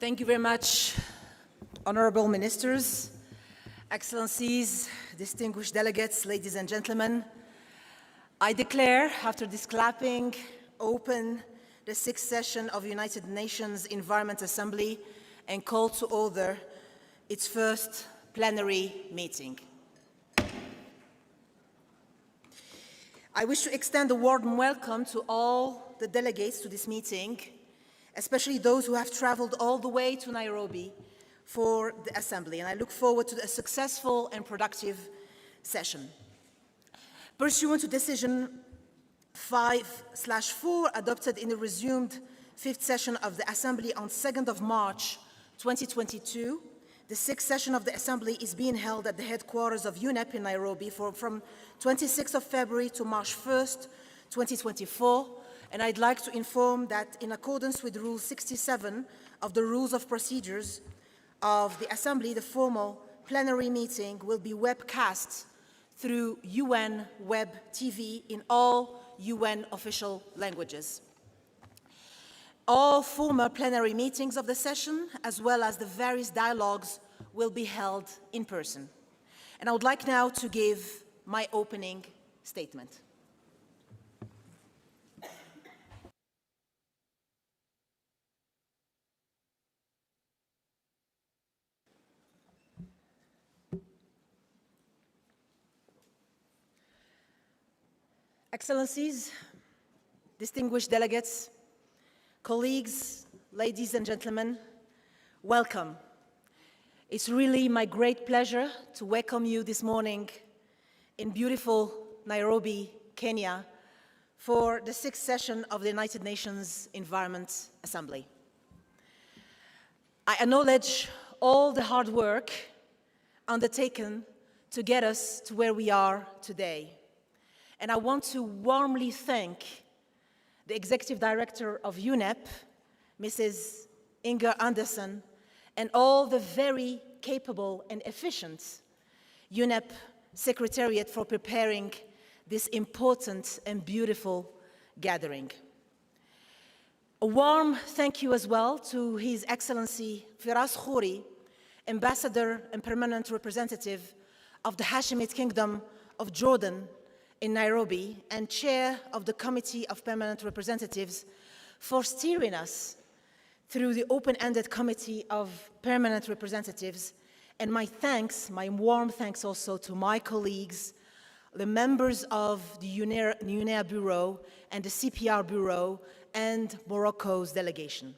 Thank you very much, honorable ministers, excellencies, distinguished delegates, ladies and gentlemen. I declare, after this clapping, open the 6th session of United Nations Environment Assembly and call to order its first plenary meeting. I wish to extend a warm welcome to all the delegates to this meeting, especially those who have traveled all the way to Nairobi for the Assembly, and I look forward to a successful and productive session. Pursuant to Decision 5/4 adopted in the resumed 5th session of the Assembly on 2nd of March 2022, the 6th session of the Assembly is being held at the headquarters of UNEP in Nairobi from 26th of February to March 1st, 2024. And I'd like to inform that in accordance with Rule 67 of the Rules of Procedures of the Assembly, the formal plenary meeting will be webcast through UN Web TV in all UN official languages. All former plenary meetings of the session, as well as the various dialogues, will be held in person. And I would like now to give my opening statement. Excellencies, distinguished delegates, colleagues, ladies and gentlemen, welcome. It's really my great pleasure to welcome you this morning in beautiful Nairobi, Kenya, for the 6th session of the United Nations Environment Assembly. I acknowledge all the hard work undertaken to get us to where we are today. And I want to warmly thank the Executive Director of UNEP, Mrs. Inger Anderson, and all the very capable and efficient UNEP Secretariat for preparing this important and beautiful gathering. A warm thank you as well to His Excellency Firas Khouri, Ambassador and Permanent Representative of the Hashemite Kingdom of Jordan in Nairobi and Chair of the Committee of Permanent Representatives, for steering us through the open-ended Committee of Permanent Representatives. And my thanks, my warm thanks also to my colleagues, the members of the UNEA Bureau and the CPR Bureau and Morocco's delegation.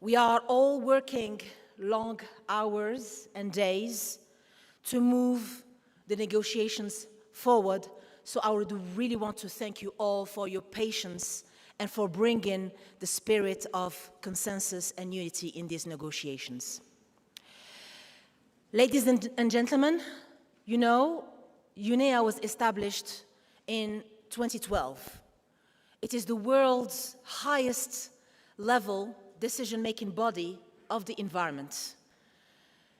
We are all working long hours and days to move the negotiations forward, so I would really want to thank you all for your patience and for bringing the spirit of consensus and unity in these negotiations. Ladies and gentlemen, you know, UNEA was established in 2012. It is the world's highest level decision-making body of the environment.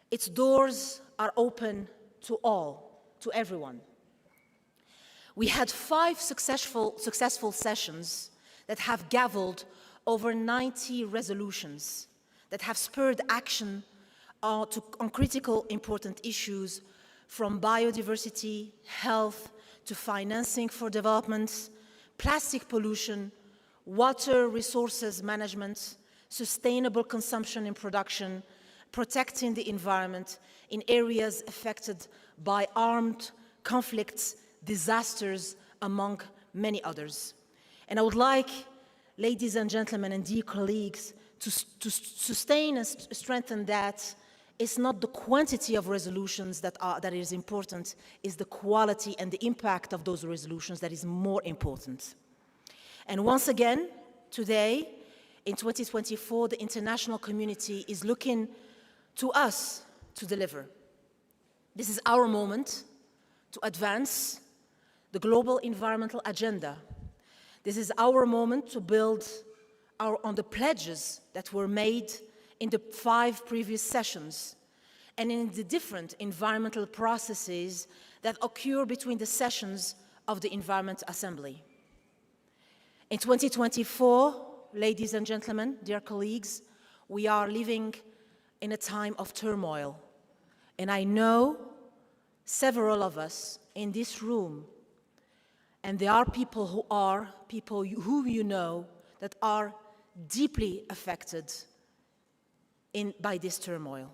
Its doors are open to all, to everyone. We had 5 successful sessions that have gaveled over 90 resolutions that have spurred action on critical important issues, from biodiversity, health, to financing for development, plastic pollution, water resources management, sustainable consumption and production, protecting the environment in areas affected by armed conflicts, disasters, among many others. And I would like, ladies and gentlemen and dear colleagues, to sustain and strengthen that it's not the quantity of resolutions that is important, it's the quality and the impact of those resolutions that is more important. And once again, today, in 2024, the international community is looking to us to deliver. This is our moment to advance the global environmental agenda. This is our moment to build on the pledges that were made in the 5 previous sessions and in the different environmental processes that occur between the sessions of the Environment Assembly. In 2024, ladies and gentlemen, dear colleagues, we are living in a time of turmoil. And I know several of us in this room, and there are people who you know that are deeply affected by this turmoil.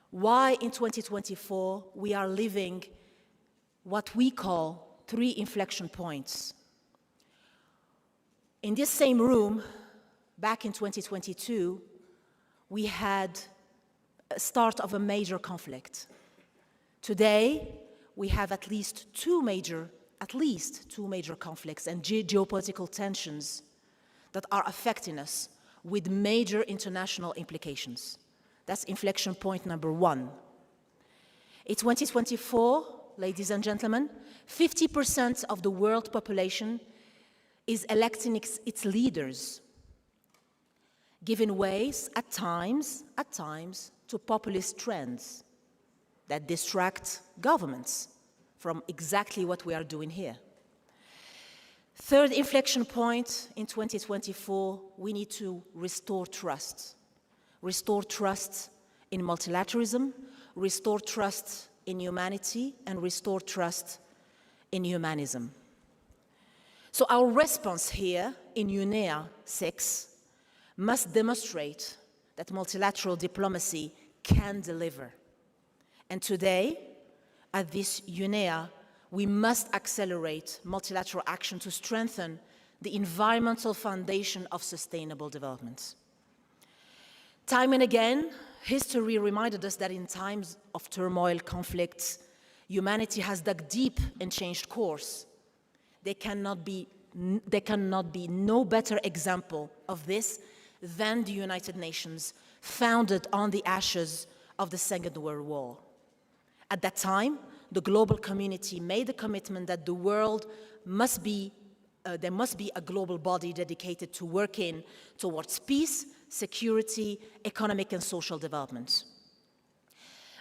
Why in 2024 we are living what we call 3 inflection points. In this same room, back in 2022, we had a start of a major conflict. Today, we have at least two major conflicts and geopolitical tensions that are affecting us with major international implications. That's inflection point number 1. In 2024, ladies and gentlemen, 50% of the world population is electing its leaders, giving ways at times to populist trends that distract governments from exactly what we are doing here. Third inflection point in 2024, we need to restore trust. Restore trust in multilateralism, restore trust in humanity, and restore trust in humanism. So our response here in UNEA-6 must demonstrate that multilateral diplomacy can deliver. And today, at this UNEA, we must accelerate multilateral action to strengthen the environmental foundation of sustainable development. Time and again, history reminded us that in times of turmoil, conflicts, humanity has dug deep and changed course. There cannot be no better example of this than the United Nations, founded on the ashes of the Second World War. At that time, the global community made a commitment that the world must be, there must be a global body dedicated to working towards peace, security, economic and social development.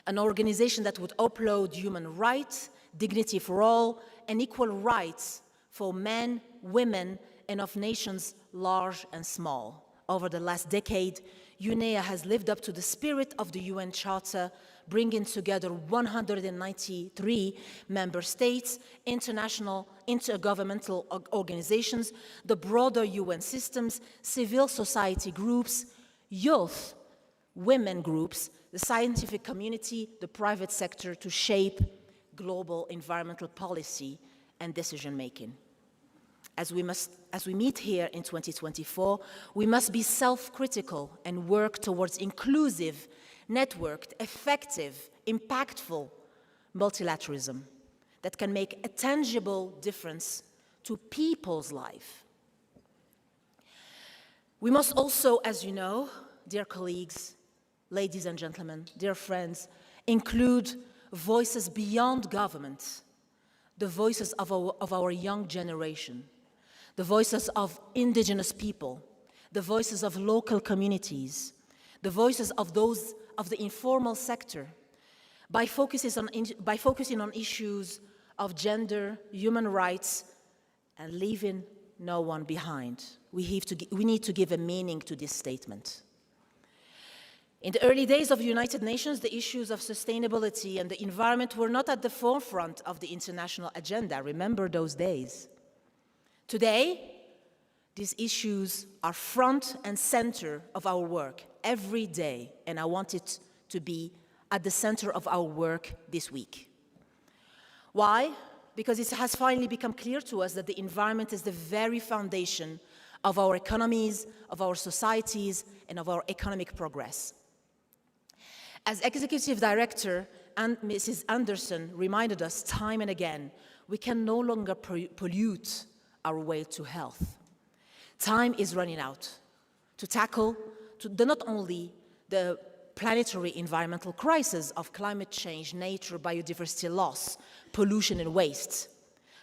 An organization that would uphold human rights, dignity for all, and equal rights for men, women, and of nations large and small. Over the last decade, UNEA has lived up to the spirit of the UN Charter, bringing together 193 member states, international, intergovernmental organizations, the broader UN systems, civil society groups, youth, women groups, the scientific community, the private sector to shape global environmental policy and decision-making. As we meet here in 2024, we must be self-critical and work towards inclusive, networked, effective, impactful multilateralism that can make a tangible difference to people's life. We must also, as you know, dear colleagues, ladies and gentlemen, dear friends, include voices beyond government, the voices of our young generation, the voices of indigenous people, the voices of local communities, the voices of those of the informal sector, by focusing on issues of gender, human rights, and leaving no one behind. We need to give a meaning to this statement. In the early days of the United Nations, the issues of sustainability and the environment were not at the forefront of the international agenda. Remember those days. Today, these issues are front and center of our work every day, and I want it to be at the center of our work this week. Why? Because it has finally become clear to us that the environment is the very foundation of our economies, of our societies, and of our economic progress. As Executive Director and Mrs. Anderson reminded us time and again, we can no longer pollute our way to health. Time is running out to tackle not only the planetary environmental crisis of climate change, nature, biodiversity loss, pollution and waste,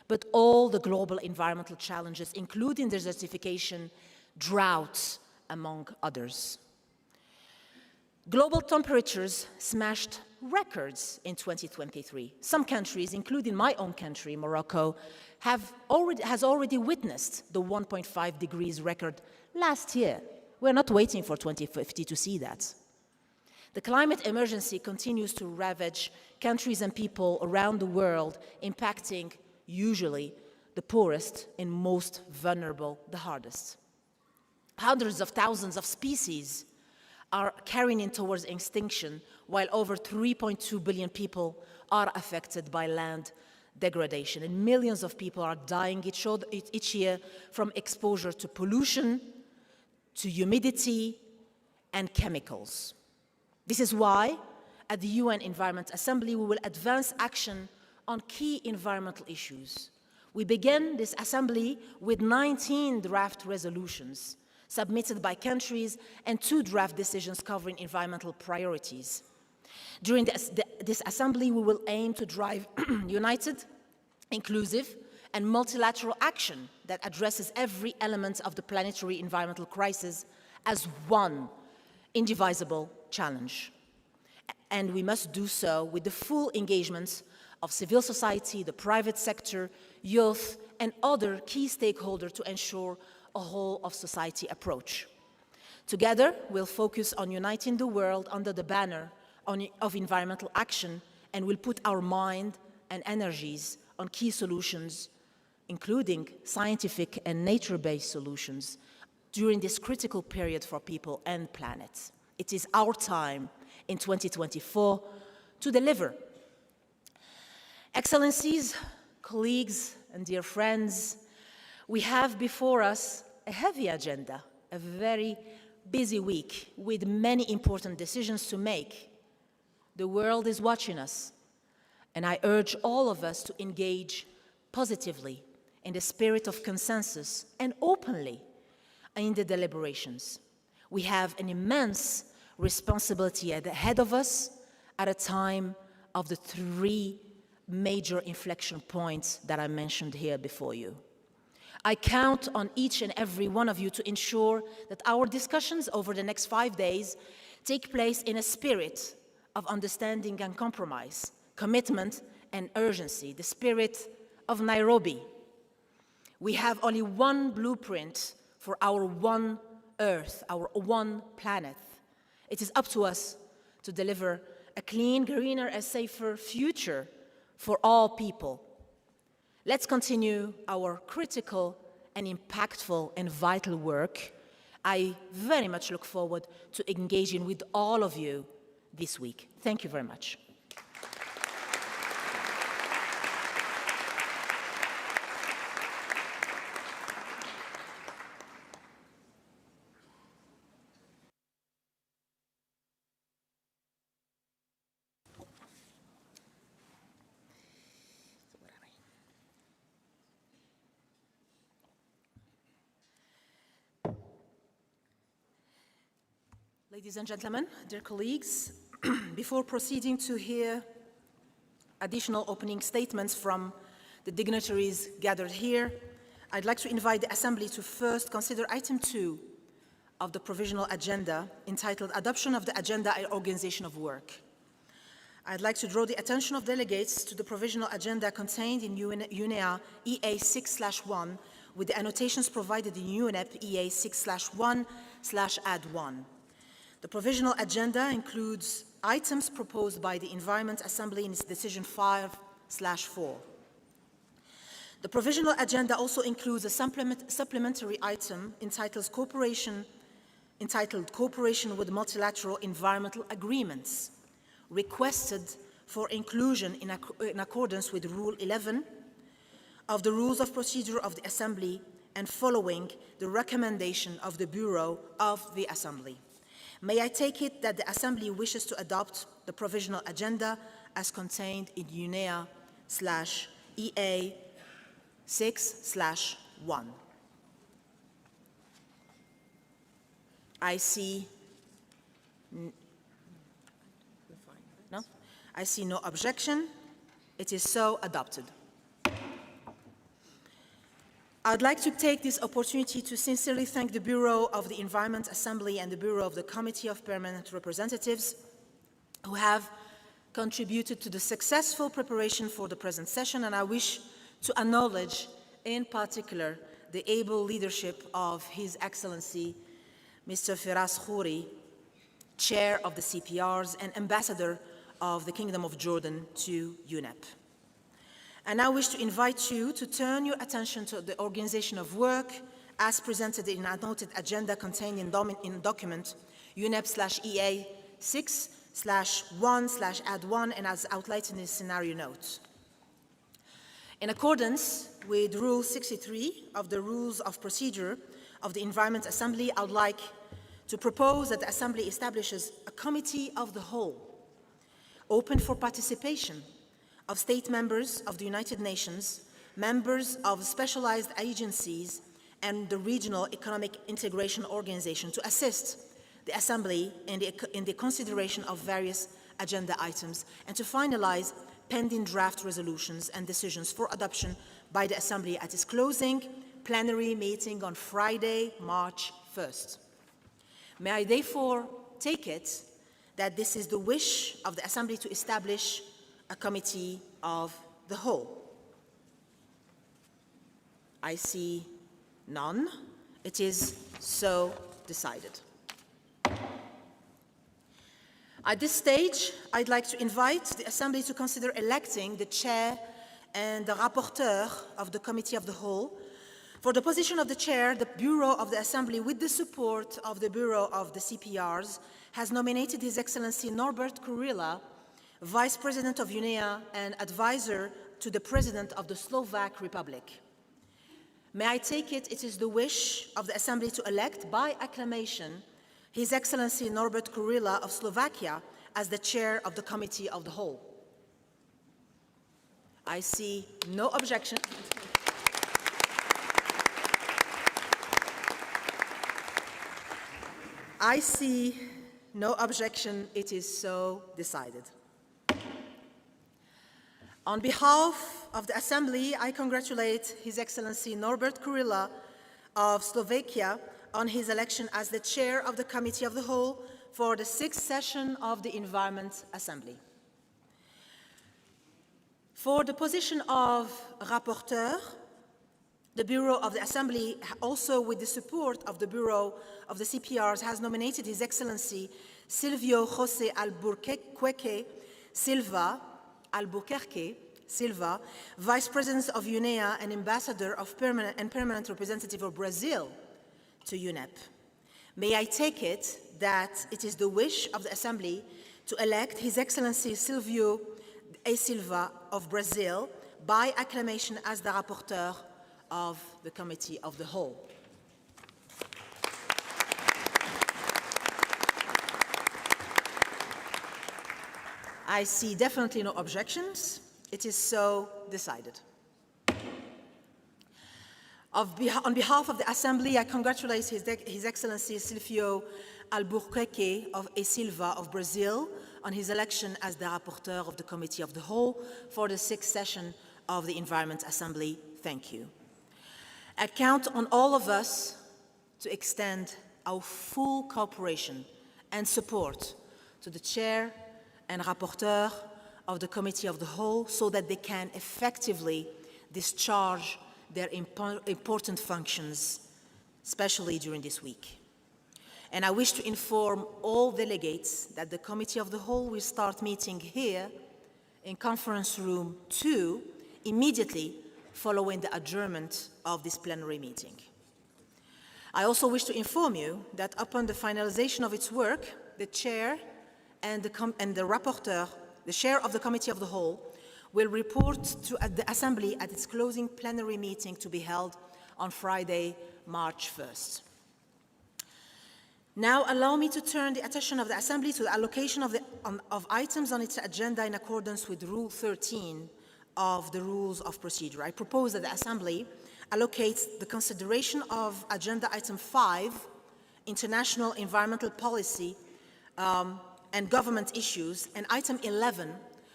but all the global environmental challenges, including desertification, droughts, among others. Global temperatures smashed records in 2023. Some countries, including my own country, Morocco, has already witnessed the 1.5 degrees record last year, We're not waiting for 2050 to see that. The climate emergency continues to ravage countries and people around the world, impacting usually the poorest and most vulnerable the hardest. Hundreds of thousands of species are carrying towards extinction, while over 3.2 billion people are affected by land degradation, and millions of people are dying each year from exposure to pollution, to humidity, and chemicals. This is why, at the UN Environment Assembly, we will advance action on key environmental issues. We begin this assembly with 19 draft resolutions submitted by countries and 2 draft decisions covering environmental priorities. During this assembly, we will aim to drive united, inclusive, and multilateral action that addresses every element of the planetary environmental crisis as one indivisible challenge. And we must do so with the full engagement of civil society, the private sector, youth, and other key stakeholders to ensure a whole-of-society approach. Together, we'll focus on uniting the world under the banner of environmental action, and we'll put our mind and energies on key solutions, including scientific and nature-based solutions, during this critical period for people and planet. It is our time in 2024 to deliver. Excellencies, colleagues, and dear friends, we have before us a heavy agenda, a very busy week with many important decisions to make. The world is watching us, and I urge all of us to engage positively in the spirit of consensus and openly in the deliberations. We have an immense responsibility ahead of us at a time of the 3 major inflection points that I mentioned here before you. I count on each and every one of you to ensure that our discussions over the next 5 days take place in a spirit of understanding and compromise, commitment and urgency, the spirit of Nairobi. We have only one blueprint for our one Earth, our one planet. It is up to us to deliver a clean, greener, and safer future for all people. Let's continue our critical and impactful and vital work. I very much look forward to engaging with all of you this week. Thank you very much. Ladies and gentlemen, dear colleagues, before proceeding to hear additional opening statements from the dignitaries gathered here, I'd like to invite the Assembly to first consider item 2 of the provisional agenda, entitled Adoption of the Agenda and Organization of Work. I'd like to draw the attention of delegates to the provisional agenda contained in UNEA-6/1 with the annotations provided in UNEP EA6/1/Add1. The provisional agenda includes items proposed by the Environment Assembly in its decision 5/4. The provisional agenda also includes a supplementary item entitled Cooperation with Multilateral Environmental Agreements, requested for inclusion in accordance with Rule 11 of the Rules of Procedure of the Assembly and following the recommendation of the Bureau of the Assembly. May I take it that the Assembly wishes to adopt the provisional agenda as contained in UNEA/EA6/1. I see no objection. It is so adopted. I'd like to take this opportunity to sincerely thank the Bureau of the Environment Assembly and the Bureau of the Committee of Permanent Representatives who have contributed to the successful preparation for the present session, and I wish to acknowledge in particular the able leadership of His Excellency Mr. Firas Khouri, Chair of the CPRs and Ambassador of the Kingdom of Jordan to UNEP. And I wish to invite you to turn your attention to the organization of work as presented in a noted agenda contained in document UNEP/EA-6/1/add1 and as outlined in the scenario note. In accordance with Rule 63 of the Rules of Procedure of the Environment Assembly, I would like to propose that the Assembly establishes a committee of the whole, open for participation of state members of the United Nations, members of specialized agencies, and the Regional Economic Integration Organization to assist the Assembly in the consideration of various agenda items and to finalize pending draft resolutions and decisions for adoption by the Assembly at its closing plenary meeting on Friday, March 1st. May I therefore take it that this is the wish of the Assembly to establish a committee of the whole? I see none. It is so decided. At this stage, I'd like to invite the Assembly to consider electing the Chair and the Rapporteur of the Committee of the Whole. For the position of the Chair, the Bureau of the Assembly, with the support of the Bureau of the CPRs, has nominated His Excellency Norbert Kurila, Vice President of UNEA and Advisor to the President of the Slovak Republic. May I take it, it is the wish of the Assembly to elect by acclamation His Excellency Norbert Kurila of Slovakia as the Chair of the Committee of the Whole. I see no objection. I see no objection. It is so decided. On behalf of the Assembly, I congratulate His Excellency Norbert Kurila of Slovakia on his election as the Chair of the Committee of the Whole for the 6th session of the Environment Assembly. For the position of Rapporteur, the Bureau of the Assembly, also with the support of the Bureau of the CPRs, has nominated His Excellency Silvio José Albuquerque Silva, Vice President of UNEA and Ambassador of Permanent Representative of Brazil to UNEP. May I take it that it is the wish of the Assembly to elect His Excellency Silvio A. Silva of Brazil by acclamation as the Rapporteur of the Committee of the Whole. I see definitely no objections. It is so decided. On behalf of the Assembly, I congratulate His Excellency Silvio Albuquerque of A. Silva of Brazil on his election as the Rapporteur of the Committee of the Whole for the 6th session of the Environment Assembly. Thank you. I count on all of us to extend our full cooperation and support to the Chair and Rapporteur of the Committee of the Whole so that they can effectively discharge their important functions, especially during this week. And I wish to inform all delegates that the Committee of the Whole will start meeting here in Conference Room 2 immediately following the adjournment of this plenary meeting. I also wish to inform you that upon the finalization of its work, the Chair and the Rapporteur, the Chair of the Committee of the Whole, will report to the Assembly at its closing plenary meeting to be held on Friday, March 1st. Now allow me to turn the attention of the Assembly to the allocation of items on its agenda in accordance with Rule 13 of the Rules of Procedure. I propose that the Assembly allocates the consideration of Agenda Item 5, International Environmental Policy and Government Issues, and Item 11,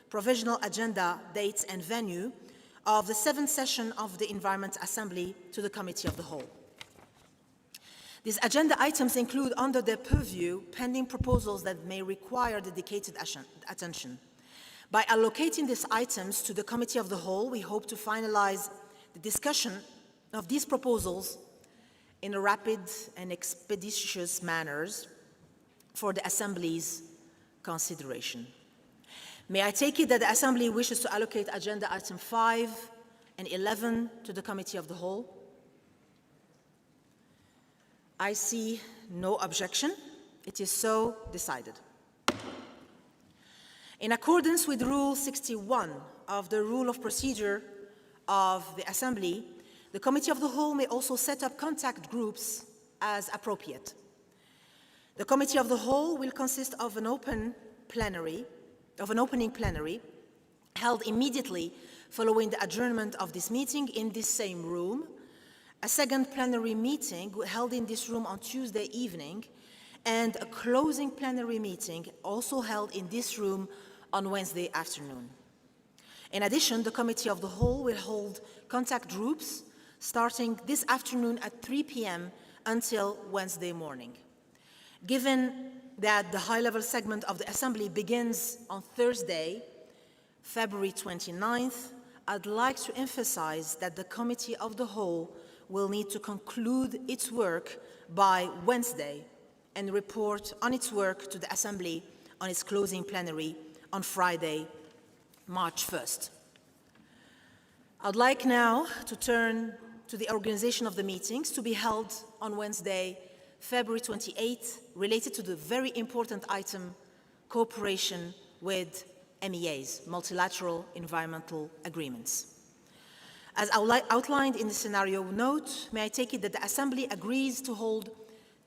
Provisional Agenda, Dates and Venue, of the 7th session of the Environment Assembly to the Committee of the Whole. These agenda items include under their purview pending proposals that may require dedicated attention. By allocating these items to the Committee of the Whole, we hope to finalize the discussion of these proposals in a rapid and expeditious manner for the Assembly's consideration. May I take it that the Assembly wishes to allocate agenda item 5 and 11 to the Committee of the Whole? I see no objection. It is so decided. In accordance with Rule 61 of the Rule of Procedure of the Assembly, the Committee of the Whole may also set up contact groups as appropriate. The Committee of the Whole will consist of an opening plenary held immediately following the adjournment of this meeting in this same room, a second plenary meeting held in this room on Tuesday evening, and a closing plenary meeting also held in this room on Wednesday afternoon. In addition, the Committee of the Whole will hold contact groups starting this afternoon at 3 p.m. until Wednesday morning. Given that the high-level segment of the Assembly begins on Thursday, February 29th, I'd like to emphasize that the Committee of the Whole will need to conclude its work by Wednesday and report on its work to the Assembly on its closing plenary on Friday, March 1st. I'd like now to turn to the organization of the meetings to be held on Wednesday, February 28th, related to the very important item, cooperation with MEAs, multilateral environmental agreements. As outlined in the scenario note, may I take it that the Assembly agrees to hold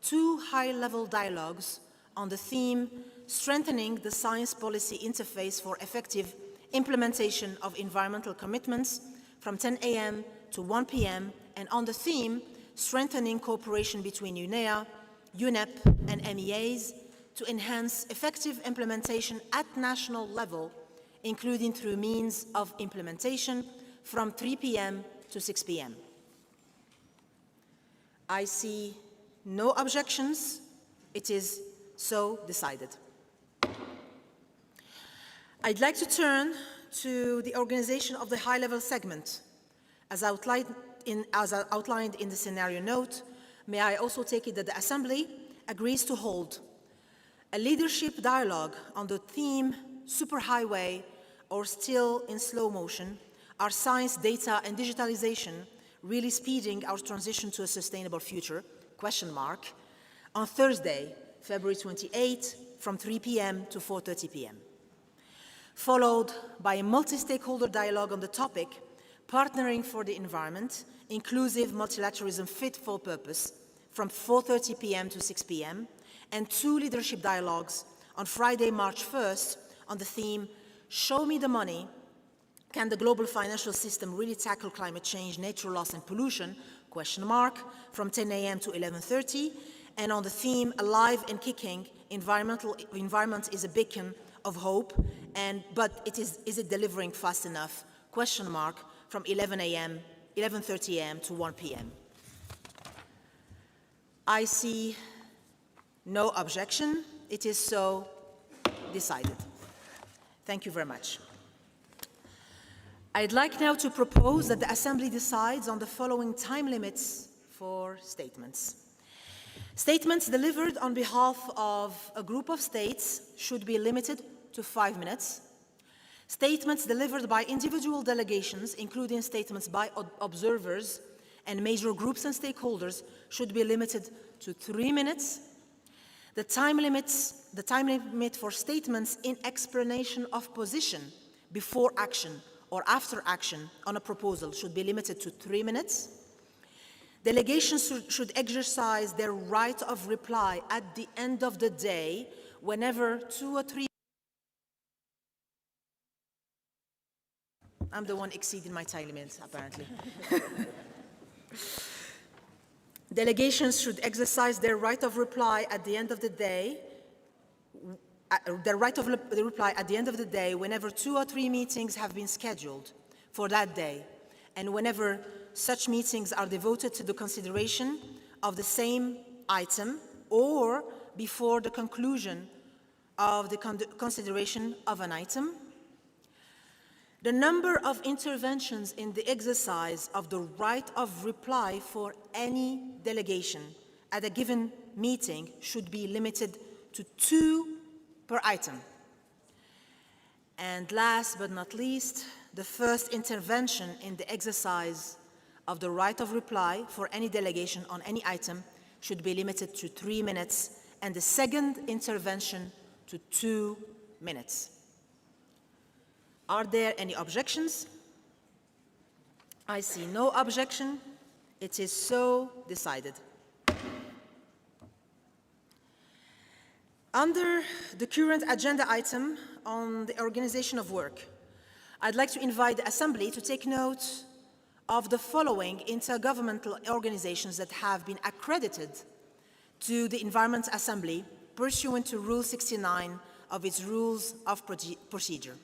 2 high-level dialogues on the theme strengthening the science policy interface for effective implementation of environmental commitments from 10 a.m. to 1 p.m. and on the theme strengthening cooperation between UNEA, UNEP and MEAs to enhance effective implementation at national level, including through means of implementation from 3 p.m. to 6 p.m. I see no objections. It is so decided. I'd like to turn to the organization of the high-level segment. As outlined in the scenario note, may I also take it that the Assembly agrees to hold a leadership dialogue on the theme superhighway or still in slow motion, are science, data and digitalization really speeding our transition to a sustainable future, ? On Thursday, February 28 from 3 p.m. to 4:30 p.m. Followed by a multi-stakeholder dialogue on the topic partnering for the environment, inclusive multilateralism fit for purpose from 4:30 p.m. to 6 p.m. and 2 leadership dialogues on Friday, March 1st on the theme Show me the money, can the global financial system really tackle climate change, nature loss and pollution, ? From 10 a.m. to 11:30 and on the theme Alive and Kicking, environment is a beacon of hope, but is it delivering fast enough? ? From 11:30 a.m. to 1 p.m. I see no objection. It is so decided. Thank you very much. I'd like now to propose that the Assembly decides on the following time limits for statements. Statements delivered on behalf of a group of states should be limited to 5 minutes. Statements delivered by individual delegations, including statements by observers and major groups and stakeholders, should be limited to 3 minutes. The time limit for statements in explanation of position before action or after action on a proposal should be limited to 3 minutes. Delegations should exercise their right of reply at the end of the day whenever 2 or 3. I'm the one exceeding my time limits, apparently. Delegations should exercise their right of reply at the end of the day, whenever 2 or 3 meetings have been scheduled for that day, and whenever such meetings are devoted to the consideration of the same item or before the conclusion of the consideration of an item. The number of interventions in the exercise of the right of reply for any delegation at a given meeting should be limited to 2 per item. And last but not least, the first intervention in the exercise of the right of reply for any delegation on any item should be limited to 3 minutes, and the second intervention to 2 minutes. Are there any objections? I see no objection. It is so decided. Under the current agenda item on the organization of work, I'd like to invite the Assembly to take note of the following intergovernmental organizations that have been accredited to the Environment Assembly pursuant to Rule 69 of its Rules of Procedure.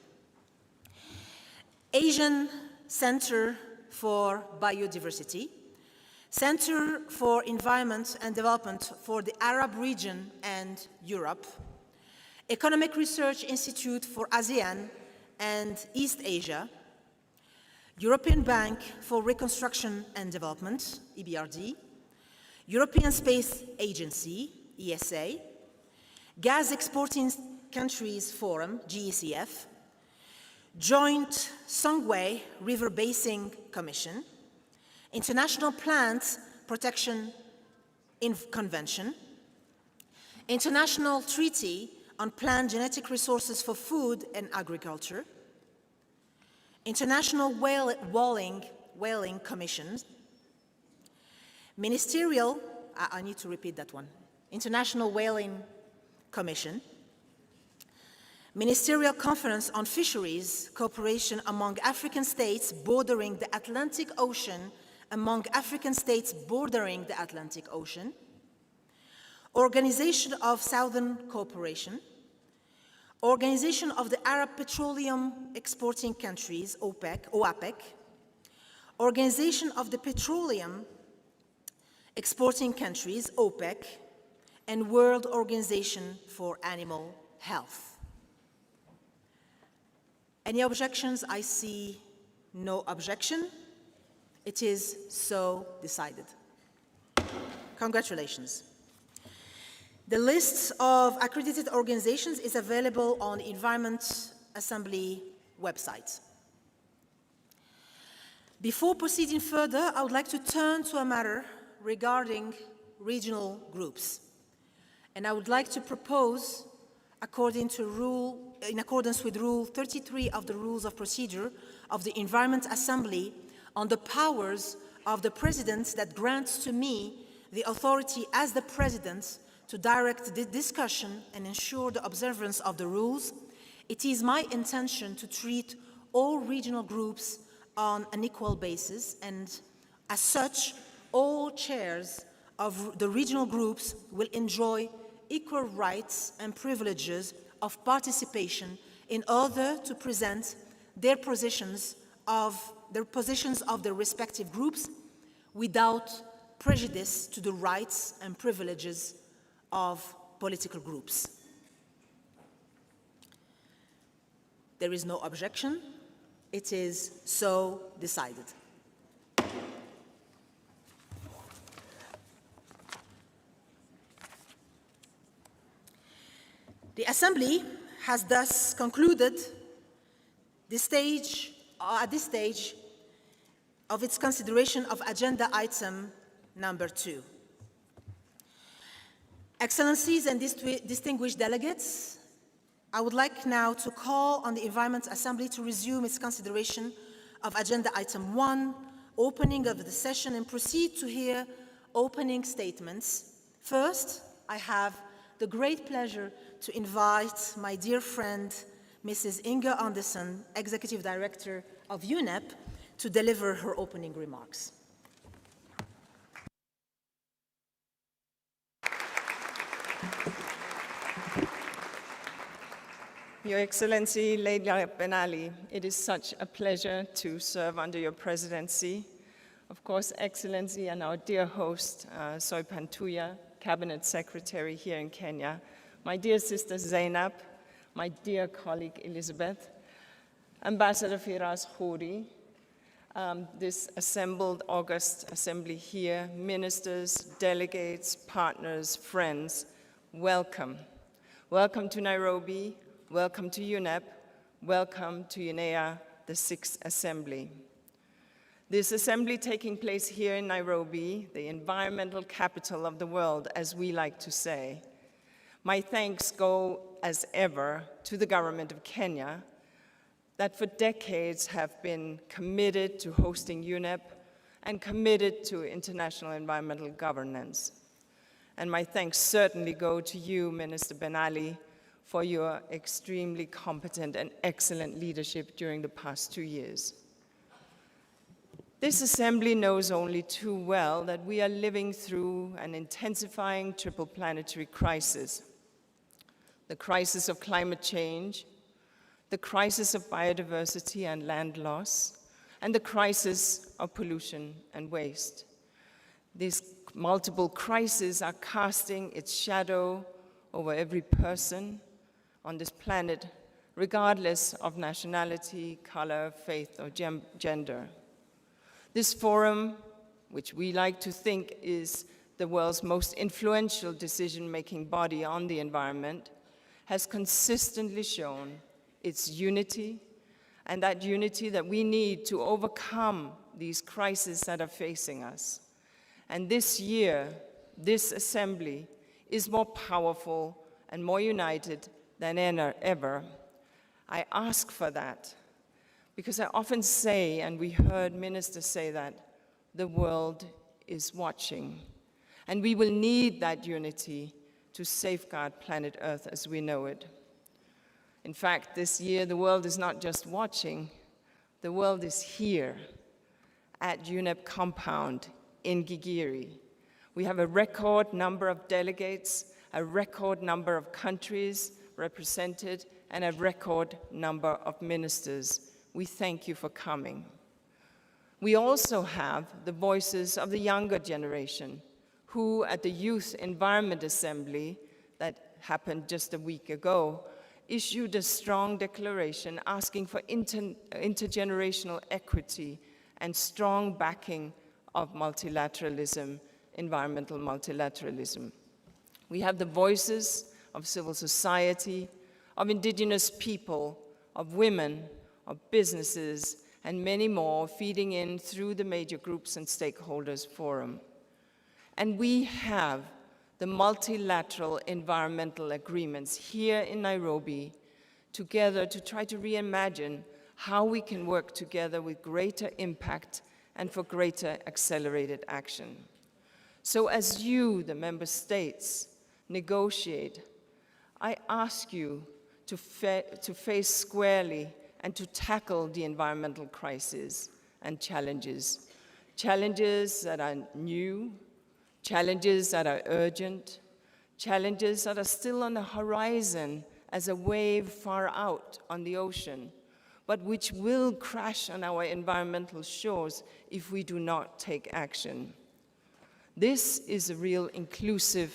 Asian Center for Biodiversity, Center for Environment and Development for the Arab region and Europe, Economic Research Institute for ASEAN and East Asia, European Bank for Reconstruction and Development, EBRD, European Space Agency, ESA, Gas Exporting Countries Forum, GECF, Joint Songwe River Basin Commission, International Plant Protection Convention, International Treaty on Plant Genetic Resources for Food and Agriculture, International Whaling Commission, Ministerial, I need to repeat that one, International Whaling Commission, Ministerial Conference on Fisheries Cooperation among African states bordering the Atlantic Ocean, among African states bordering the Atlantic Ocean, Organization of Southern Cooperation, Organization of the Arab Petroleum Exporting Countries, OAPEC, Organization of the Petroleum Exporting Countries, OPEC, and World Organization for Animal Health. Any objections? I see no objection. It is so decided. Congratulations. The list of accredited organizations is available on the Environment Assembly website. Before proceeding further, I would like to turn to a matter regarding regional groups. And I would like to propose, in accordance with Rule 33 of the Rules of Procedure of the Environment Assembly, on the powers of the President that grants to me the authority as the President to direct the discussion and ensure the observance of the rules, it is my intention to treat all regional groups on an equal basis, and as such, all chairs of the regional groups will enjoy equal rights and privileges of participation in order to present their positions of their respective groups without prejudice to the rights and privileges of political groups. There is no objection. It is so decided. The Assembly has thus concluded at this stage of its consideration of Agenda Item number 2. Excellencies and distinguished delegates, I would like now to call on the Environment Assembly to resume its consideration of Agenda Item 1, opening of the session, and proceed to hear opening statements. First, I have the great pleasure to invite my dear friend, Mrs. Inge Andersen, Executive Director of UNEP, to deliver her opening remarks. Your Excellency, Leila Ben Ali, it is such a pleasure to serve under your presidency. Of course, Excellency and our dear host, Soipan Tuya, Cabinet Secretary here in Kenya, my dear sister Zainab, my dear colleague Elizabeth, Ambassador Firas Khouri, this assembled August assembly here, ministers, delegates, partners, friends, welcome. Welcome to Nairobi, welcome to UNEP, welcome to UNEA, the 6th Assembly. This assembly taking place here in Nairobi, the environmental capital of the world, as we like to say. My thanks go, as ever, to the government of Kenya that for decades have been committed to hosting UNEP and committed to international environmental governance. And my thanks certainly go to you, Minister Ben Ali, for your extremely competent and excellent leadership during the past 2 years. This assembly knows only too well that we are living through an intensifying triple planetary crisis. The crisis of climate change, the crisis of biodiversity and land loss, and the crisis of pollution and waste. These multiple crises are casting its shadow over every person on this planet, regardless of nationality, color, faith, or gender. This forum, which we like to think is the world's most influential decision-making body on the environment, has consistently shown its unity, and that unity that we need to overcome these crises that are facing us. And this year, this assembly is more powerful and more united than ever. I ask for that because I often say, and we heard ministers say that, the world is watching. And we will need that unity to safeguard planet Earth as we know it. In fact, this year, the world is not just watching, the world is here at UNEP compound in Gigiri. We have a record number of delegates, a record number of countries represented, and a record number of ministers. We thank you for coming. We also have the voices of the younger generation, who at the Youth Environment Assembly that happened just a week ago, issued a strong declaration asking for intergenerational equity and strong backing of multilateralism, environmental multilateralism. We have the voices of civil society, of indigenous people, of women, of businesses, and many more feeding in through the major groups and stakeholders forum. And we have the multilateral environmental agreements here in Nairobi together to try to reimagine how we can work together with greater impact and for greater accelerated action. So as you, the member states, negotiate, I ask you to face squarely and to tackle the environmental crisis and challenges. Challenges that are new, challenges that are urgent, challenges that are still on the horizon as a wave far out on the ocean, but which will crash on our environmental shores if we do not take action. This is a real inclusive,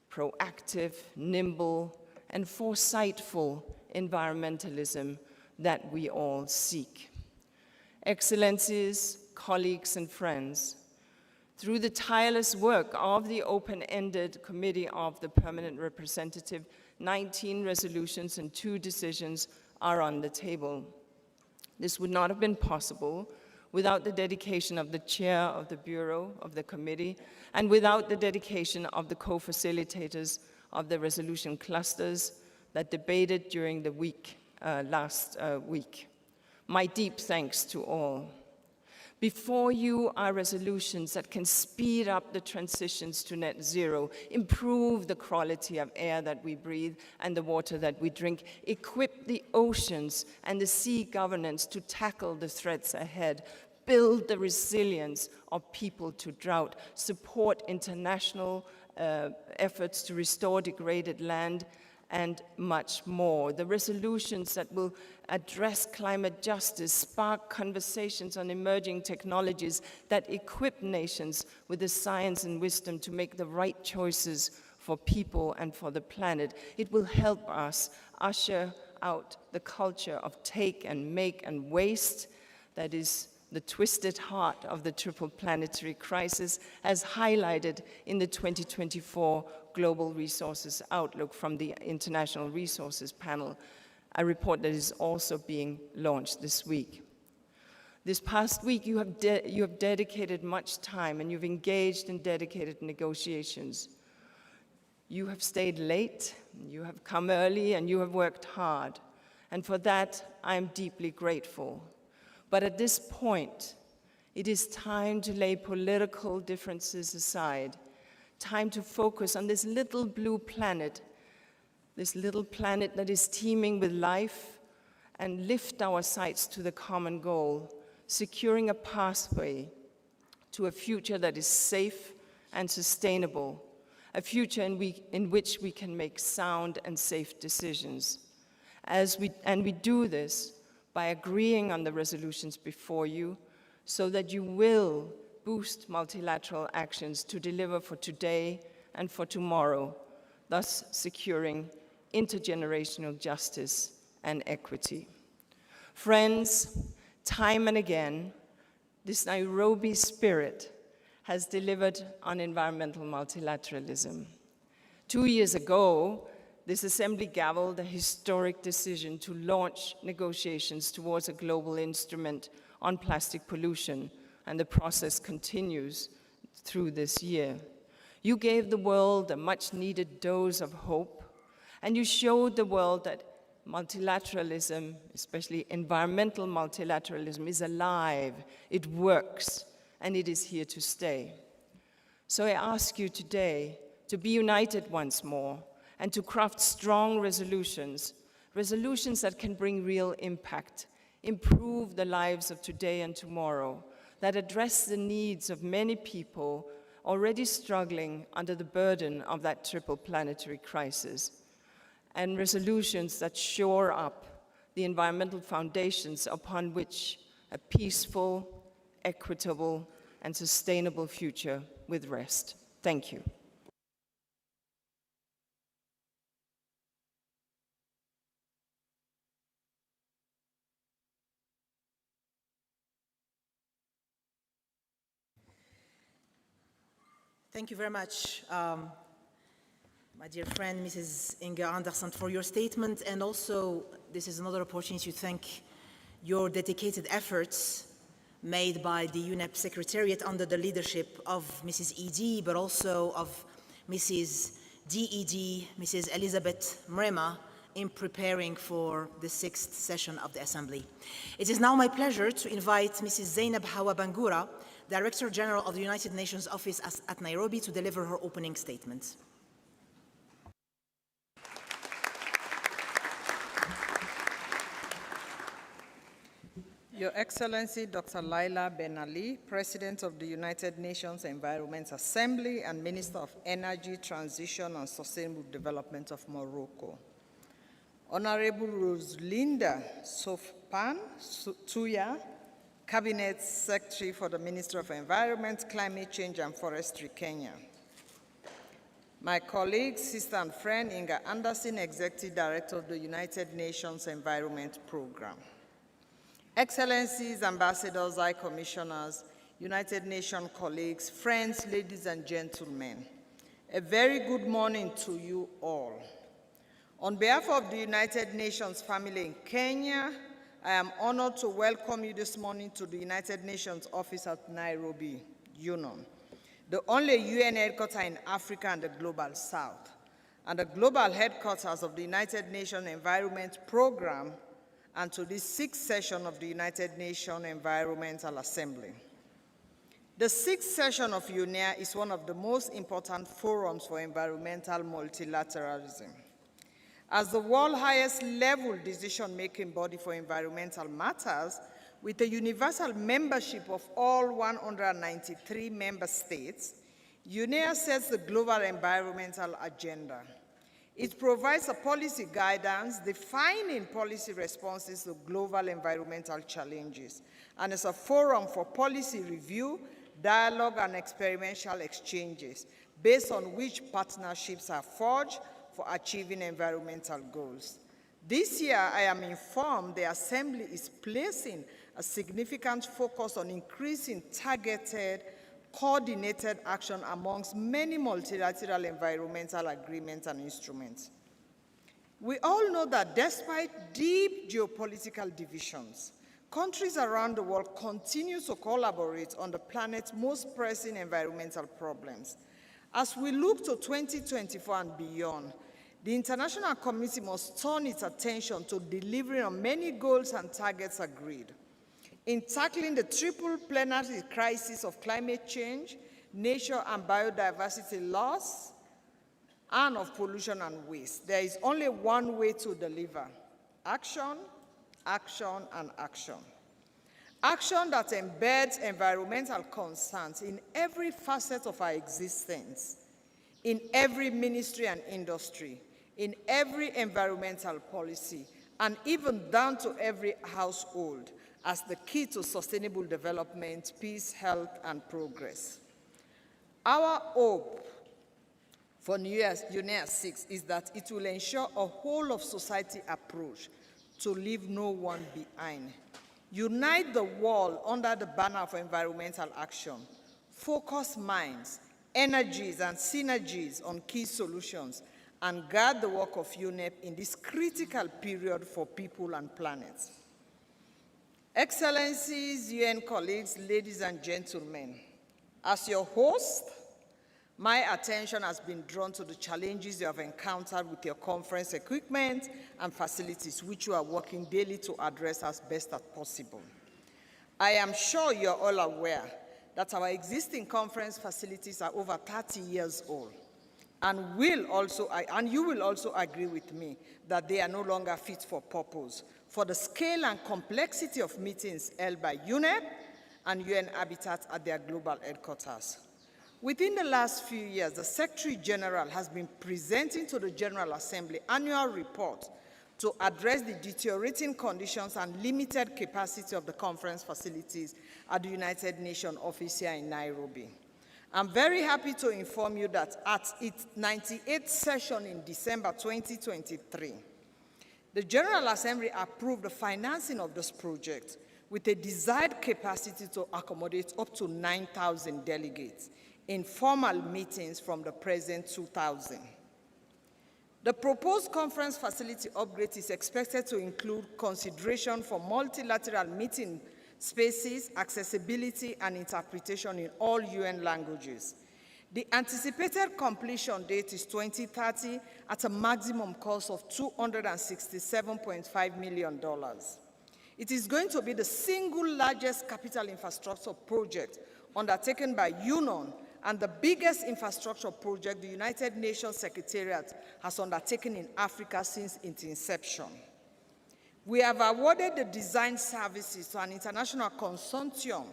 proactive, nimble, and foresightful environmentalism that we all seek. Excellencies, colleagues, and friends, through the tireless work of the open-ended Committee of the Permanent Representative, 19 resolutions and 2 decisions are on the table. This would not have been possible without the dedication of the chair of the Bureau of the Committee and without the dedication of the co-facilitators of the resolution clusters that debated during the week last week. My deep thanks to all. Before you are resolutions that can speed up the transitions to net zero, improve the quality of air that we breathe and the water that we drink, equip the oceans and the sea governance to tackle the threats ahead, build the resilience of people to drought, support international efforts to restore degraded land, and much more. The resolutions that will address climate justice, spark conversations on emerging technologies that equip nations with the science and wisdom to make the right choices for people and for the planet. It will help us usher out the culture of take and make and waste that is the twisted heart of the triple planetary crisis, as highlighted in the 2024 Global Resources Outlook from the International Resources Panel, a report that is also being launched this week. This past week, you have dedicated much time and you've engaged in dedicated negotiations. You have stayed late, you have come early, and you have worked hard. And for that, I am deeply grateful. But at this point, it is time to lay political differences aside, time to focus on this little blue planet, this little planet that is teeming with life, and lift our sights to the common goal, securing a pathway to a future that is safe and sustainable, a future in which we can make sound and safe decisions. And we do this by agreeing on the resolutions before you so that you will boost multilateral actions to deliver for today and for tomorrow, thus securing intergenerational justice and equity. Friends, time and again, this Nairobi spirit has delivered on environmental multilateralism. 2 years ago, this assembly gavelled a historic decision to launch negotiations towards a global instrument on plastic pollution, and the process continues through this year. You gave the world a much-needed dose of hope, and you showed the world that multilateralism, especially environmental multilateralism, is alive, it works, and it is here to stay. So I ask you today to be united once more and to craft strong resolutions that can bring real impact, improve the lives of today and tomorrow, that address the needs of many people already struggling under the burden of that triple planetary crisis, and resolutions that shore up the environmental foundations upon which a peaceful, equitable, and sustainable future will rest. Thank you. Thank you very much, my dear friend, Mrs. Inga Anderson, for your statement. And also, this is another opportunity to thank your dedicated efforts made by the UNEP Secretariat under the leadership of Mrs. ED, but also of Mrs. DED, Mrs. Elizabeth Mrema, in preparing for the 6th session of the Assembly. It is now my pleasure to invite Mrs. Zainab Hawa Bangura, Director General of the United Nations Office at Nairobi, to deliver her opening statement. Your Excellency Dr. Laila Ben Ali, President of the United Nations Environment Assembly and Minister of Energy, Transition and Sustainable Development of Morocco. Honorable Rosalinda Sofpan Tuya, Cabinet Secretary for the Ministry of Environment, Climate Change and Forestry, Kenya. My colleague, sister and friend, Inga Anderson, Executive Director of the United Nations Environment Program. Excellencies, ambassadors, high commissioners, United Nations colleagues, friends, ladies and gentlemen, a very good morning to you all. On behalf of the United Nations family in Kenya, I am honored to welcome you this morning to the United Nations office at Nairobi, Union, the only UN headquarters in Africa and the Global South, and the global headquarters of the United Nations Environment Program, and to this 6th session of the United Nations Environmental Assembly. The 6th session of UNEA is one of the most important forums for environmental multilateralism. As the world's highest level decision-making body for environmental matters, with a universal membership of all 193 member states, UNEA sets the global environmental agenda. It provides a policy guidance defining policy responses to global environmental challenges, and is a forum for policy review, dialogue, and experiential exchanges, based on which partnerships are forged for achieving environmental goals. This year, I am informed the Assembly is placing a significant focus on increasing targeted, coordinated action amongst many multilateral environmental agreements and instruments. We all know that despite deep geopolitical divisions, countries around the world continue to collaborate on the planet's most pressing environmental problems. As we look to 2024 and beyond, the international community must turn its attention to delivering on many goals and targets agreed. In tackling the triple planetary crisis of climate change, nature and biodiversity loss, and of pollution and waste, there is only one way to deliver: action, action, and action. Action that embeds environmental concerns in every facet of our existence, in every ministry and industry, in every environmental policy, and even down to every household, as the key to sustainable development, peace, health, and progress. Our hope for UNEA-6 is that it will ensure a whole-of-society approach to leave no one behind. Unite the world under the banner of environmental action. Focus minds, energies, and synergies on key solutions, and guide the work of UNEP in this critical period for people and planet. Excellencies, UN colleagues, ladies and gentlemen, as your host, my attention has been drawn to the challenges you have encountered with your conference equipment and facilities, which you are working daily to address as best as possible. I am sure you're all aware that our existing conference facilities are over 30 years old, and you will also agree with me that they are no longer fit for purpose for the scale and complexity of meetings held by UNEP and UN Habitat at their global headquarters. Within the last few years, the Secretary General has been presenting to the General Assembly annual report to address the deteriorating conditions and limited capacity of the conference facilities at the United Nations office here in Nairobi. I'm very happy to inform you that at its 98th session in December 2023, the General Assembly approved the financing of this project with a desired capacity to accommodate up to 9,000 delegates in formal meetings from the present 2,000. The proposed conference facility upgrade is expected to include consideration for multilateral meeting spaces, accessibility, and interpretation in all UN languages. The anticipated completion date is 2030 at a maximum cost of $267.5 million. It is going to be the single largest capital infrastructure project undertaken by UNON and the biggest infrastructure project the United Nations Secretariat has undertaken in Africa since its inception. We have awarded the design services to an international consortium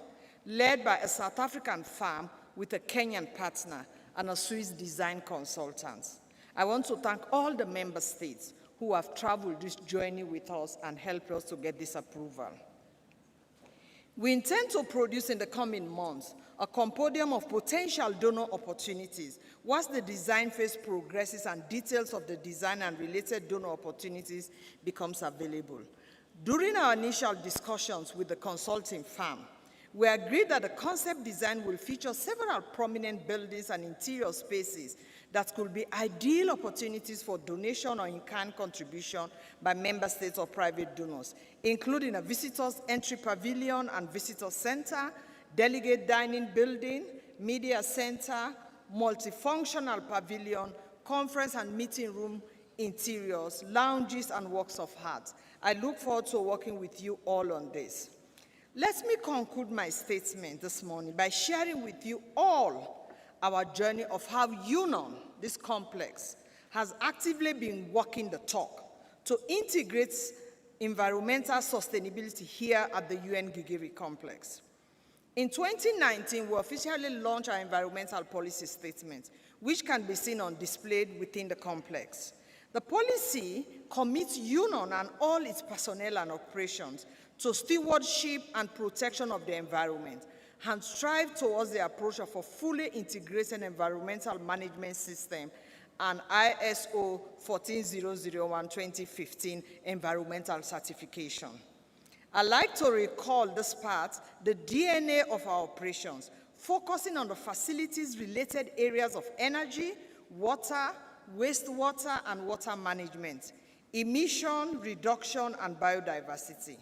led by a South African firm with a Kenyan partner and a Swiss design consultant. I want to thank all the member states who have traveled this journey with us and helped us to get this approval. We intend to produce in the coming months a compendium of potential donor opportunities once the design phase progresses and details of the design and related donor opportunities becomes available. During our initial discussions with the consulting firm, we agreed that the concept design will feature several prominent buildings and interior spaces that could be ideal opportunities for donation or in-kind contribution by member states or private donors, including a visitors' entry pavilion and visitor center, delegate dining building, media center, multifunctional pavilion, conference and meeting room interiors, lounges, and works of art. I look forward to working with you all on this. Let me conclude my statement this morning by sharing with you all our journey of how UNON, this complex, has actively been walking the talk to integrate environmental sustainability here at the UN Gigiri complex. In 2019, we officially launched our environmental policy statement, which can be seen on display within the complex. The policy commits UNON and all its personnel and operations to stewardship and protection of the environment and strive towards the approach of a fully integrated environmental management system and ISO 14001-2015 environmental certification. I'd like to recall this part, the DNA of our operations, focusing on the facilities-related areas of energy, water, wastewater, and water management, emission reduction, and biodiversity.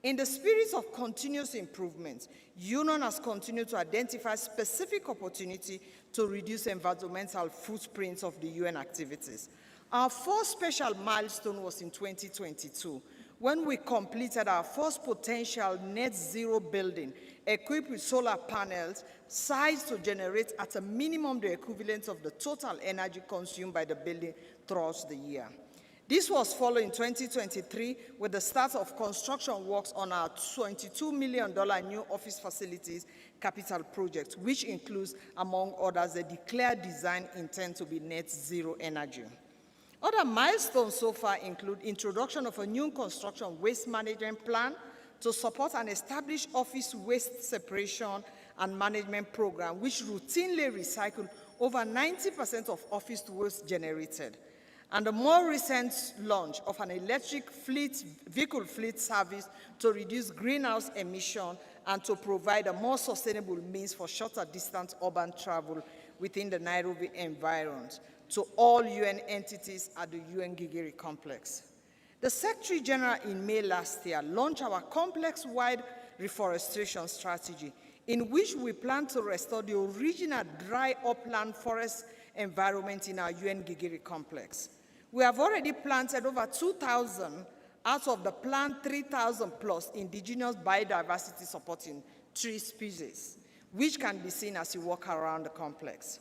In the spirit of continuous improvement, UNON has continued to identify specific opportunity to reduce environmental footprints of the UN activities. Our first special milestone was in 2022, when we completed our first potential net zero building equipped with solar panels sized to generate at a minimum the equivalent of the total energy consumed by the building throughout the year. This was followed in 2023 with the start of construction works on our $22 million new office facilities capital project, which includes, among others, a declared design intent to be net zero energy. Other milestones so far include introduction of a new construction waste management plan to support an established office waste separation and management program, which routinely recycled over 90% of office waste generated, and the more recent launch of an electric vehicle fleet service to reduce greenhouse emission and to provide a more sustainable means for shorter distance urban travel within the Nairobi environs to all UN entities at the UN Gigiri complex. The Secretary General in May last year launched our complex-wide reforestation strategy, in which we plan to restore the original dry upland forest environment in our UN Gigiri complex. We have already planted over 2,000 out of the planned 3,000 plus indigenous biodiversity supporting tree species, which can be seen as you walk around the complex.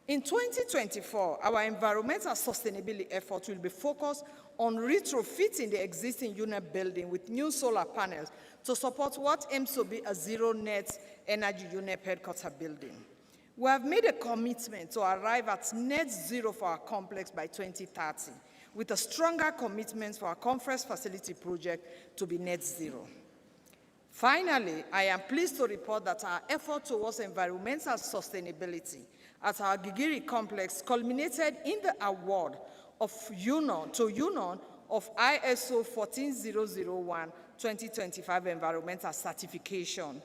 In 2024, our environmental sustainability efforts will be focused on retrofitting the existing unit building with new solar panels to support what aims to be a zero-net energy unit headquarters building. We have made a commitment to arrive at net zero for our complex by 2030, with a stronger commitment for our conference facility project to be net zero. Finally, I am pleased to report that our effort towards environmental sustainability at our Gigiri complex culminated in the award of UNON of ISO 14001-2025 environmental certification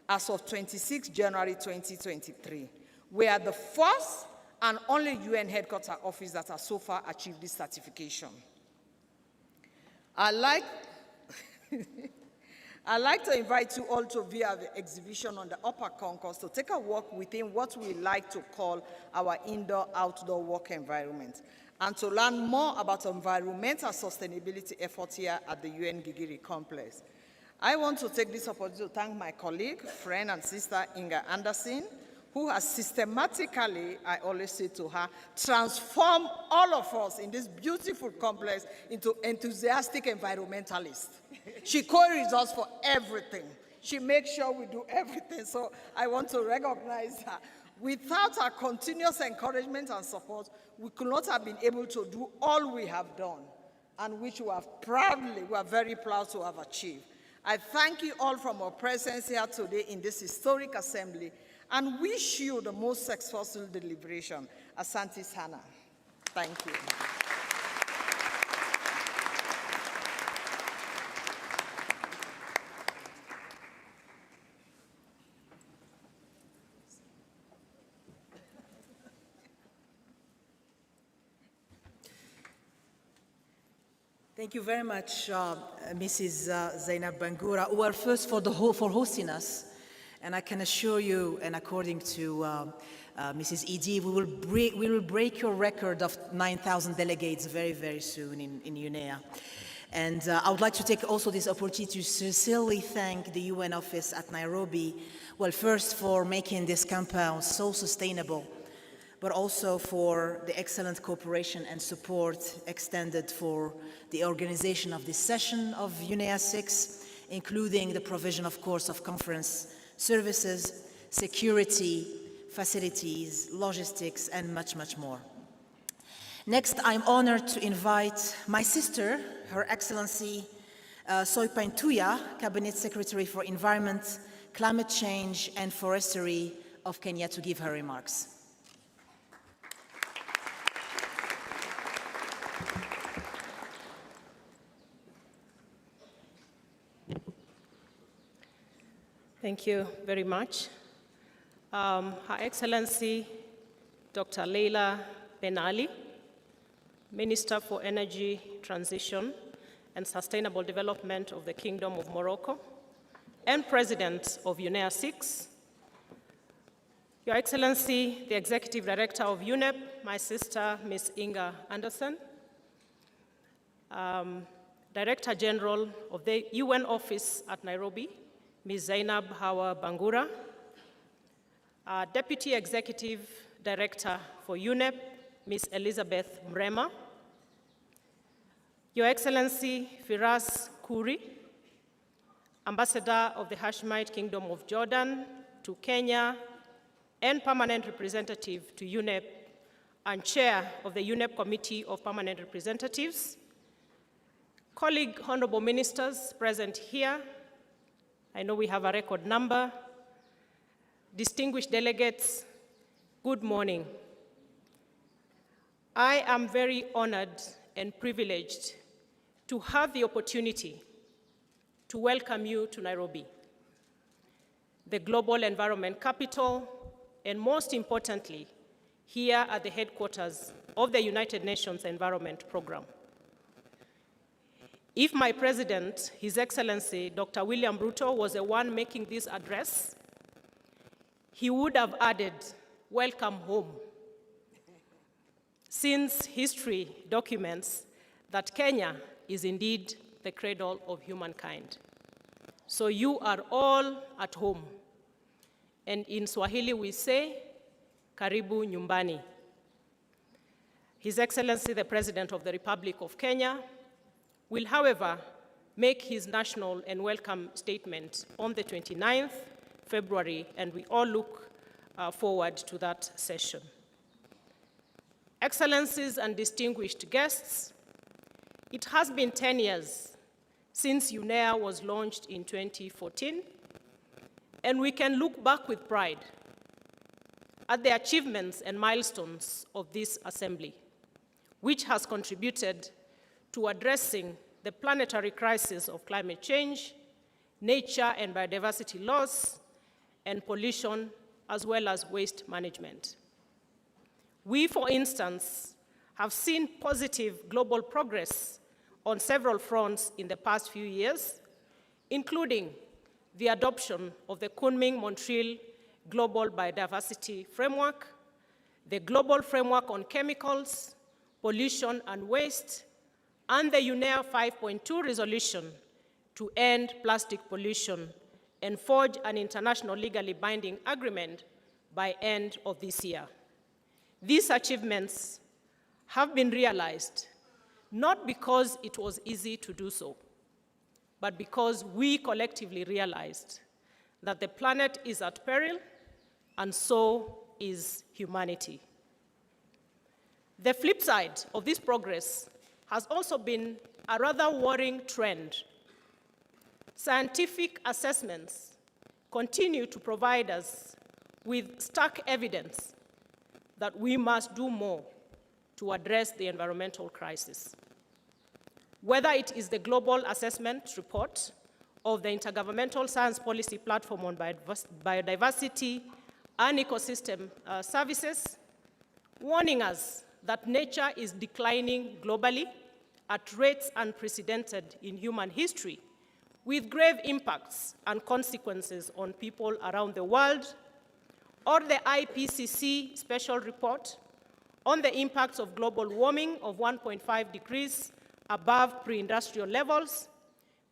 as of 26 January 2023. We are the first and only UN headquarters office that has so far achieved this certification. I'd like to invite you all to view the exhibition on the upper concourse to take a walk within what we like to call our indoor-outdoor work environment, and to learn more about environmental sustainability efforts here at the UN Gigiri complex. I want to take this opportunity to thank my colleague, friend, and sister Inga Anderson, who has systematically, I always say to her, transformed all of us in this beautiful complex into enthusiastic environmentalists. She queries us for everything. She makes sure we do everything, so I want to recognize her. Without her continuous encouragement and support, we could not have been able to do all we have done, and which we are very proud to have achieved. I thank you all for our presence here today in this historic assembly, and wish you the most successful deliberation. Asante Sana. Thank you. Thank you very much, Mrs. Zainab Bangura. Well, first for hosting us, and I can assure you, and according to Mrs. Edie, we will break your record of 9,000 delegates very, very soon in UNEA. And I would like to take also this opportunity to sincerely thank the UN office at Nairobi, well, first for making this compound so sustainable, but also for the excellent cooperation and support extended for the organization of this session of UNEA-6, including the provision, of course, of conference services, security, facilities, logistics, and much, much more. Next, I'm honored to invite my sister, Her Excellency Soipan Tuya, Cabinet Secretary for Environment, Climate Change, and Forestry of Kenya, to give her remarks. Thank you very much. Her Excellency, Dr. Leila Ben Ali, Minister for Energy Transition and Sustainable Development of the Kingdom of Morocco, and President of UNEA-6, Your Excellency, the Executive Director of UNEP, my sister, Ms. Inga Anderson, Director General of the UN Office at Nairobi, Ms. Zainab Hawa Bangura, Deputy Executive Director for UNEP, Ms. Elizabeth Mrema, Your Excellency Firas Kuri, Ambassador of the Hashemite Kingdom of Jordan to Kenya and Permanent Representative to UNEP and Chair of the UNEP Committee of Permanent Representatives, colleague honorable ministers present here, I know we have a record number, distinguished delegates, good morning. I am very honored and privileged to have the opportunity to welcome you to Nairobi, the global environment capital, and most importantly, here at the headquarters of the United Nations Environment Program. If my president, His Excellency Dr. William Ruto, was the one making this address, he would have added, "Welcome home," since history documents that Kenya is indeed the cradle of humankind. So you are all at home. And in Swahili we say, Karibu nyumbani. His Excellency the President of the Republic of Kenya will, however, make his national and welcome statement on the 29th February, and we all look forward to that session. Excellencies and distinguished guests, it has been 10 years since UNEA was launched in 2014, and we can look back with pride at the achievements and milestones of this assembly, which has contributed to addressing the planetary crisis of climate change, nature and biodiversity loss, and pollution, as well as waste management. We, for instance, have seen positive global progress on several fronts in the past few years, including the adoption of the Kunming-Montreal Global Biodiversity Framework, the Global Framework on Chemicals, Pollution and Waste, and the UNEA 5.2 resolution to end plastic pollution and forge an international legally binding agreement by end of this year. These achievements have been realized not because it was easy to do so, but because we collectively realized that the planet is at peril, and so is humanity. The flip side of this progress has also been a rather worrying trend. Scientific assessments continue to provide us with stark evidence that we must do more to address the environmental crisis. Whether it is the Global Assessment Report of the Intergovernmental Science Policy Platform on Biodiversity and Ecosystem Services, warning us that nature is declining globally at rates unprecedented in human history, with grave impacts and consequences on people around the world, or the IPCC Special Report on the impacts of global warming of 1.5 degrees above pre-industrial levels,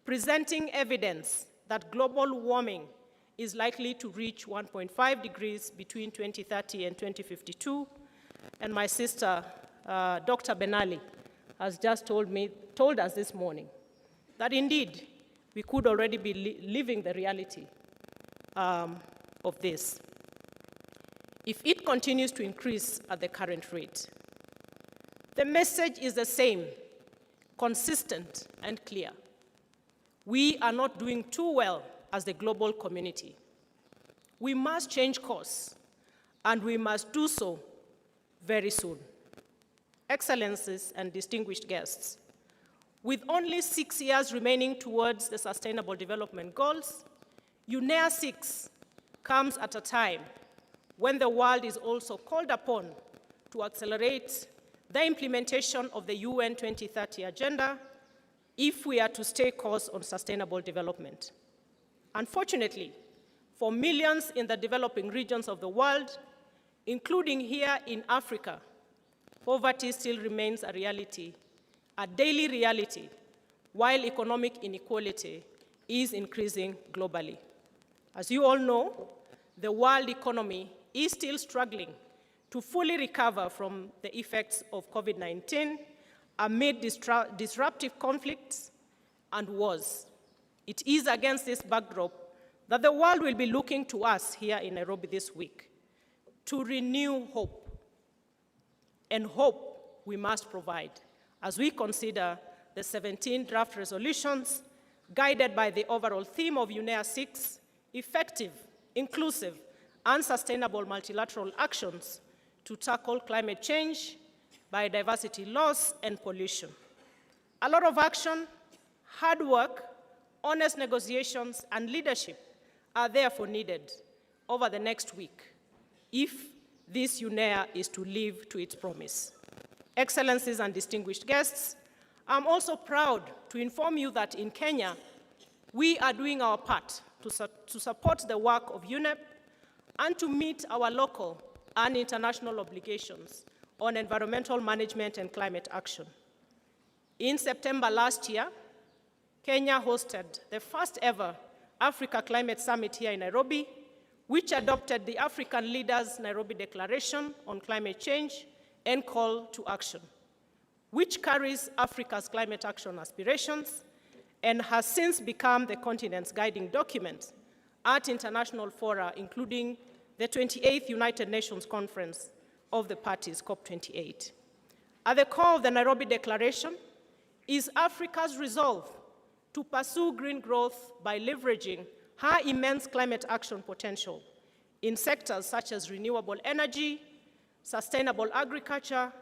presenting evidence that global warming is likely to reach 1.5 degrees between 2030 and 2052. And my sister, Dr. Ben Ali, has just told us this morning that indeed we could already be living the reality of this if it continues to increase at the current rate. The message is the same, consistent and clear. We are not doing too well as the global community. We must change course, and we must do so very soon. Excellencies and distinguished guests, with only 6 years remaining towards the Sustainable Development Goals, UNEA-6 comes at a time when the world is also called upon to accelerate the implementation of the UN 2030 agenda if we are to stay course on sustainable development. Unfortunately, for millions in the developing regions of the world, including here in Africa, poverty still remains a reality, a daily reality, while economic inequality is increasing globally. As you all know, the world economy is still struggling to fully recover from the effects of COVID-19 amid disruptive conflicts and wars. It is against this backdrop that the world will be looking to us here in Nairobi this week to renew hope. And hope we must provide as we consider the 17 draft resolutions guided by the overall theme of UNEA-6, effective, inclusive, and sustainable multilateral actions to tackle climate change, biodiversity loss, and pollution. A lot of action, hard work, honest negotiations, and leadership are therefore needed over the next week if this UNEA is to live to its promise. Excellencies and distinguished guests, I'm also proud to inform you that in Kenya, we are doing our part to support the work of UNEP and to meet our local and international obligations on environmental management and climate action. In September last year, Kenya hosted the first ever Africa Climate Summit here in Nairobi, which adopted the African Leaders Nairobi Declaration on Climate Change and Call to Action, which carries Africa's climate action aspirations and has since become the continent's guiding document at international fora, including the 28th United Nations Conference of the Parties, COP28. At the core of the Nairobi Declaration is Africa's resolve to pursue green growth by leveraging her immense climate action potential in sectors such as renewable energy, sustainable agriculture,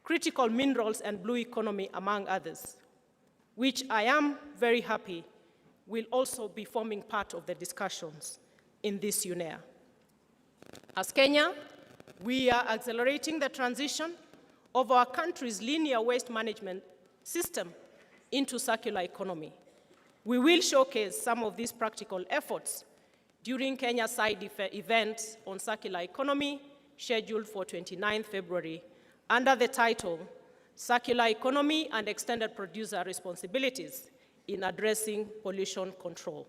critical minerals, and blue economy, among others, which I am very happy will also be forming part of the discussions in this UNEA. As Kenya, we are accelerating the transition of our country's linear waste management system into circular economy. We will showcase some of these practical efforts during Kenya's side event on circular economy, scheduled for 29 February, under the title, Circular Economy and Extended Producer Responsibilities in Addressing Pollution Control.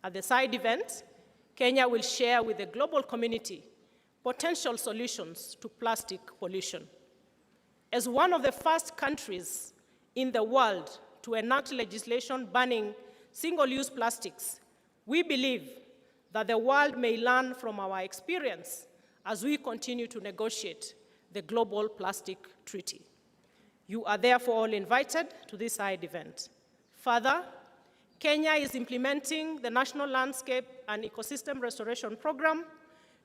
At the side event, Kenya will share with the global community potential solutions to plastic pollution. As one of the first countries in the world to enact legislation banning single-use plastics, we believe that the world may learn from our experience as we continue to negotiate the Global Plastic Treaty. You are therefore all invited to this side event. Further, Kenya is implementing the National Landscape and Ecosystem Restoration Program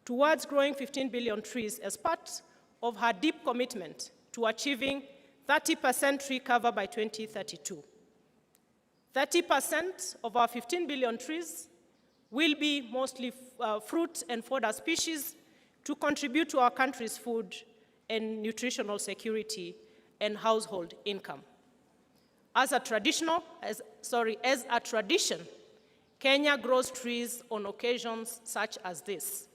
towards growing 15 billion trees as part of her deep commitment to achieving 30% tree cover by 2032. 30% of our 15 billion trees will be mostly fruit and fodder species to contribute to our country's food and nutritional security and household income. As a tradition, Kenya grows trees on occasions such as this.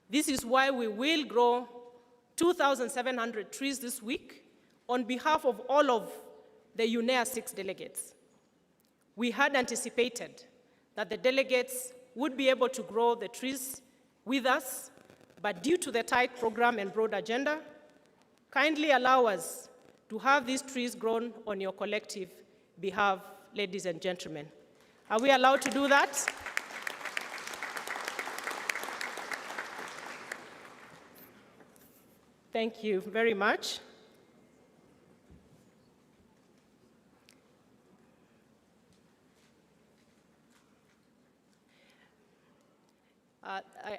This is why we will grow 2,700 trees this week on behalf of all of the UNEA-6 delegates. We had anticipated that the delegates would be able to grow the trees with us, but due to the tight program and broad agenda, kindly allow us to have these trees grown on your collective behalf, ladies and gentlemen. Are we allowed to do that? Thank you very much.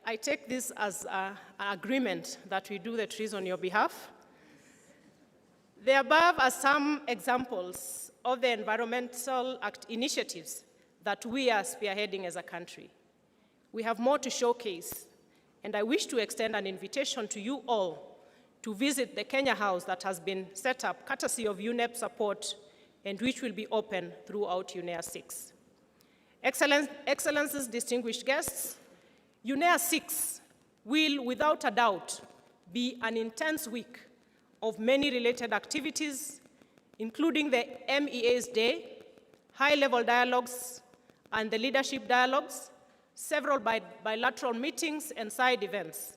I take this as an agreement that we do the trees on your behalf. The above are some examples of the environmental initiatives that we are spearheading as a country. We have more to showcase, and I wish to extend an invitation to you all to visit the Kenya House that has been set up courtesy of UNEP support and which will be open throughout UNEA-6. Excellencies, distinguished guests, UNEA-6 will, without a doubt, be an intense week of many related activities, including the MEA's Day, high-level dialogues, and the leadership dialogues, several bilateral meetings and side events.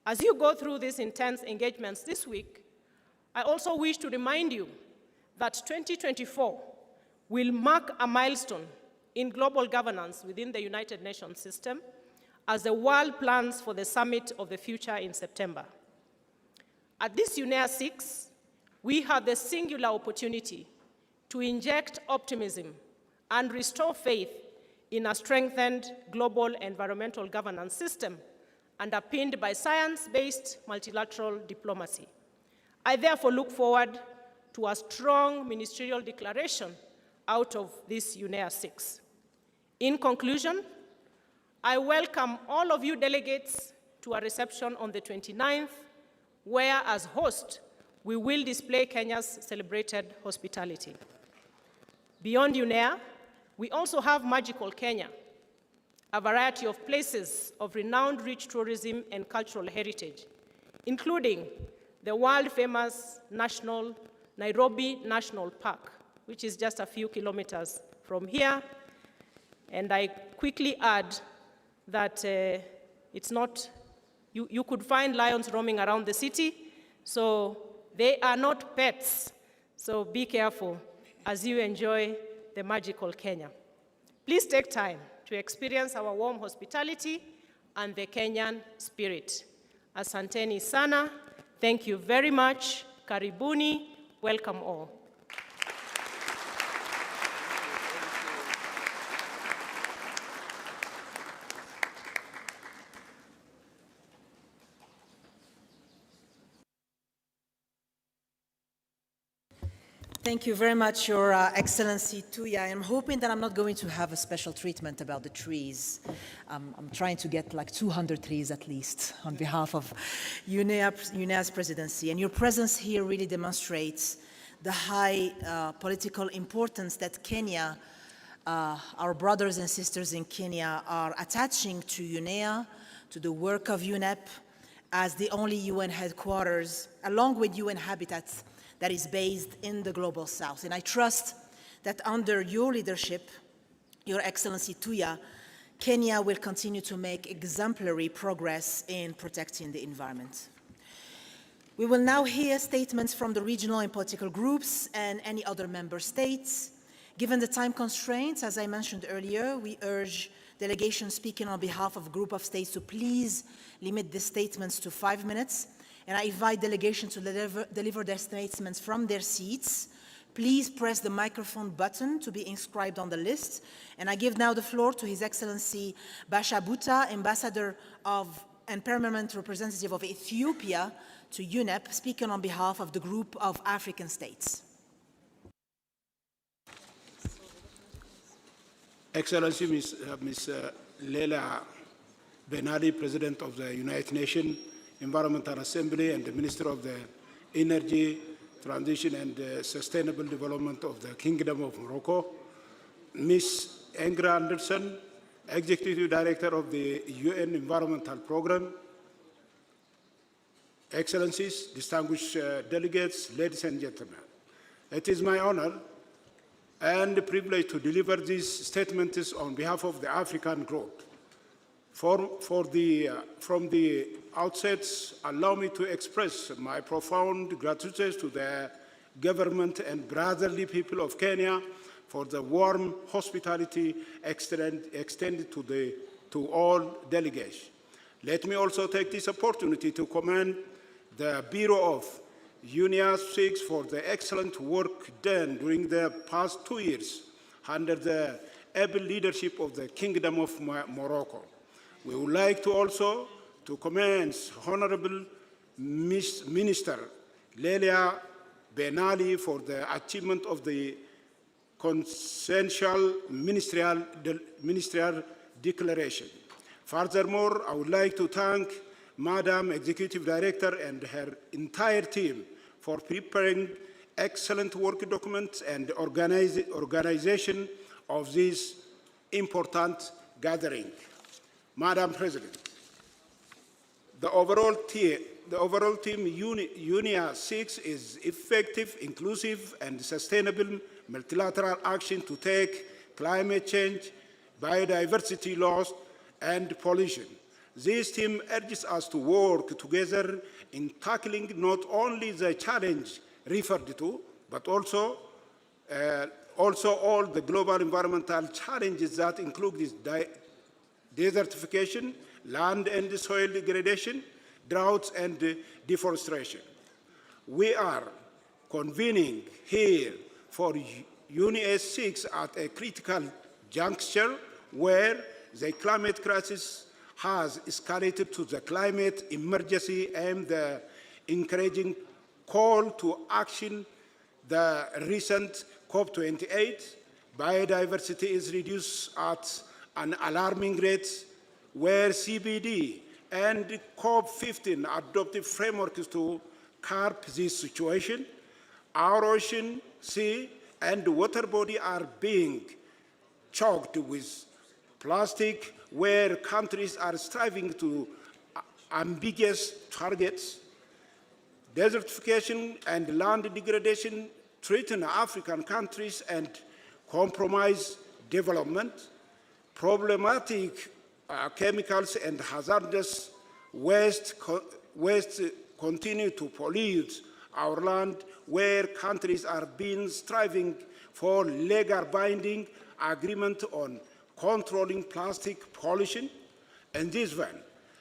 As you go through these intense engagements this week, I also wish to remind you that 2024 will mark a milestone in global governance within the United Nations system as the world plans for the Summit of the Future in September. At this UNEA-6, we have the singular opportunity to inject optimism and restore faith in a strengthened global environmental governance system underpinned by science-based multilateral diplomacy. I therefore look forward to a strong ministerial declaration out of this UNEA-6. In conclusion, I welcome all of you delegates to a reception on the 29th, where as host, we will display Kenya's celebrated hospitality. Beyond UNEA, we also have Magical Kenya, a variety of places of renowned rich tourism and cultural heritage, including the world-famous Nairobi National Park, which is just a few kilometers from here. And I quickly add that it's not, you could find lions roaming around the city, so they are not pets. So be careful as you enjoy the magical Kenya. Please take time to experience our warm hospitality and the Kenyan spirit. Asanteni sana. Thank you very much. Karibuni. Welcome all. Thank you very much, Your Excellency Tuya. I'm hoping that I'm not going to have a special treatment about the trees. I'm trying to get like 200 trees at least on behalf of UNEA's presidency. And your presence here really demonstrates the high political importance that Kenya, our brothers and sisters in Kenya, are attaching to UNEA, to the work of UNEP, as the only UN headquarters, along with UN Habitat, that is based in the Global South. And I trust that under your leadership, Your Excellency Tuya, Kenya will continue to make exemplary progress in protecting the environment. We will now hear statements from the regional and political groups and any other member states. Given the time constraints, as I mentioned earlier, we urge delegations speaking on behalf of a group of states to please limit the statements to 5 minutes. And I invite delegations to deliver their statements from their seats. Please press the microphone button to be inscribed on the list. And I give now the floor to His Excellency Basha Buta, Ambassador and Permanent Representative of Ethiopia to UNEP, speaking on behalf of the group of African states. Excellency Ms. Leila Ben-Ali, President of the United Nations Environmental Assembly and the Minister of the Energy, Transition and Sustainable Development of the Kingdom of Morocco, Ms. Engra Anderson, Executive Director of the UN Environmental Programme, Excellencies, distinguished delegates, ladies and gentlemen, it is my honor and privilege to deliver these statements on behalf of the African group. From the outset, allow me to express my profound gratitude to the government and brotherly people of Kenya for the warm hospitality extended to all delegates. Let me also take this opportunity to commend the Bureau of UNEA-6 for the excellent work done during the past 2 years under the able leadership of the Kingdom of Morocco. We would like to also commend Honorable Minister Leila Ben-Ali for the achievement of the consensual ministerial declaration. Furthermore, I would like to thank Madam Executive Director and her entire team for preparing excellent work documents and organization of this important gathering. Madam President, the overall team UNEA-6 is effective, inclusive, and sustainable multilateral action to take climate change, biodiversity loss, and pollution. This team urges us to work together in tackling not only the challenge referred to, but also all the global environmental challenges that include this desertification, land and soil degradation, droughts, and deforestation. We are convening here for UNEA-6 at a critical juncture where the climate crisis has escalated to the climate emergency and the encouraging call to action. The recent COP28, biodiversity is reduced at an alarming rate, where CBD and COP15 adopted frameworks to curb this situation. Our ocean, sea, and water body are being choked with plastic, where countries are striving to ambiguous targets. Desertification and land degradation threaten African countries and compromise development. Problematic chemicals and hazardous waste continue to pollute our land, where countries are striving for legal binding agreement on controlling plastic pollution. In this vein,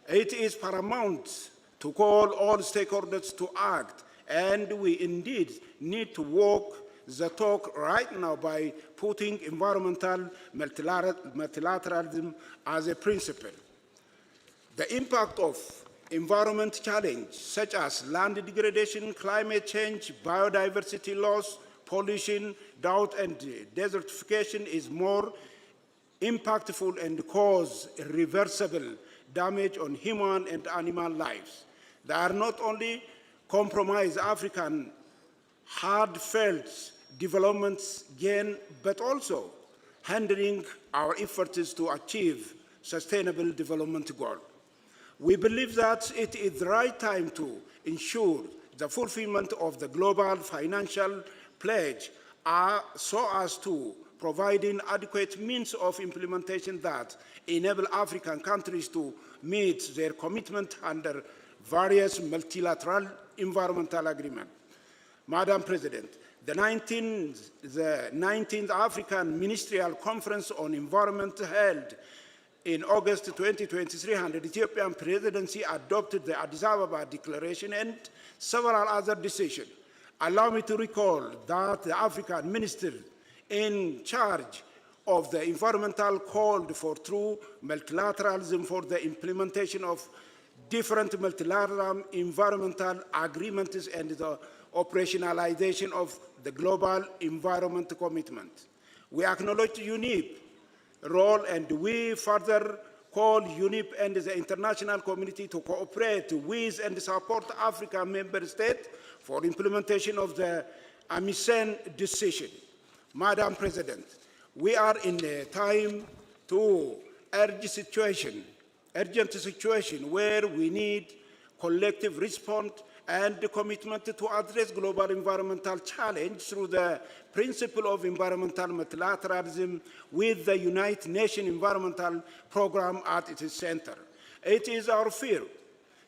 it is paramount to call all stakeholders to act, and we indeed need to walk the talk right now by putting environmental multilateralism as a principle. The impact of environment challenges such as land degradation, climate change, biodiversity loss, pollution, drought, and desertification is more impactful and cause irreversible damage on human and animal lives. They are not only compromise African hard-felt development gain, but also hindering our efforts to achieve sustainable development goals. We believe that it is the right time to ensure the fulfillment of the global financial pledge so as to providing adequate means of implementation that enable African countries to meet their commitment under various multilateral environmental agreements. Madam President, the 19th African Ministerial Conference on Environment held in August 2023 under the Ethiopian presidency adopted the Addis Ababa Declaration and several other decisions. Allow me to recall that the African minister in charge of the environmental called for true multilateralism for the implementation of different multilateral environmental agreements and the operationalization of the global environment commitment. We acknowledge UNEP role, and we further call UNEP and the international community to cooperate with and support African member states for implementation of the AMISEN decision. Madam President, we are in a time to urgent situation where we need collective response and the commitment to address global environmental challenge through the principle of environmental multilateralism with the United Nations Environmental Programme at its center. It is our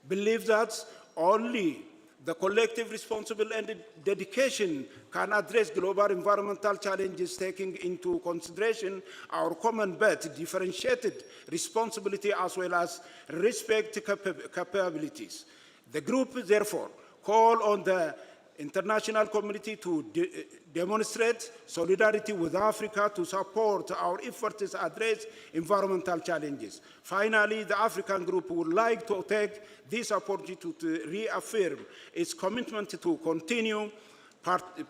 belief that only the collective responsibility and dedication can address global environmental challenges, taking into consideration our common but differentiated responsibility as well as respect capabilities. The group, therefore, call on the international community to demonstrate solidarity with Africa to support our efforts to address environmental challenges. Finally, the African group would like to take this opportunity to reaffirm its commitment to continue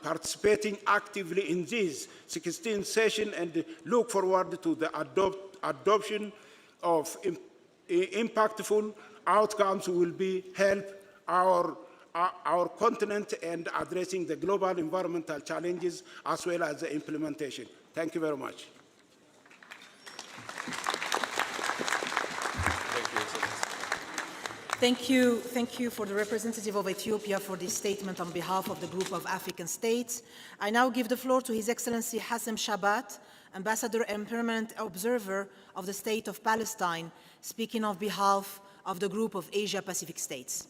participating actively in this 16th session and look forward to the adoption of impactful outcomes will be help our continent and addressing the global environmental challenges as well as the implementation. Thank you very much. Thank you for the representative of Ethiopia for this statement on behalf of the group of African states. I now give the floor to His Excellency Hassem Shabat, Ambassador and Permanent Observer of the State of Palestine, speaking on behalf of the group of Asia-Pacific states.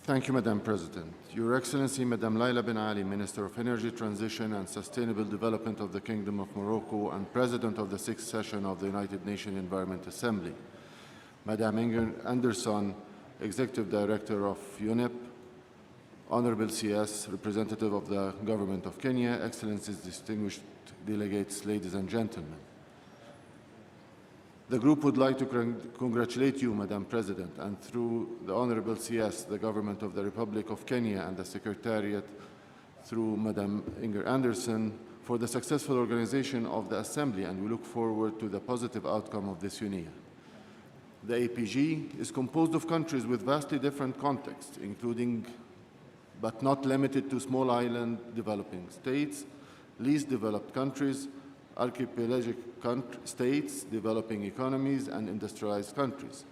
Thank you, Madam President. Your Excellency, Madam Laila Ben Ali, Minister of Energy Transition and Sustainable Development of the Kingdom of Morocco and President of the 6th Session of the United Nations Environment Assembly. Madam Inger Anderson, Executive Director of UNEP, Honorable CS, Representative of the Government of Kenya, Excellencies, distinguished delegates, ladies and gentlemen. The group would like to congratulate you, Madam President, and through the Honorable CS, the Government of the Republic of Kenya and the Secretariat, through Madam Inger Anderson, for the successful organization of the Assembly, and we look forward to the positive outcome of this UNEA. The APG is composed of countries with vastly different contexts, including but not limited to small island developing states, least developed countries, archipelagic states, developing economies, and industrialized countries.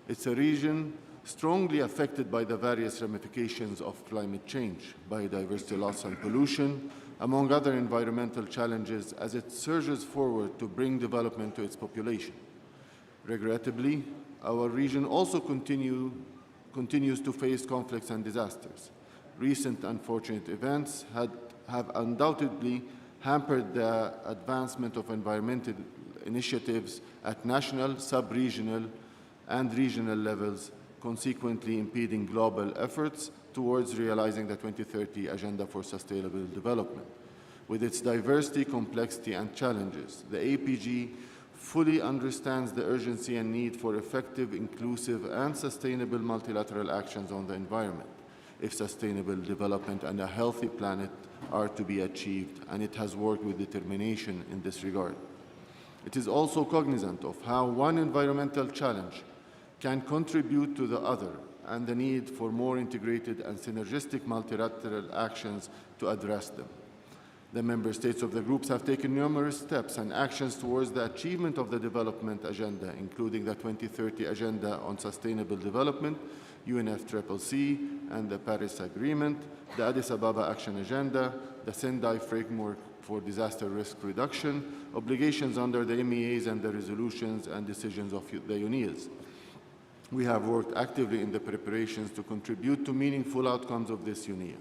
It's a region strongly affected by the various ramifications of climate change, biodiversity loss and pollution, among other environmental challenges, as it surges forward to bring development to its population. Regrettably, our region also continues to face conflicts and disasters. Recent unfortunate events have undoubtedly hampered the advancement of environmental initiatives at national, sub-regional, and regional levels, consequently impeding global efforts towards realizing the 2030 Agenda for Sustainable Development. With its diversity, complexity, and challenges, the APG fully understands the urgency and need for effective, inclusive, and sustainable multilateral actions on the environment if sustainable development and a healthy planet are to be achieved, and it has worked with determination in this regard. It is also cognizant of how one environmental challenge can contribute to the other and the need for more integrated and synergistic multilateral actions to address them. The member states of the groups have taken numerous steps and actions towards the achievement of the development agenda, including the 2030 Agenda on Sustainable Development, UNFCCC, and the Paris Agreement, the Addis Ababa Action Agenda, the Sendai Framework for Disaster Risk Reduction, obligations under the MEAs and the resolutions and decisions of the UNEAs. We have worked actively in the preparations to contribute to meaningful outcomes of this UNEA.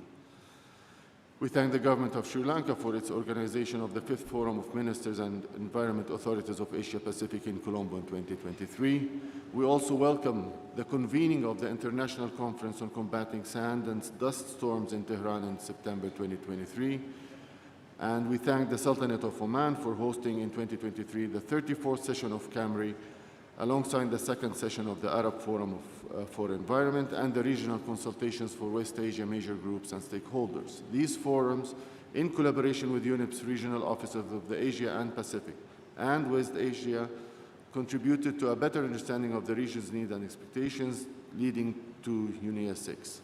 We thank the Government of Sri Lanka for its organization of the 5th Forum of Ministers and Environment Authorities of Asia-Pacific in Colombo in 2023. We also welcome the convening of the International Conference on Combating Sand and Dust Storms in Tehran in September 2023. And we thank the Sultanate of Oman for hosting in 2023 the 34th session of CAMRI, alongside the 2nd session of the Arab Forum for Environment and the regional consultations for West Asia major groups and stakeholders. These forums, in collaboration with UNEP's regional offices of the Asia and Pacific and West Asia, contributed to a better understanding of the region's needs and expectations, leading to UNEA-6.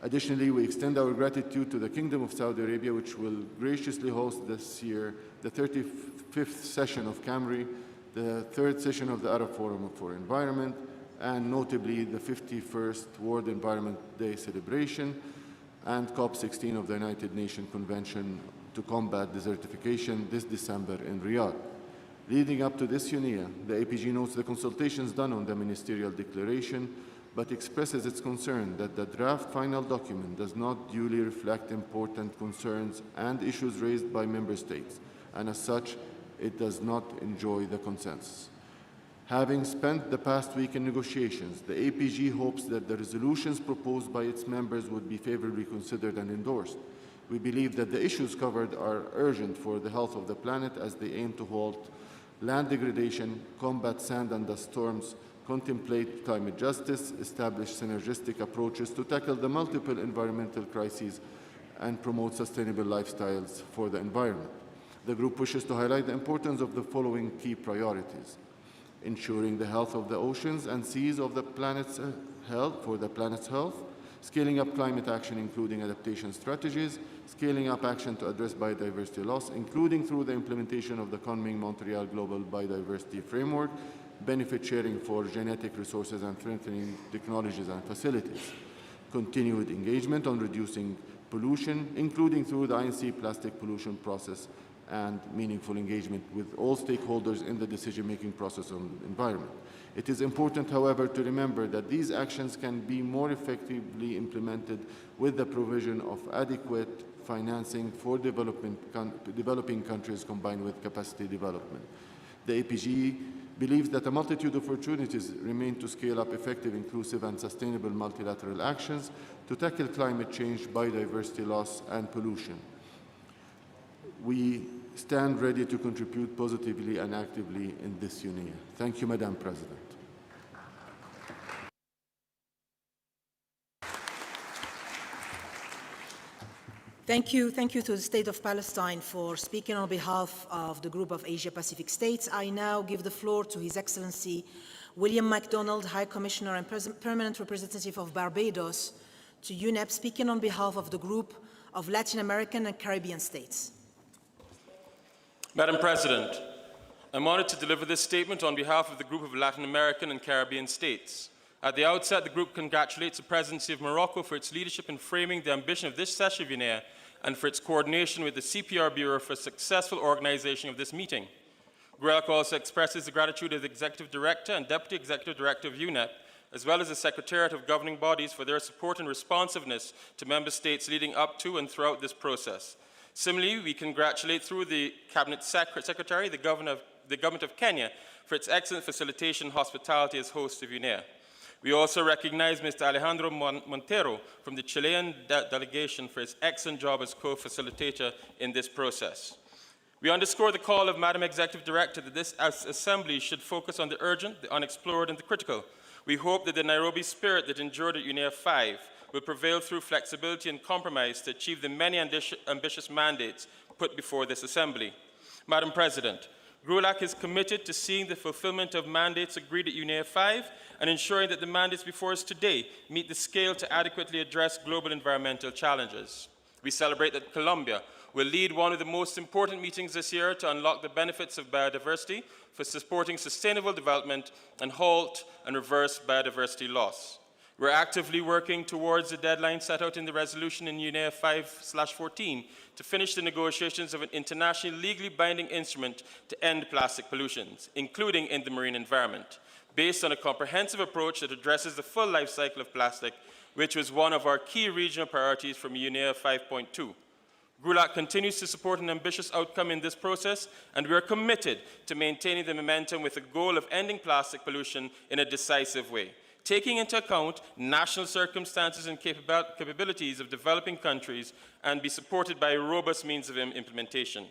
Additionally, we extend our gratitude to the Kingdom of Saudi Arabia, which will graciously host this year the 35th session of CAMRI, the 3rd session of the Arab Forum for Environment, and notably the 51st World Environment Day celebration and COP16 of the United Nations Convention to Combat Desertification this December in Riyadh. Leading up to this UNEA, the APG notes the consultations done on the ministerial declaration, but expresses its concern that the draft final document does not duly reflect important concerns and issues raised by member states, and as such, it does not enjoy the consensus. Having spent the past week in negotiations, the APG hopes that the resolutions proposed by its members would be favorably considered and endorsed. We believe that the issues covered are urgent for the health of the planet, as they aim to halt land degradation, combat sand and dust storms, contemplate climate justice, establish synergistic approaches to tackle the multiple environmental crises, and promote sustainable lifestyles for the environment. The group wishes to highlight the importance of the following key priorities: ensuring the health of the oceans and seas of the planet's health, scaling up climate action, including adaptation strategies, scaling up action to address biodiversity loss, including through the implementation of the Kunming-Montreal Global Biodiversity Framework, benefit sharing for genetic resources and strengthening technologies and facilities, continued engagement on reducing pollution, including through the INC plastic pollution process, and meaningful engagement with all stakeholders in the decision-making process on the environment. It is important, however, to remember that these actions can be more effectively implemented with the provision of adequate financing for developing countries combined with capacity development. The APG believes that a multitude of opportunities remain to scale up effective, inclusive, and sustainable multilateral actions to tackle climate change, biodiversity loss, and pollution. We stand ready to contribute positively and actively in this UNEA. Thank you, Madam President. Thank you to the State of Palestine for speaking on behalf of the Group of Asia-Pacific States. I now give the floor to His Excellency William MacDonald, High Commissioner and Permanent Representative of Barbados to UNEP, speaking on behalf of the Group of Latin American and Caribbean States. Madam President, I'm honored to deliver this statement on behalf of the Group of Latin American and Caribbean States. At the outset, the Group congratulates the Presidency of Morocco for its leadership in framing the ambition of this session of UNEA and for its coordination with the CPR Bureau for successful organization of this meeting. GRELAC also expresses the gratitude of the Executive Director and Deputy Executive Director of UNEP, as well as the Secretariat of Governing Bodies for their support and responsiveness to Member States leading up to and throughout this process. Similarly, we congratulate through the Cabinet Secretary, the Government of Kenya, for its excellent facilitation and hospitality as host of UNEA. We also recognize Mr. Alejandro Montero from the Chilean delegation for his excellent job as co-facilitator in this process. We underscore the call of Madam Executive Director that this Assembly should focus on the urgent, the unexplored, and the critical. We hope that the Nairobi spirit that endured at UNEA-5 will prevail through flexibility and compromise to achieve the many ambitious mandates put before this Assembly. Madam President, GRULAC is committed to seeing the fulfillment of mandates agreed at UNEA-5 and ensuring that the mandates before us today meet the scale to adequately address global environmental challenges. We celebrate that Colombia will lead one of the most important meetings this year to unlock the benefits of biodiversity for supporting sustainable development and halt and reverse biodiversity loss. We're actively working towards the deadline set out in the resolution in UNEA 5/14 to finish the negotiations of an internationally legally binding instrument to end plastic pollutions, including in the marine environment, based on a comprehensive approach that addresses the full life cycle of plastic, which was one of our key regional priorities from UNEA 5.2. GRULAC continues to support an ambitious outcome in this process, and we are committed to maintaining the momentum with the goal of ending plastic pollution in a decisive way, taking into account national circumstances and capabilities of developing countries, and be supported by a robust means of implementation.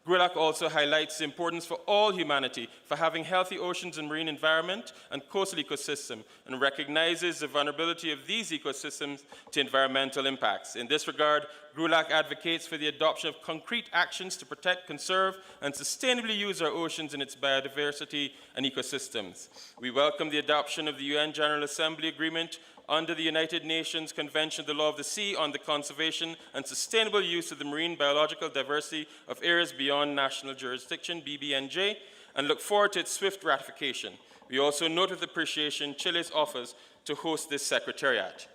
GRULAC also highlights the importance for all humanity for having healthy oceans and marine environment and coastal ecosystem, and recognizes the vulnerability of these ecosystems to environmental impacts. In this regard, GRULAC advocates for the adoption of concrete actions to protect, conserve, and sustainably use our oceans and its biodiversity and ecosystems. We welcome the adoption of the UN General Assembly Agreement under the United Nations Convention of the Law of the Sea on the conservation and sustainable use of the marine biological diversity of areas beyond national jurisdiction, BBNJ, and look forward to its swift ratification. We also note with appreciation Chile's offers to host this secretariat.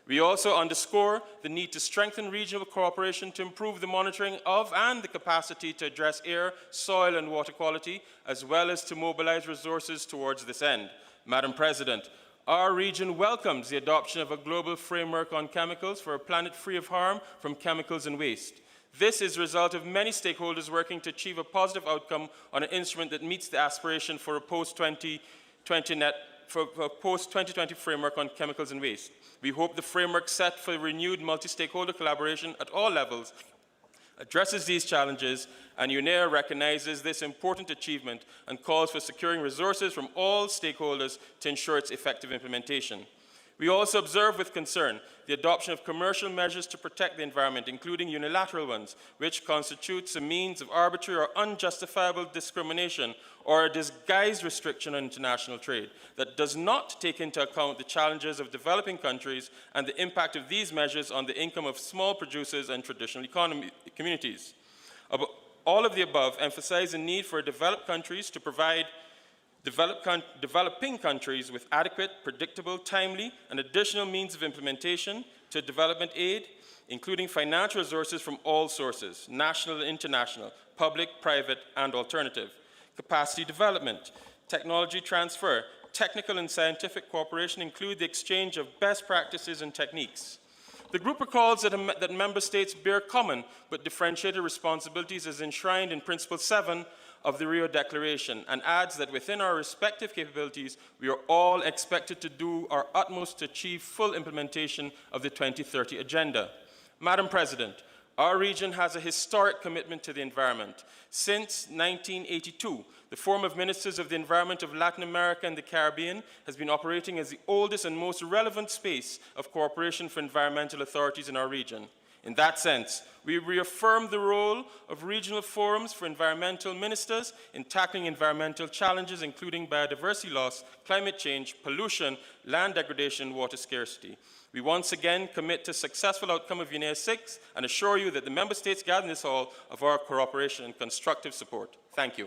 We also underscore the need to strengthen regional cooperation to improve the monitoring of and the capacity to address air, soil, and water quality, as well as to mobilize resources towards this end. Madam President, our region welcomes the adoption of a global framework on chemicals for a planet free of harm from chemicals and waste. This is the result of many stakeholders working to achieve a positive outcome on an instrument that meets the aspiration for a post-2020 framework on chemicals and waste. We hope the framework set for renewed multi-stakeholder collaboration at all levels addresses these challenges, and UNEA recognizes this important achievement and calls for securing resources from all stakeholders to ensure its effective implementation. We also observe with concern the adoption of commercial measures to protect the environment, including unilateral ones, which constitutes a means of arbitrary or unjustifiable discrimination or a disguised restriction on international trade that does not take into account the challenges of developing countries and the impact of these measures on the income of small producers and traditional communities. All of the above emphasize the need for developed countries to provide developing countries with adequate, predictable, timely, and additional means of implementation to development aid, including financial resources from all sources, national and international, public, private, and alternative, capacity development, technology transfer, technical and scientific cooperation include the exchange of best practices and techniques. The group recalls that member states bear common but differentiated responsibilities as enshrined in Principle 7 of the Rio Declaration, and adds that within our respective capabilities, we are all expected to do our utmost to achieve full implementation of the 2030 Agenda. Madam President, our region has a historic commitment to the environment. Since 1982, the Forum of Ministers of the Environment of Latin America and the Caribbean has been operating as the oldest and most relevant space of cooperation for environmental authorities in our region. In that sense, we reaffirm the role of regional forums for environmental ministers in tackling environmental challenges, including biodiversity loss, climate change, pollution, land degradation, water scarcity. We once again commit to successful outcome of UNEA-6 and assure you that the member states gather in this hall of our cooperation and constructive support. Thank you.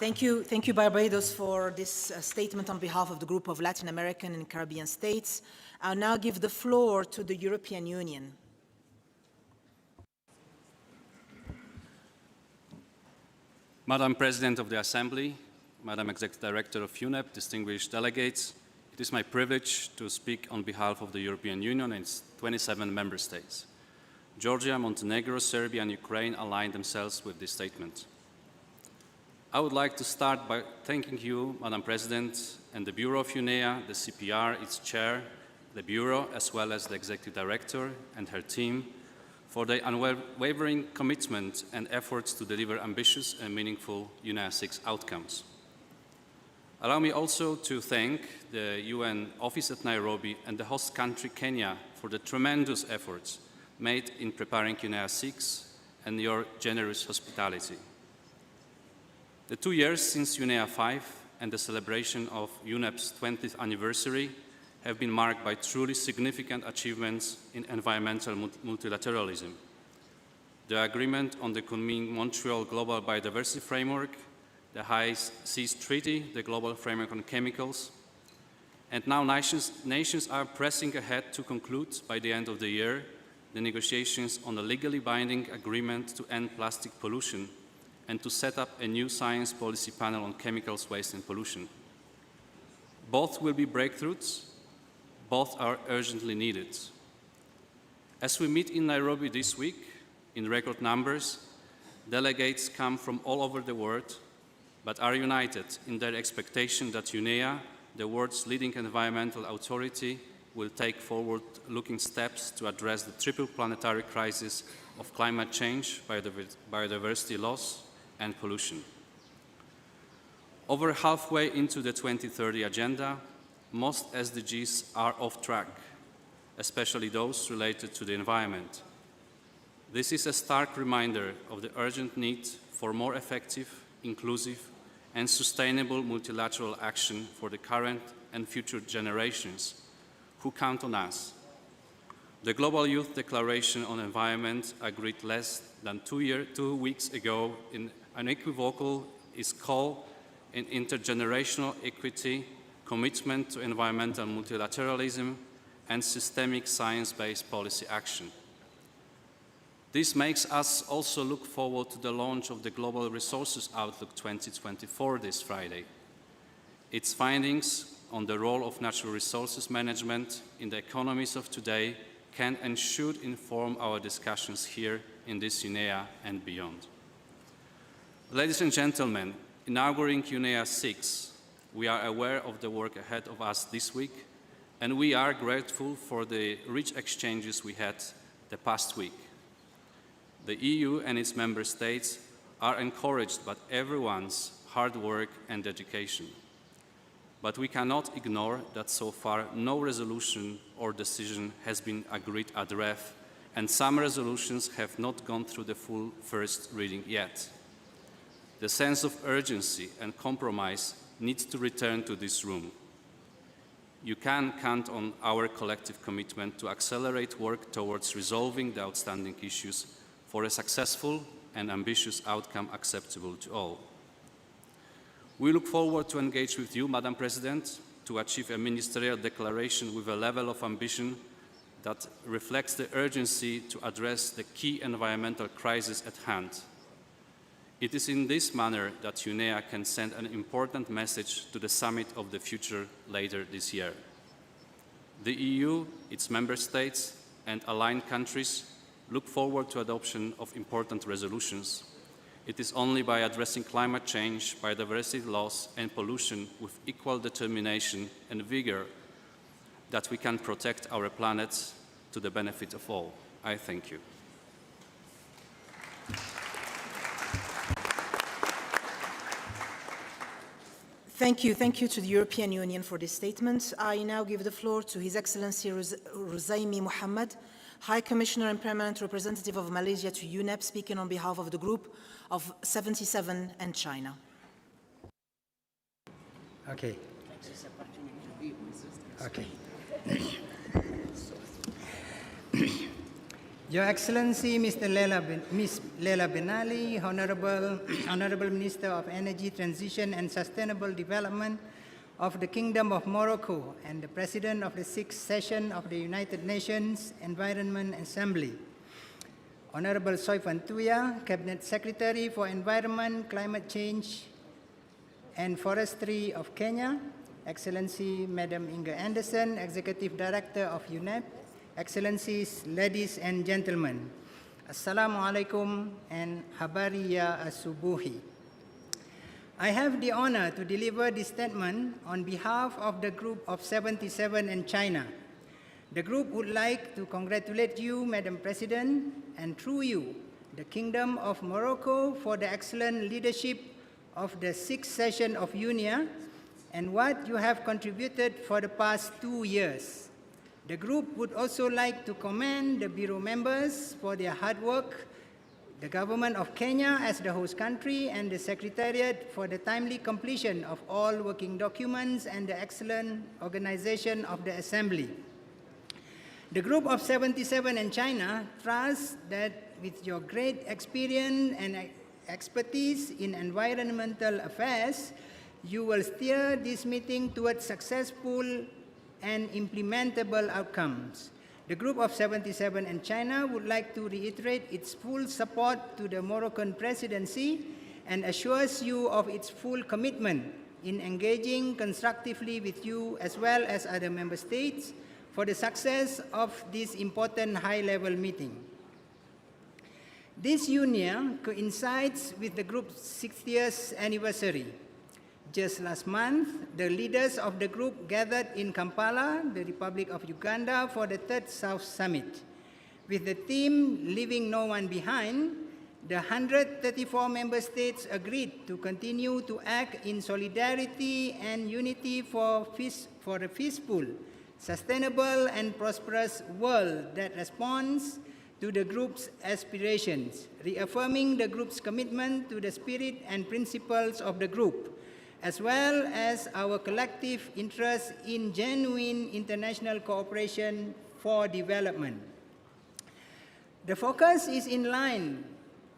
Thank you, Barbados, for this statement on behalf of the group of Latin American and Caribbean states. I'll now give the floor to the European Union. Madam President of the Assembly, Madam Executive Director of UNEP, distinguished delegates, it is my privilege to speak on behalf of the European Union and its 27 member states. Georgia, Montenegro, Serbia, and Ukraine align themselves with this statement. I would like to start by thanking you, Madam President, and the Bureau of UNEA, the CPR, its chair, the Bureau, as well as the Executive Director and her team, for their unwavering commitment and efforts to deliver ambitious and meaningful UNEA-6 outcomes. Allow me also to thank the UN office at Nairobi and the host country, Kenya, for the tremendous efforts made in preparing UNEA-6 and your generous hospitality. The 2 years since UNEA-5 and the celebration of UNEP's 20th anniversary have been marked by truly significant achievements in environmental multilateralism. The agreement on the Kunming-Montreal Global Biodiversity Framework, the High Seas Treaty, the Global Framework on Chemicals, and now nations are pressing ahead to conclude by the end of the year the negotiations on a legally binding agreement to end plastic pollution and to set up a new science policy panel on chemicals, waste, and pollution. Both will be breakthroughs. Both are urgently needed. As we meet in Nairobi this week, in record numbers, delegates come from all over the world, but are united in their expectation that UNEA, the world's leading environmental authority, will take forward-looking steps to address the triple planetary crisis of climate change, biodiversity loss, and pollution. Over halfway into the 2030 Agenda, most SDGs are off track, especially those related to the environment. This is a stark reminder of the urgent need for more effective, inclusive, and sustainable multilateral action for the current and future generations who count on us. The Global Youth Declaration on Environment, agreed less than 2 weeks ago in unequivocal, is call in intergenerational equity, commitment to environmental multilateralism, and systemic science-based policy action. This makes us also look forward to the launch of the Global Resources Outlook 2024 this Friday. Its findings on the role of natural resources management in the economies of today can and should inform our discussions here in this UNEA and beyond. Ladies and gentlemen, inaugurating UNEA-6, we are aware of the work ahead of us this week and we are grateful for the rich exchanges we had the past week. The EU and its member states are encouraged by everyone's hard work and dedication. But we cannot ignore that so far no resolution or decision has been agreed at REF, and some resolutions have not gone through the full first reading yet. The sense of urgency and compromise needs to return to this room. You can count on our collective commitment to accelerate work towards resolving the outstanding issues for a successful and ambitious outcome acceptable to all. We look forward to engage with you, Madam President, to achieve a ministerial declaration with a level of ambition that reflects the urgency to address the key environmental crisis at hand. It is in this manner that UNEA can send an important message to the summit of the future later this year. The EU, its member states, and aligned countries look forward to adoption of important resolutions. It is only by addressing climate change, biodiversity loss, and pollution with equal determination and vigor that we can protect our planet to the benefit of all. I thank you. Thank you to the European Union for this statement. I now give the floor to His Excellency Ruzaimi Mohammed, High Commissioner and Permanent Representative of Malaysia to UNEP, speaking on behalf of the Group of 77 and China. Okay. Okay. Your Excellency, Ms. Leila Ben Ali, Honorable Minister of Energy Transition and Sustainable Development of the Kingdom of Morocco and the President of the 6th session of the United Nations Environment Assembly, Honorable Soifan Tuya, Cabinet Secretary for Environment, Climate Change and Forestry of Kenya, Excellency Madam Inger Anderson, Executive Director of UNEP, Excellencies, ladies and gentlemen, Assalamu alaikum and habari ya asubuhi. I have the honor to deliver this statement on behalf of the Group of 77 and China. The group would like to congratulate you, Madam President, and through you, the Kingdom of Morocco for the excellent leadership of the 6th session of UNEA and what you have contributed for the past 2 years. The group would also like to commend the Bureau members for their hard work, the Government of Kenya as the host country, and the Secretariat for the timely completion of all working documents and the excellent organization of the Assembly. The Group of 77 and China trusts that with your great experience and expertise in environmental affairs, you will steer this meeting towards successful and implementable outcomes. The Group of 77 and China would like to reiterate its full support to the Moroccan presidency and assures you of its full commitment in engaging constructively with you as well as other member states for the success of this important high-level meeting. This UNEA coincides with the group's 60th anniversary. Just last month, the leaders of the group gathered in Kampala, the Republic of Uganda, for the 3rd South Summit. With the theme, Leaving No One Behind, the 134 member states agreed to continue to act in solidarity and unity for a peaceful, sustainable, and prosperous world that responds to the group's aspirations, reaffirming the group's commitment to the spirit and principles of the group, as well as our collective interest in genuine international cooperation for development. The focus is in line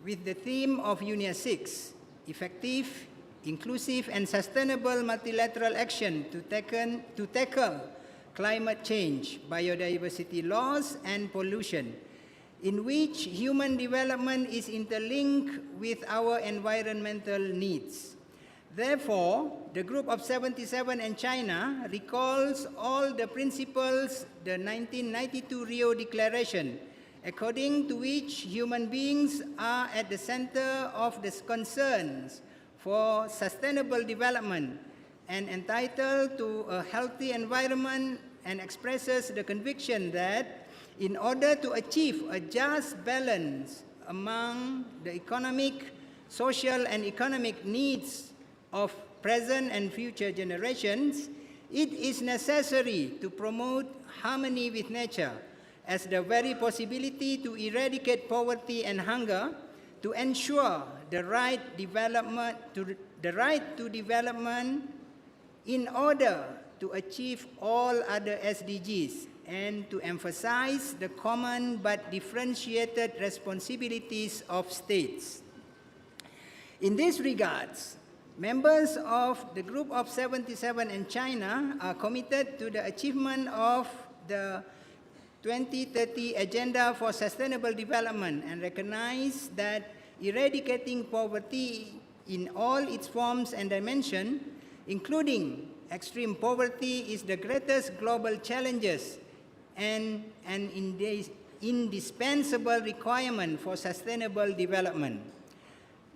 with the theme of UNEA-6, effective, inclusive, and sustainable multilateral action to tackle climate change, biodiversity loss, and pollution, in which human development is interlinked with our environmental needs. Therefore, the Group of 77 and China recalls all the principles the 1992 Rio Declaration, according to which human beings are at the center of the concerns for sustainable development and entitled to a healthy environment and expresses the conviction that in order to achieve a just balance among the economic, social, and economic needs of present and future generations, it is necessary to promote harmony with nature as the very possibility to eradicate poverty and hunger, to ensure the right to development in order to achieve all other SDGs, and to emphasize the common but differentiated responsibilities of states. In these regards, members of the Group of 77 and China are committed to the achievement of the 2030 Agenda for Sustainable Development and recognize that eradicating poverty in all its forms and dimensions, including extreme poverty, is the greatest global challenges and an indispensable requirement for sustainable development.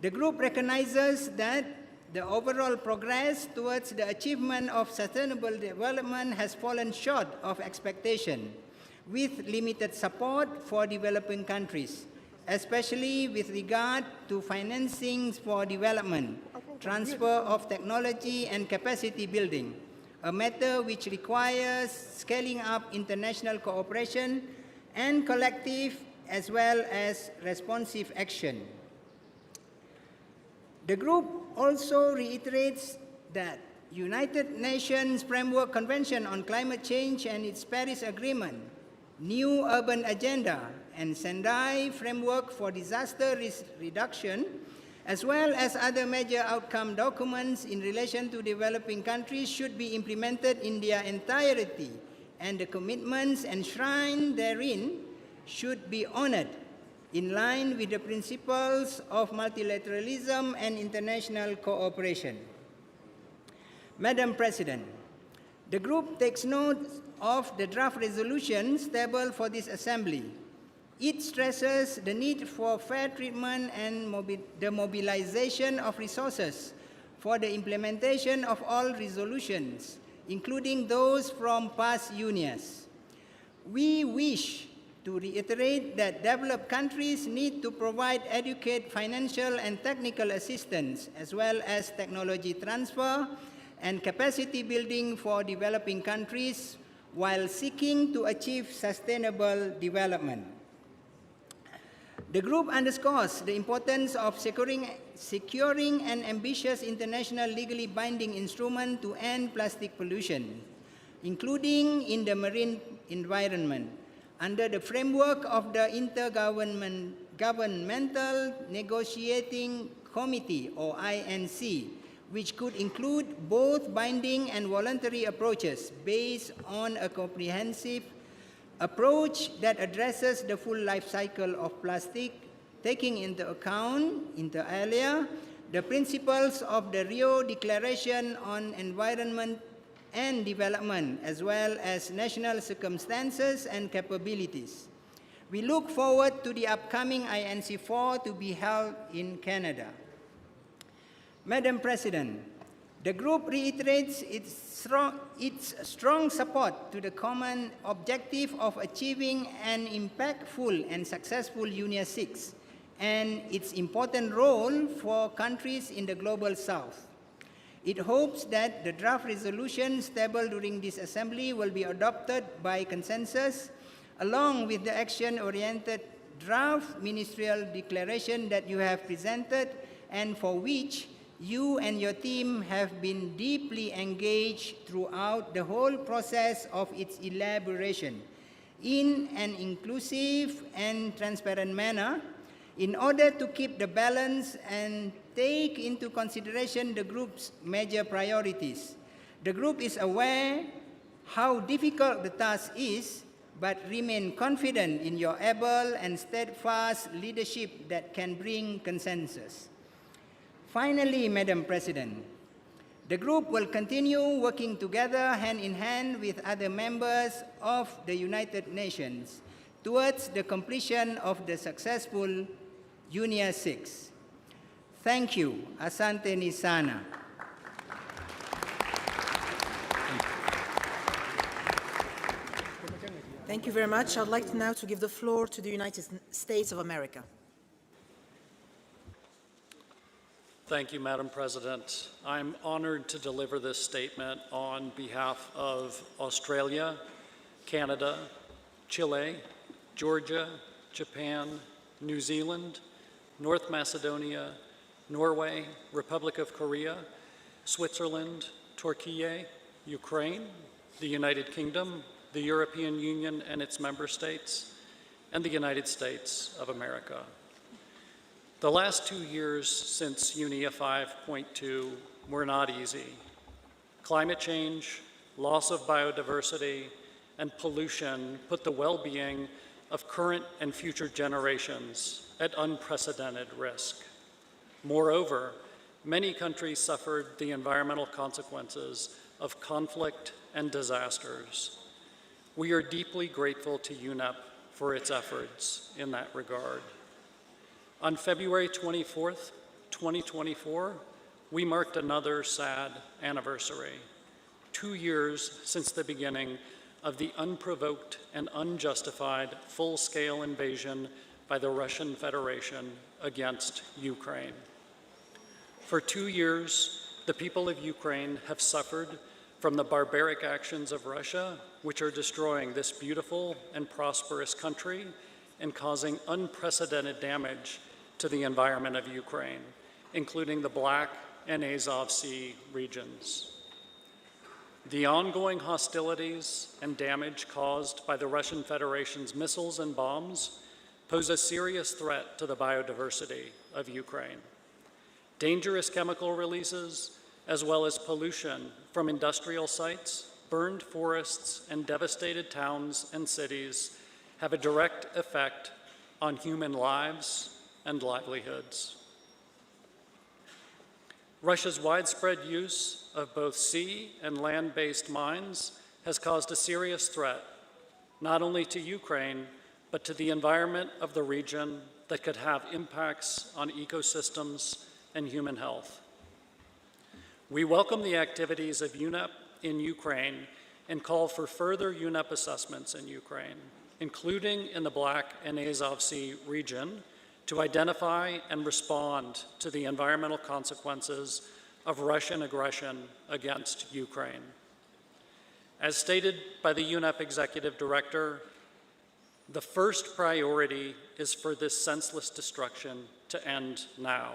The group recognizes that the overall progress towards the achievement of sustainable development has fallen short of expectation, with limited support for developing countries, especially with regard to financing for development, transfer of technology, and capacity building, a matter which requires scaling up international cooperation and collective as well as responsive action. The group also reiterates that United Nations Framework Convention on Climate Change and its Paris Agreement, New Urban Agenda, and Sendai Framework for Disaster Risk Reduction, as well as other major outcome documents in relation to developing countries, should be implemented in their entirety, and the commitments enshrined therein should be honored in line with the principles of multilateralism and international cooperation. Madam President, the group takes note of the draft resolutions tabled for this assembly. It stresses the need for fair treatment and the mobilization of resources for the implementation of all resolutions, including those from past UNEA-6. We wish to reiterate that developed countries need to provide adequate financial and technical assistance, as well as technology transfer and capacity building for developing countries while seeking to achieve sustainable development. The group underscores the importance of securing an ambitious international legally binding instrument to end plastic pollution, including in the marine environment, under the framework of the Intergovernmental Negotiating Committee, or INC, which could include both binding and voluntary approaches based on a comprehensive approach that addresses the full life cycle of plastic, taking into account, inter alia, the principles of the Rio Declaration on Environment and Development, as well as national circumstances and capabilities. We look forward to the upcoming INC4 to be held in Canada. Madam President, the group reiterates its strong support to the common objective of achieving an impactful and successful UNEA-6 and its important role for countries in the Global South. It hopes that the draft resolutions tabled during this assembly will be adopted by consensus, along with the action-oriented draft ministerial declaration that you have presented and for which you and your team have been deeply engaged throughout the whole process of its elaboration in an inclusive and transparent manner in order to keep the balance and take into consideration the group's major priorities. The group is aware how difficult the task is, but remain confident in your able and steadfast leadership that can bring consensus. Finally, Madam President, the group will continue working together hand in hand with other members of the United Nations towards the completion of the successful UNEA-6. Thank you. Asante ni sana. Thank you very much. I'd like now to give the floor to the United States of America. Thank you, Madam President. I'm honored to deliver this statement on behalf of Australia, Canada, Chile, Georgia, Japan, New Zealand, North Macedonia, Norway, Republic of Korea, Switzerland, Turkey, Ukraine, the United Kingdom, the European Union and its member states, and the United States of America. The last 2 years since UNEA 5.2 were not easy. Climate change, loss of biodiversity, and pollution put the well-being of current and future generations at unprecedented risk. Moreover, many countries suffered the environmental consequences of conflict and disasters. We are deeply grateful to UNEP for its efforts in that regard. On February 24th, 2024, we marked another sad anniversary, 2 years since the beginning of the unprovoked and unjustified full-scale invasion by the Russian Federation against Ukraine. For 2 years, the people of Ukraine have suffered from the barbaric actions of Russia, which are destroying this beautiful and prosperous country and causing unprecedented damage to the environment of Ukraine, including the Black and Azov Sea regions. The ongoing hostilities and damage caused by the Russian Federation's missiles and bombs pose a serious threat to the biodiversity of Ukraine. Dangerous chemical releases, as well as pollution from industrial sites, burned forests, and devastated towns and cities have a direct effect on human lives and livelihoods. Russia's widespread use of both sea and land-based mines has caused a serious threat, not only to Ukraine, but to the environment of the region that could have impacts on ecosystems and human health. We welcome the activities of UNEP in Ukraine and call for further UNEP assessments in Ukraine, including in the Black and Azov Sea region, to identify and respond to the environmental consequences of Russian aggression against Ukraine. As stated by the UNEP Executive Director, the first priority is for this senseless destruction to end now.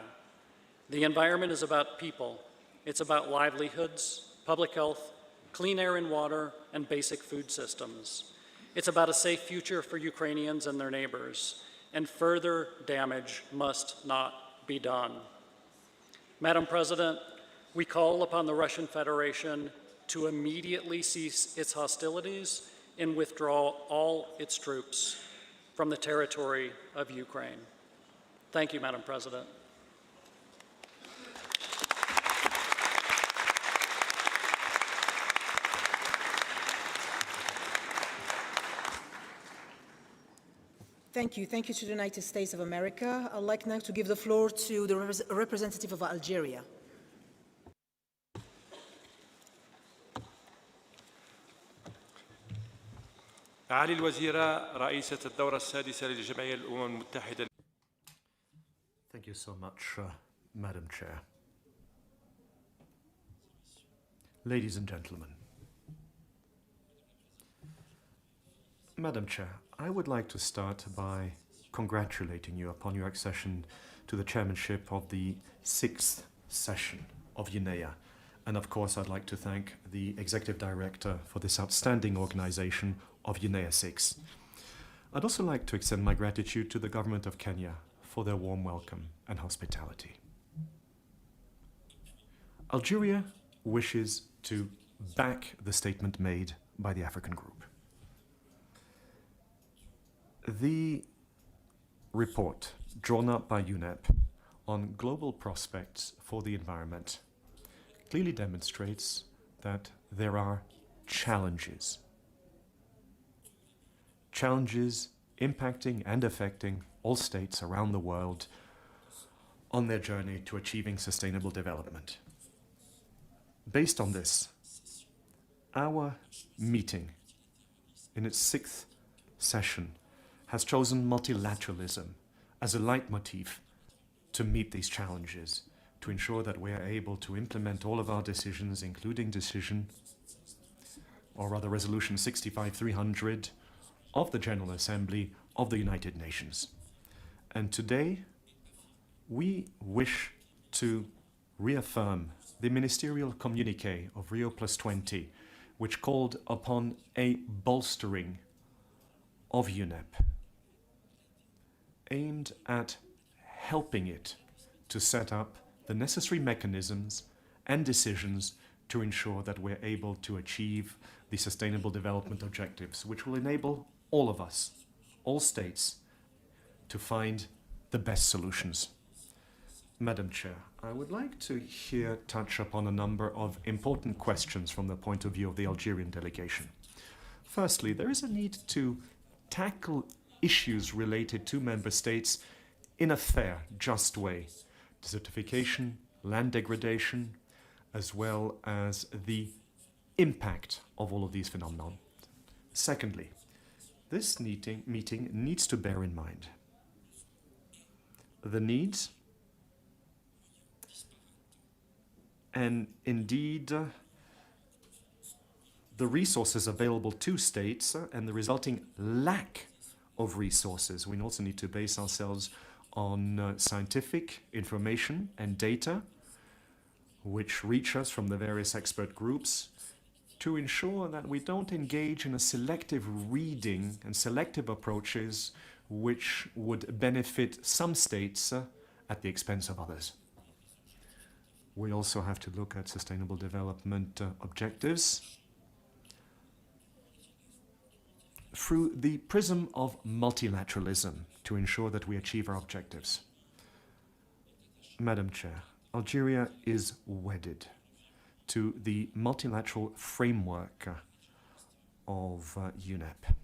The environment is about people. It's about livelihoods, public health, clean air and water, and basic food systems. It's about a safe future for Ukrainians and their neighbors, and further damage must not be done. Madam President, we call upon the Russian Federation to immediately cease its hostilities and withdraw all its troops from the territory of Ukraine. Thank you, Madam President. Thank you. Thank you to the United States of America. I'd like now to give the floor to the representative of Algeria. معالي الوزيرة رئيسة الدورة السادسة لجمعية الأمم المتحدة. Thank you so much, Madam Chair. Ladies and gentlemen. Madam Chair, I would like to start by congratulating you upon your accession to the chairmanship of the 6th session of UNEA. And of course, I'd like to thank the Executive Director for this outstanding organization of UNEA-6. I'd also like to extend my gratitude to the government of Kenya for their warm welcome and hospitality. Algeria wishes to back the statement made by the African Group. The report drawn up by UNEP on global prospects for the environment clearly demonstrates that there are challenges impacting and affecting all states around the world on their journey to achieving sustainable development. Based on this, our meeting in its 6th session has chosen multilateralism as a leitmotif to meet these challenges, to ensure that we are able to implement all of our decisions, including Resolution 65-300 of the General Assembly of the United Nations. And today, we wish to reaffirm the ministerial communiqué of Rio+20, which called upon a bolstering of UNEP, aimed at helping it to set up the necessary mechanisms and decisions to ensure that we're able to achieve the Sustainable Development Objectives, which will enable all of us, all states, to find the best solutions. Madam Chair, I would like to here touch upon a number of important questions from the point of view of the Algerian delegation. Firstly, there is a need to tackle issues related to member states in a fair, just way. Desertification, land degradation, as well as the impact of all of these phenomena. Secondly, this meeting needs to bear in mind the needs and indeed the resources available to states and the resulting lack of resources. We also need to base ourselves on scientific information and data which reach us from the various expert groups to ensure that we don't engage in a selective reading and selective approaches which would benefit some states at the expense of others. We also have to look at sustainable development objectives through the prism of multilateralism to ensure that we achieve our objectives. Madam Chair, Algeria is wedded to the multilateral framework of UNEP.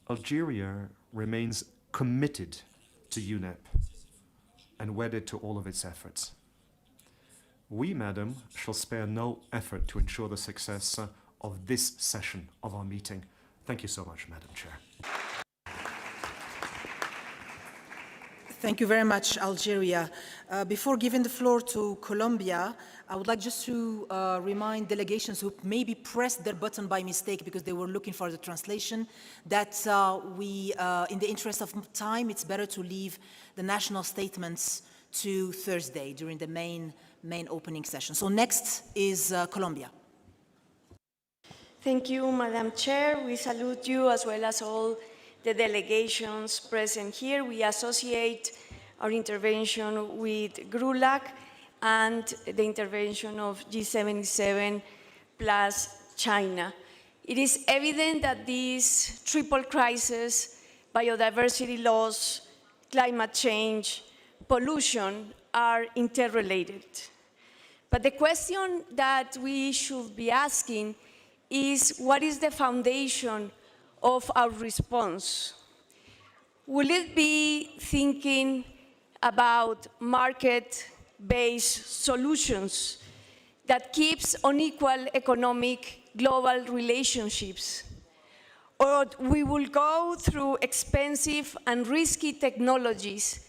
Algeria remains committed to UNEP and wedded to all of its efforts. We, Madam, shall spare no effort to ensure the success of this session of our meeting. Thank you so much, Madam Chair. Thank you very much, Algeria. Before giving the floor to Colombia, I would like just to remind delegations who maybe pressed their button by mistake because they were looking for the translation, that in the interest of time, it's better to leave the national statements to Thursday during the main opening session. So next is Colombia. Thank you, Madam Chair. We salute you as well as all the delegations present here. We associate our intervention with GRULAC and the intervention of G77 plus China. It is evident that these triple crises, biodiversity loss, climate change, pollution, are interrelated. But the question that we should be asking is, what is the foundation of our response? Will it be thinking about market-based solutions that keeps unequal economic global relationships? Or we will go through expensive and risky technologies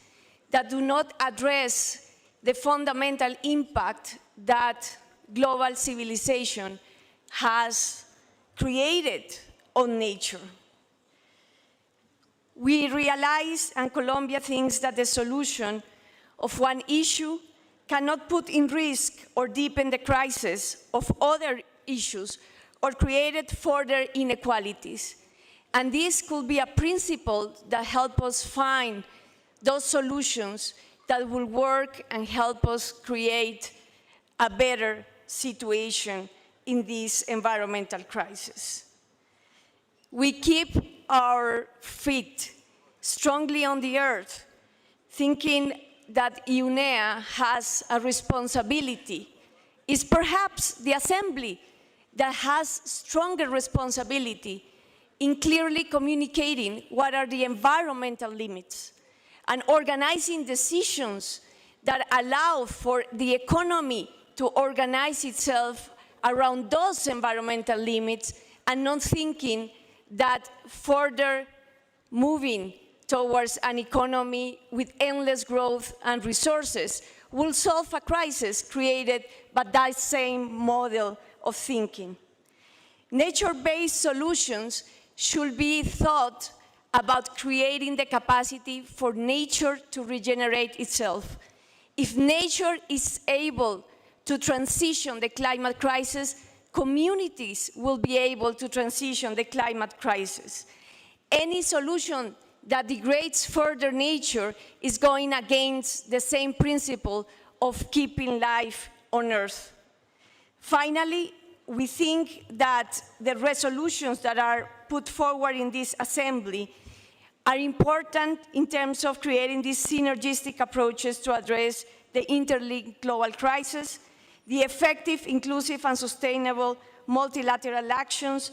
that do not address the fundamental impact that global civilization has created on nature? We realize, and Colombia thinks, that the solution of one issue cannot put in risk or deepen the crisis of other issues or create further inequalities. And this could be a principle that helps us find those solutions that will work and help us create a better situation in this environmental crisis. We keep our feet strongly on the earth, thinking that UNEA has a responsibility. It's perhaps the Assembly that has stronger responsibility in clearly communicating what are the environmental limits and organizing decisions that allow for the economy to organize itself around those environmental limits and not thinking that further moving towards an economy with endless growth and resources will solve a crisis created by that same model of thinking. Nature-based solutions should be thought about creating the capacity for nature to regenerate itself. If nature is able to transition the climate crisis, communities will be able to transition the climate crisis. Any solution that degrades further nature is going against the same principle of keeping life on Earth. Finally, we think that the resolutions that are put forward in this assembly are important in terms of creating these synergistic approaches to address the interlinked global crisis. The effective, inclusive, and sustainable multilateral actions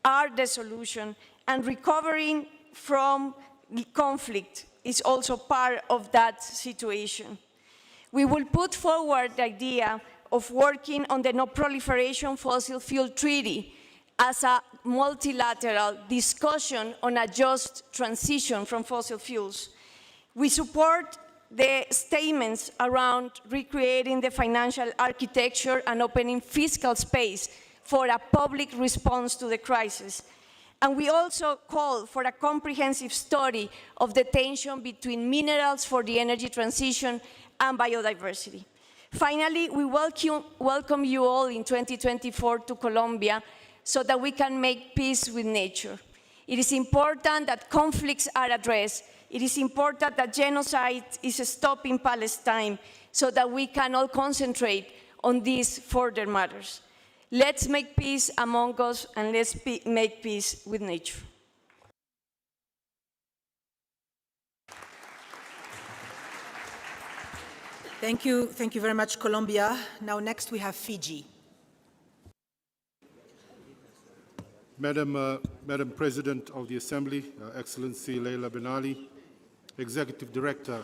are the solution, and recovering from the conflict is also part of that situation. We will put forward the idea of working on the Non-Proliferation Fossil Fuel Treaty as a multilateral discussion on a just transition from fossil fuels. We support the statements around recreating the financial architecture and opening fiscal space for a public response to the crisis. And we also call for a comprehensive study of the tension between minerals for the energy transition and biodiversity. Finally, we welcome you all in 2024 to Colombia so that we can make peace with nature. It is important that conflicts are addressed. It is important that genocide is stopped in Palestine so that we can all concentrate on these further matters. Let's make peace among us, and let's make peace with nature. Thank you very much, Colombia. Now next we have Fiji. Madam President of the Assembly, Excellency Leila Ben Ali, Executive Director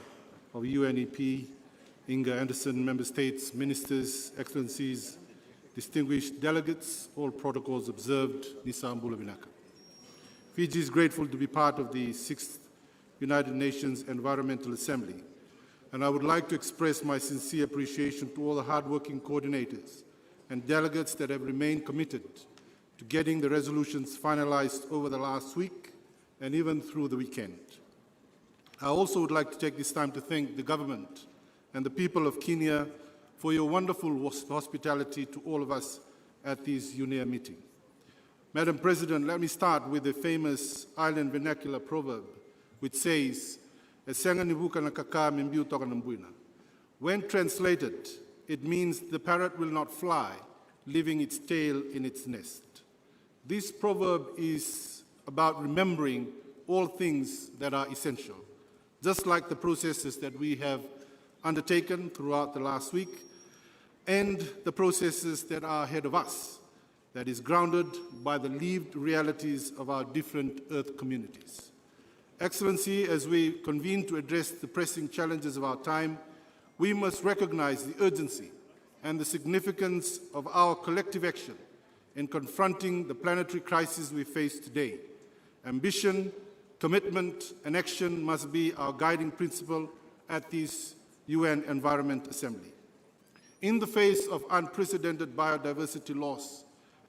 of UNEP, Inga Anderson, Member States, Ministers, Excellencies, distinguished delegates, all protocols observed, Nisambula Binaka. Fiji is grateful to be part of the 6th United Nations Environmental Assembly, and I would like to express my sincere appreciation to all the hardworking coordinators and delegates that have remained committed to getting the resolutions finalized over the last week and even through the weekend. I also would like to take this time to thank the government and the people of Kenya for your wonderful hospitality to all of us at this UNEA meeting. Madam President, let me start with the famous island vernacular proverb, which says, when translated, it means the parrot will not fly, leaving its tail in its nest. This proverb is about remembering all things that are essential, just like the processes that we have undertaken throughout the last week, and the processes that are ahead of us, that is grounded by the lived realities of our different Earth communities. Excellency, as we convene to address the pressing challenges of our time, we must recognize the urgency and the significance of our collective action in confronting the planetary crisis we face today. Ambition, commitment, and action must be our guiding principle at this UN Environment Assembly. In the face of unprecedented biodiversity loss,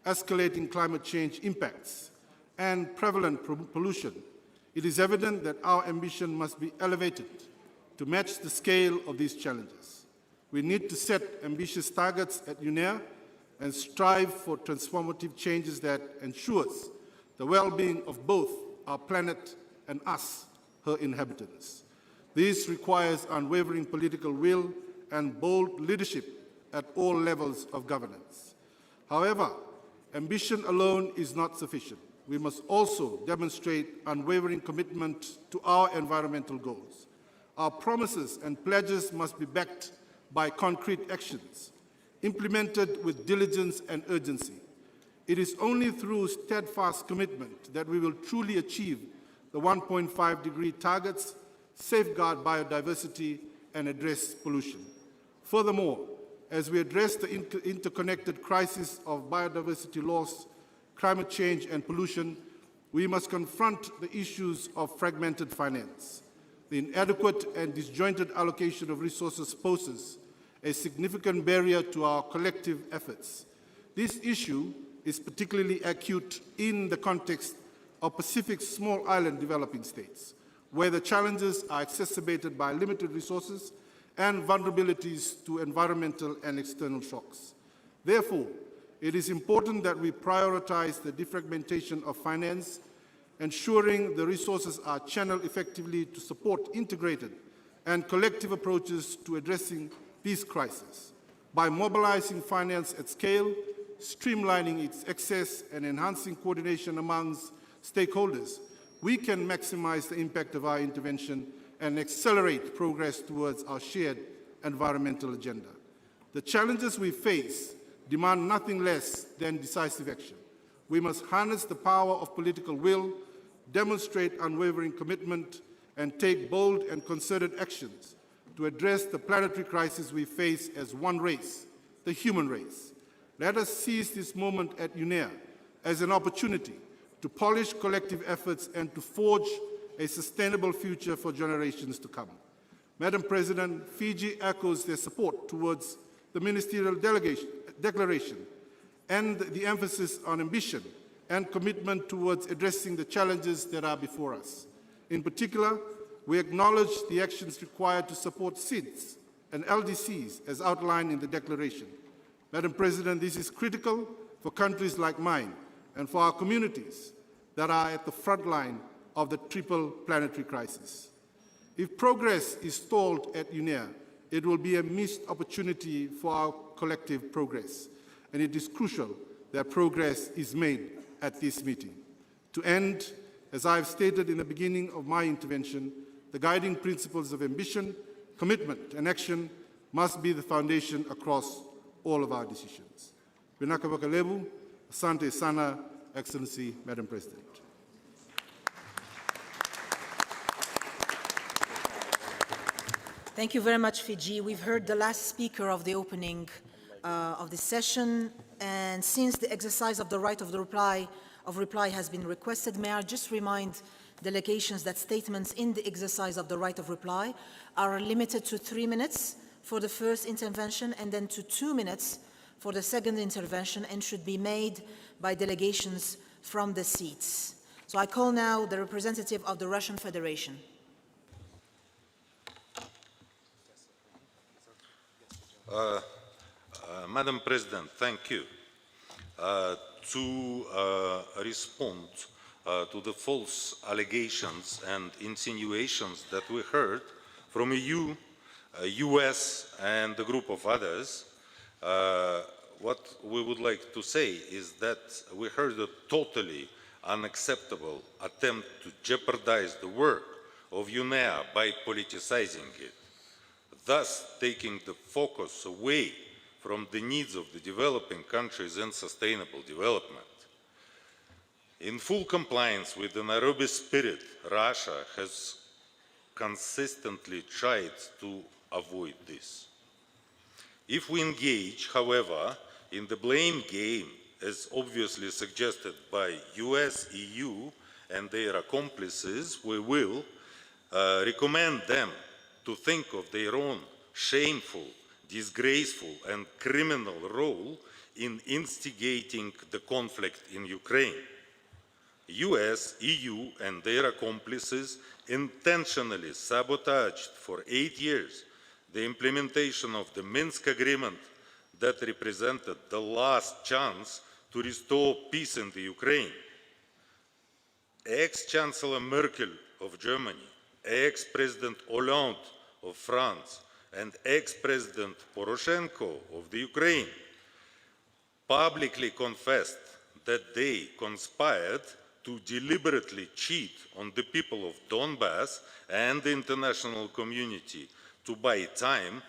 escalating climate change impacts, and prevalent pollution, it is evident that our ambition must be elevated to match the scale of these challenges. We need to set ambitious targets at UNEA and strive for transformative changes that ensures the well-being of both our planet and us, her inhabitants. This requires unwavering political will and bold leadership at all levels of governance. However, ambition alone is not sufficient. We must also demonstrate unwavering commitment to our environmental goals. Our promises and pledges must be backed by concrete actions, implemented with diligence and urgency. It is only through steadfast commitment that we will truly achieve the 1.5-degree targets, safeguard biodiversity, and address pollution. Furthermore, as we address the interconnected crisis of biodiversity loss, climate change, and pollution, we must confront the issues of fragmented finance. The inadequate and disjointed allocation of resources poses a significant barrier to our collective efforts. This issue is particularly acute in the context of Pacific small island developing states, where the challenges are exacerbated by limited resources and vulnerabilities to environmental and external shocks. Therefore, it is important that we prioritize the defragmentation of finance, ensuring the resources are channeled effectively to support integrated and collective approaches to addressing these crises. By mobilizing finance at scale, streamlining its access, and enhancing coordination amongst stakeholders, we can maximize the impact of our intervention and accelerate progress towards our shared environmental agenda. The challenges we face demand nothing less than decisive action. We must harness the power of political will, demonstrate unwavering commitment, and take bold and concerted actions to address the planetary crisis we face as one race, the human race. Let us seize this moment at UNEA as an opportunity to polish collective efforts and to forge a sustainable future for generations to come. Madam President, Fiji echoes their support towards the ministerial declaration and the emphasis on ambition and commitment towards addressing the challenges that are before us. In particular, we acknowledge the actions required to support SIDS and LDCs as outlined in the declaration. Madam President, this is critical for countries like mine and for our communities that are at the front line of the triple planetary crisis. If progress is stalled at UNEA, it will be a missed opportunity for our collective progress, and it is crucial that progress is made at this meeting. To end, as I have stated in the beginning of my intervention, the guiding principles of ambition, commitment, and action must be the foundation across all of our decisions. Vinaka Bakalebu, Asante Sana, Excellency, Madam President. Thank you very much, Fiji. We've heard the last speaker of the opening of this session, and since the exercise of the right of reply has been requested, may I just remind delegations that statements in the exercise of the right of reply are limited to 3 minutes for the first intervention and then to 2 minutes for the second intervention, and should be made by delegations from the seats. So I call now the representative of the Russian Federation. Madam President, thank you. To respond to the false allegations and insinuations that we heard from EU, US, and a group of others, what we would like to say is that we heard a totally unacceptable attempt to jeopardize the work of UNEA by politicizing it, thus taking the focus away from the needs of the developing countries and sustainable development. In full compliance with the Nairobi spirit, Russia has consistently tried to avoid this. If we engage, however, in the blame game, as obviously suggested by US, EU, and their accomplices, we will recommend them to think of their own shameful, disgraceful, and criminal role in instigating the conflict in Ukraine. US, EU, and their accomplices intentionally sabotaged for 8 years the implementation of the Minsk Agreement that represented the last chance to restore peace in the Ukraine. Ex-Chancellor Merkel of Germany, ex-President Hollande of France, and ex-President Poroshenko of the Ukraine publicly confessed that they conspired to deliberately cheat on the people of Donbass and the international community to buy time,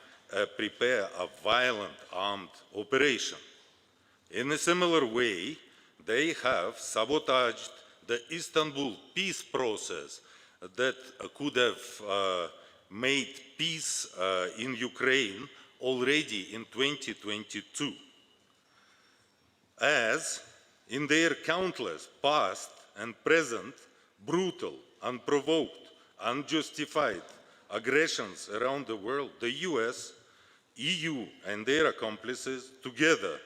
prepare a violent armed operation. In a similar way, they have sabotaged the Istanbul peace process that could have made peace in Ukraine already in 2022. As in their countless past and present brutal, unprovoked, unjustified aggressions around the world, the US, EU and their accomplices, together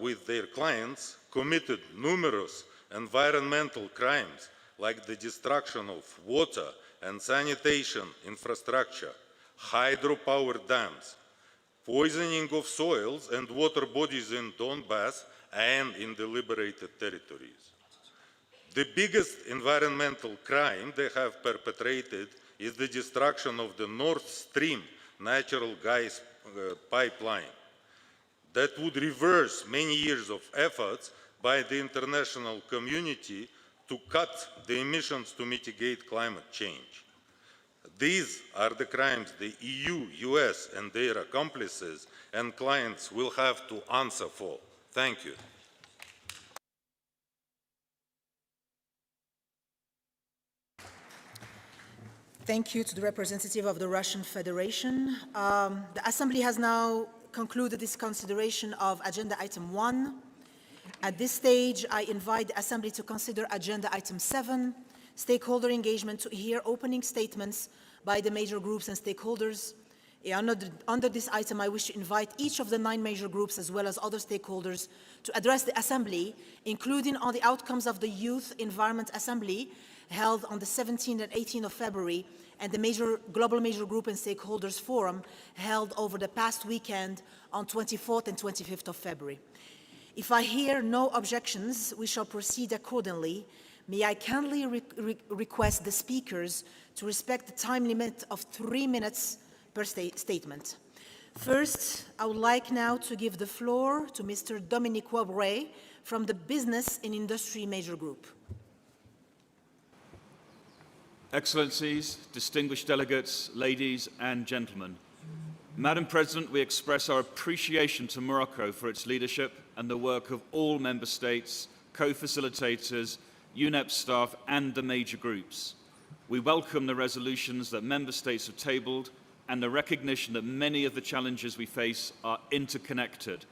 with their clients, committed numerous environmental crimes like the destruction of water and sanitation infrastructure, hydropower dams, poisoning of soils and water bodies in Donbass and in the liberated territories. The biggest environmental crime they have perpetrated is the destruction of the Nord Stream natural gas pipeline. That would reverse many years of efforts by the international community to cut the emissions to mitigate climate change. These are the crimes the EU, US and their accomplices and clients will have to answer for. Thank you. Thank you to the representative of the Russian Federation. The Assembly has now concluded this consideration of Agenda Item 1. At this stage, I invite the Assembly to consider Agenda Item 7, stakeholder engagement, to hear opening statements by the major groups and stakeholders. Under this item, I wish to invite each of the 9 major groups as well as other stakeholders to address the Assembly, including on the outcomes of the Youth Environment Assembly held on the 17th and 18th of February and the Global Major Group and Stakeholders Forum held over the past weekend on 24th and 25th of February. If I hear no objections, we shall proceed accordingly. May I kindly request the speakers to respect the time limit of 3 minutes per statement. First, I would like now to give the floor to Mr. Dominique Wabray from the Business and Industry Major Group. Excellencies, distinguished delegates, ladies and gentlemen. Madam President, we express our appreciation to Morocco for its leadership and the work of all member states, co-facilitators, UNEP staff and the major groups. We welcome the resolutions that member states have tabled and the recognition that many of the challenges we face are interconnected,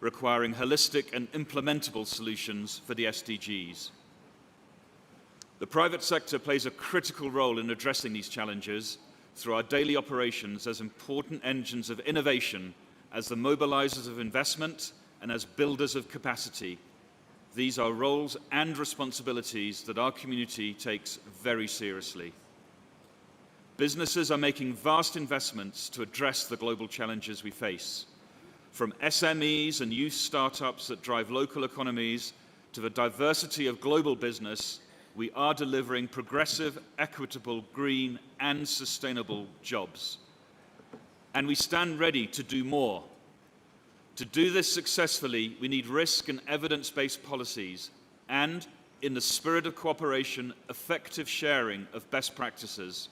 requiring holistic and implementable solutions for the SDGs. The private sector plays a critical role in addressing these challenges through our daily operations as important engines of innovation, as the mobilizers of investment and as builders of capacity. These are roles and responsibilities that our community takes very seriously. Businesses are making vast investments to address the global challenges we face. From SMEs and youth startups that drive local economies to the diversity of global business, we are delivering progressive, equitable, green and sustainable jobs. And we stand ready to do more. To do this successfully, we need risk and evidence-based policies and, in the spirit of cooperation, effective sharing of best practices.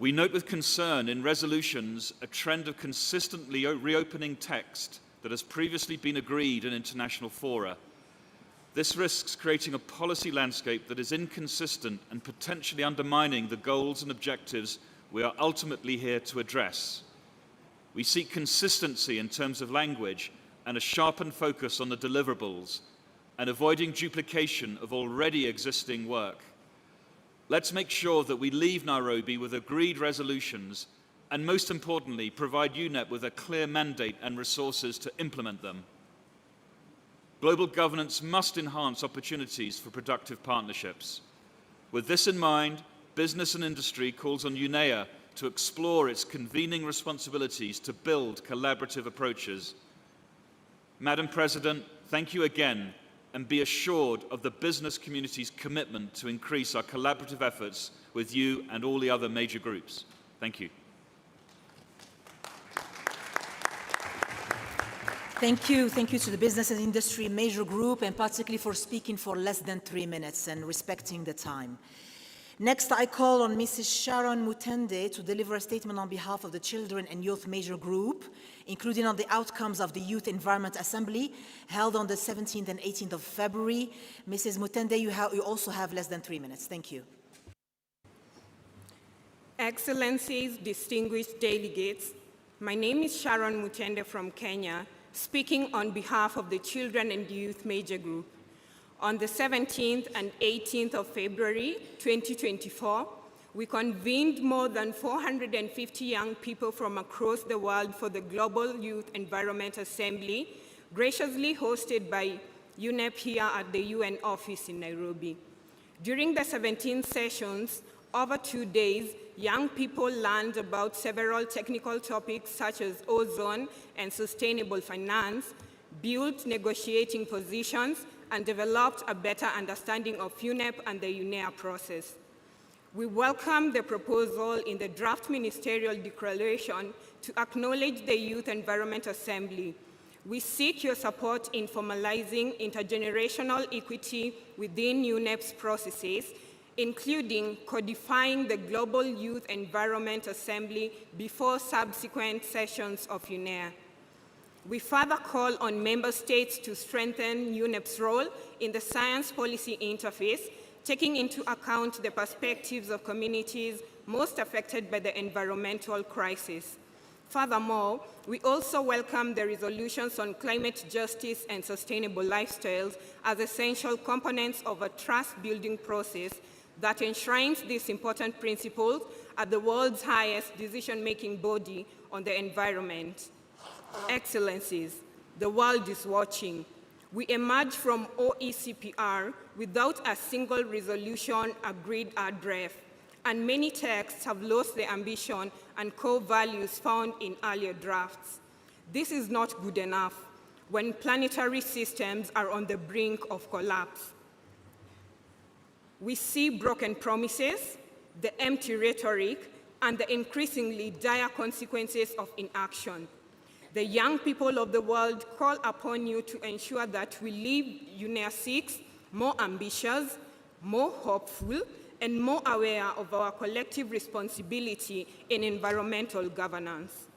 We note with concern in resolutions a trend of consistently reopening text that has previously been agreed in international fora. This risks creating a policy landscape that is inconsistent and potentially undermining the goals and objectives we are ultimately here to address. We seek consistency in terms of language and a sharpened focus on the deliverables and avoiding duplication of already existing work. Let's make sure that we leave Nairobi with agreed resolutions and, most importantly, provide UNEP with a clear mandate and resources to implement them. Global governance must enhance opportunities for productive partnerships. With this in mind, business and industry calls on UNEA to explore its convening responsibilities to build collaborative approaches. Madam President, thank you again, and be assured of the business community's commitment to increase our collaborative efforts with you and all the other major groups. Thank you. Thank you. Thank you to the Business and Industry Major Group, and particularly for speaking for less than 3 minutes and respecting the time. Next, I call on Mrs. Sharon Mutende to deliver a statement on behalf of the Children and Youth Major Group, including on the outcomes of the Youth Environment Assembly held on the 17th and 18th of February. Mrs. Mutende, you also have less than 3 minutes. Thank you. Excellencies, distinguished delegates, my name is Sharon Mutende from Kenya, speaking on behalf of the Children and Youth Major Group. On the 17th and 18th of February 2024, we convened more than 450 young people from across the world for the Global Youth Environment Assembly, graciously hosted by UNEP here at the UN office in Nairobi. During the 17 sessions, over 2 days, young people learned about several technical topics such as ozone and sustainable finance, built negotiating positions, and developed a better understanding of UNEP and the UNEA process. We welcome the proposal in the draft ministerial declaration to acknowledge the Youth Environment Assembly. We seek your support in formalizing intergenerational equity within UNEP's processes, including codifying the Global Youth Environment Assembly before subsequent sessions of UNEA. We further call on member states to strengthen UNEP's role in the science policy interface, taking into account the perspectives of communities most affected by the environmental crisis. Furthermore, we also welcome the resolutions on climate justice and sustainable lifestyles as essential components of a trust-building process that enshrines these important principles at the world's highest decision-making body on the environment. Excellencies, the world is watching. We emerge from OECPR without a single resolution agreed at DREF, and many texts have lost the ambition and core values found in earlier drafts. This is not good enough when planetary systems are on the brink of collapse. We see broken promises, the empty rhetoric, and the increasingly dire consequences of inaction. The young people of the world call upon you to ensure that we leave UNEA-6 more ambitious, more hopeful, and more aware of our collective responsibility in environmental governance.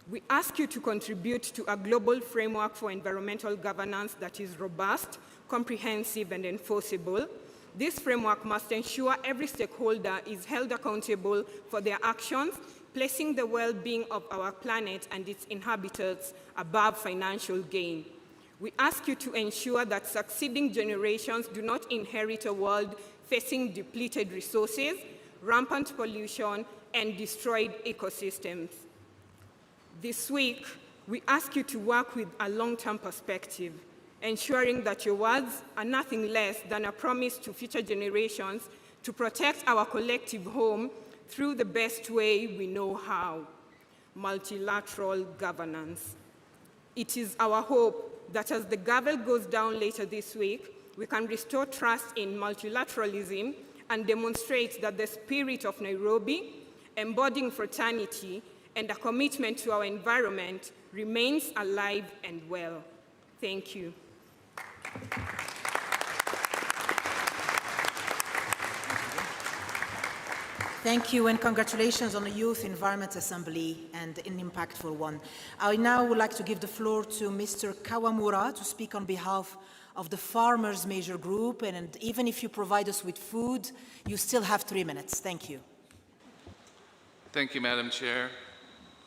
We ask you to contribute to a global framework for environmental governance that is robust, comprehensive, and enforceable. This framework must ensure every stakeholder is held accountable for their actions, placing the well-being of our planet and its inhabitants above financial gain. We ask you to ensure that succeeding generations do not inherit a world facing depleted resources, rampant pollution, and destroyed ecosystems. This week, we ask you to work with a long-term perspective, ensuring that your words are nothing less than a promise to future generations to protect our collective home through the best way we know how, multilateral governance. It is our hope that as the gavel goes down later this week, we can restore trust in multilateralism and demonstrate that the spirit of Nairobi, embodying fraternity and a commitment to our environment, remains alive and well. Thank you. Thank you, and congratulations on the Youth Environment Assembly and an impactful one. I now would like to give the floor to Mr. Kawamura to speak on behalf of the Farmers Major Group, and even if you provide us with food, you still have 3 minutes. Thank you. Thank you, Madam Chair,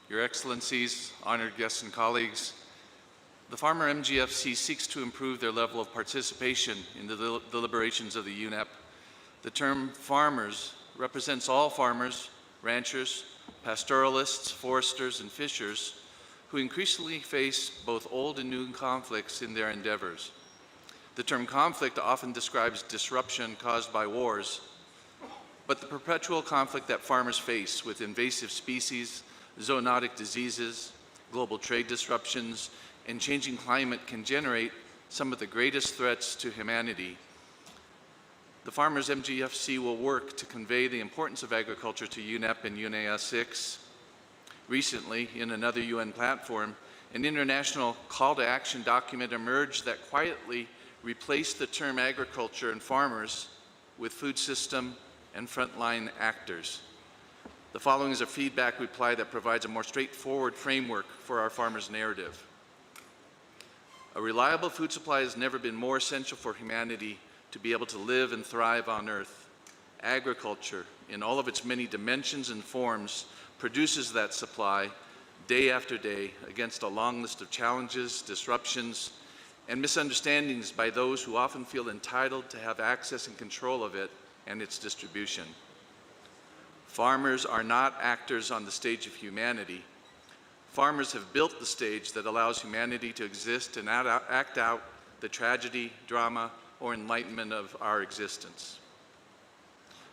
Your Excellencies, honored guests and colleagues. The Farmer MGFC seeks to improve their level of participation in the deliberations of the UNEP. The term farmers represents all farmers, ranchers, pastoralists, foresters, and fishers who increasingly face both old and new conflicts in their endeavors. The term conflict often describes disruption caused by wars, but the perpetual conflict that farmers face with invasive species, zoonotic diseases, global trade disruptions, and changing climate can generate some of the greatest threats to humanity. The Farmers MGFC will work to convey the importance of agriculture to UNEP and UNEA-6. Recently, in another UN platform, an international call to action document emerged that quietly replaced the term agriculture and farmers with food system and frontline actors. The following is a feedback reply that provides a more straightforward framework for our farmers' narrative. A reliable food supply has never been more essential for humanity to be able to live and thrive on Earth. Agriculture, in all of its many dimensions and forms, produces that supply day after day against a long list of challenges, disruptions, and misunderstandings by those who often feel entitled to have access and control of it and its distribution. Farmers are not actors on the stage of humanity. Farmers have built the stage that allows humanity to exist and act out the tragedy, drama, or enlightenment of our existence.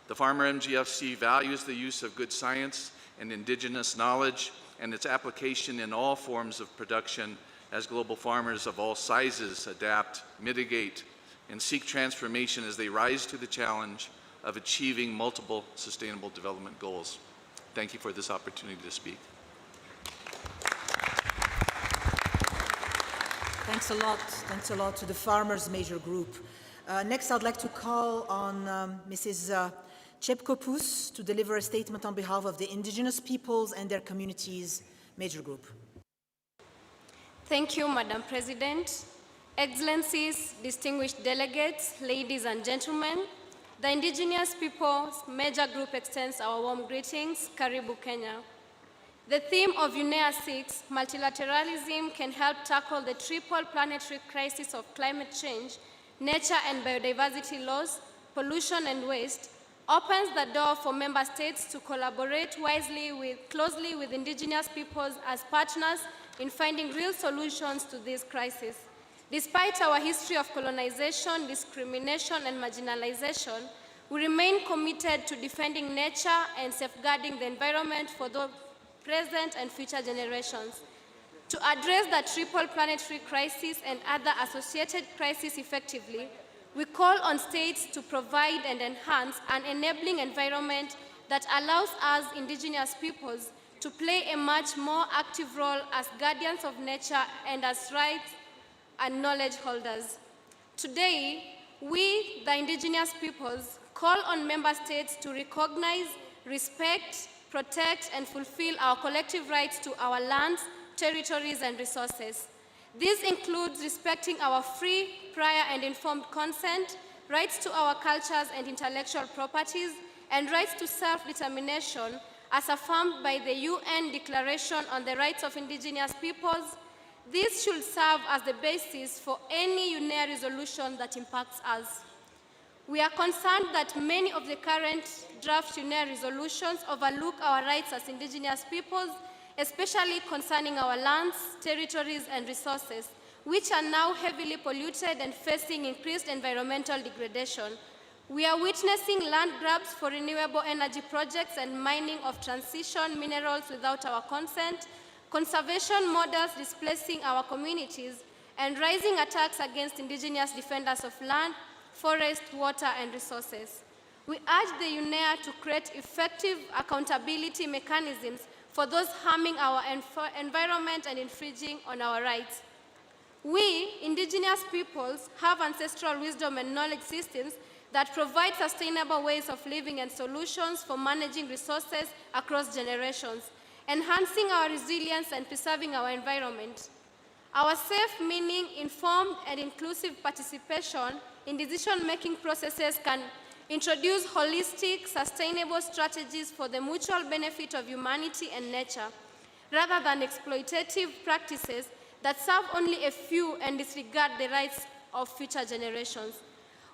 The Farmer MGFC values the use of good science and indigenous knowledge and its application in all forms of production as global farmers of all sizes adapt, mitigate, and seek transformation as they rise to the challenge of achieving multiple sustainable development goals. Thank you for this opportunity to speak. Thanks a lot to the Farmers Major Group. Next, I'd like to call on Mrs. Chepkopous to deliver a statement on behalf of the Indigenous Peoples and their Communities Major Group. Thank you, Madam President. Excellencies, distinguished delegates, ladies and gentlemen, the Indigenous Peoples Major Group extends our warm greetings. Karibu, Kenya. The theme of UNEA-6, multilateralism, can help tackle the triple planetary crisis of climate change, nature and biodiversity loss, pollution and waste, opens the door for member states to collaborate closely with indigenous peoples as partners in finding real solutions to this crisis. Despite our history of colonization, discrimination, and marginalization, we remain committed to defending nature and safeguarding the environment for the present and future generations. To address the triple planetary crisis and other associated crises effectively, we call on states to provide and enhance an enabling environment that allows us indigenous peoples to play a much more active role as guardians of nature and as rights and knowledge holders. Today, we, the indigenous peoples, call on member states to recognize, respect, protect, and fulfill our collective rights to our lands, territories, and resources. This includes respecting our free, prior, and informed consent, rights to our cultures and intellectual properties, and rights to self-determination as affirmed by the UN Declaration on the Rights of Indigenous Peoples. This should serve as the basis for any UNEA resolution that impacts us. We are concerned that many of the current draft UNEA resolutions overlook our rights as indigenous peoples, especially concerning our lands, territories, and resources, which are now heavily polluted and facing increased environmental degradation. We are witnessing land grabs for renewable energy projects and mining of transition minerals without our consent, conservation models displacing our communities, and rising attacks against indigenous defenders of land, forest, water, and resources. We urge the UNEA to create effective accountability mechanisms for those harming our environment and infringing on our rights. We, indigenous peoples, have ancestral wisdom and knowledge systems that provide sustainable ways of living and solutions for managing resources across generations, enhancing our resilience and preserving our environment. Our safe, meaning, informed, and inclusive participation in decision-making processes can introduce holistic, sustainable strategies for the mutual benefit of humanity and nature, rather than exploitative practices that serve only a few and disregard the rights of future generations.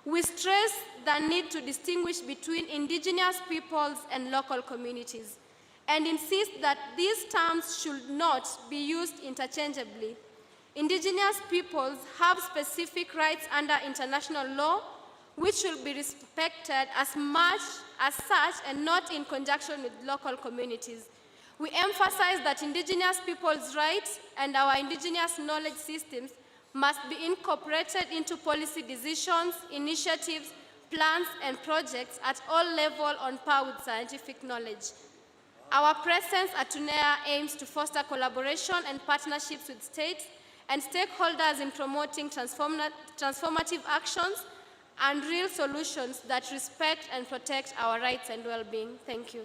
We stress the need to distinguish between indigenous peoples and local communities, and insist that these terms should not be used interchangeably. Indigenous peoples have specific rights under international law, which should be respected as much as such and not in conjunction with local communities. We emphasize that indigenous people's rights and our indigenous knowledge systems must be incorporated into policy decisions, initiatives, plans, and projects at all levels on par with scientific knowledge. Our presence at UNEA aims to foster collaboration and partnerships with states and stakeholders in promoting transformative actions and real solutions that respect and protect our rights and well-being. Thank you.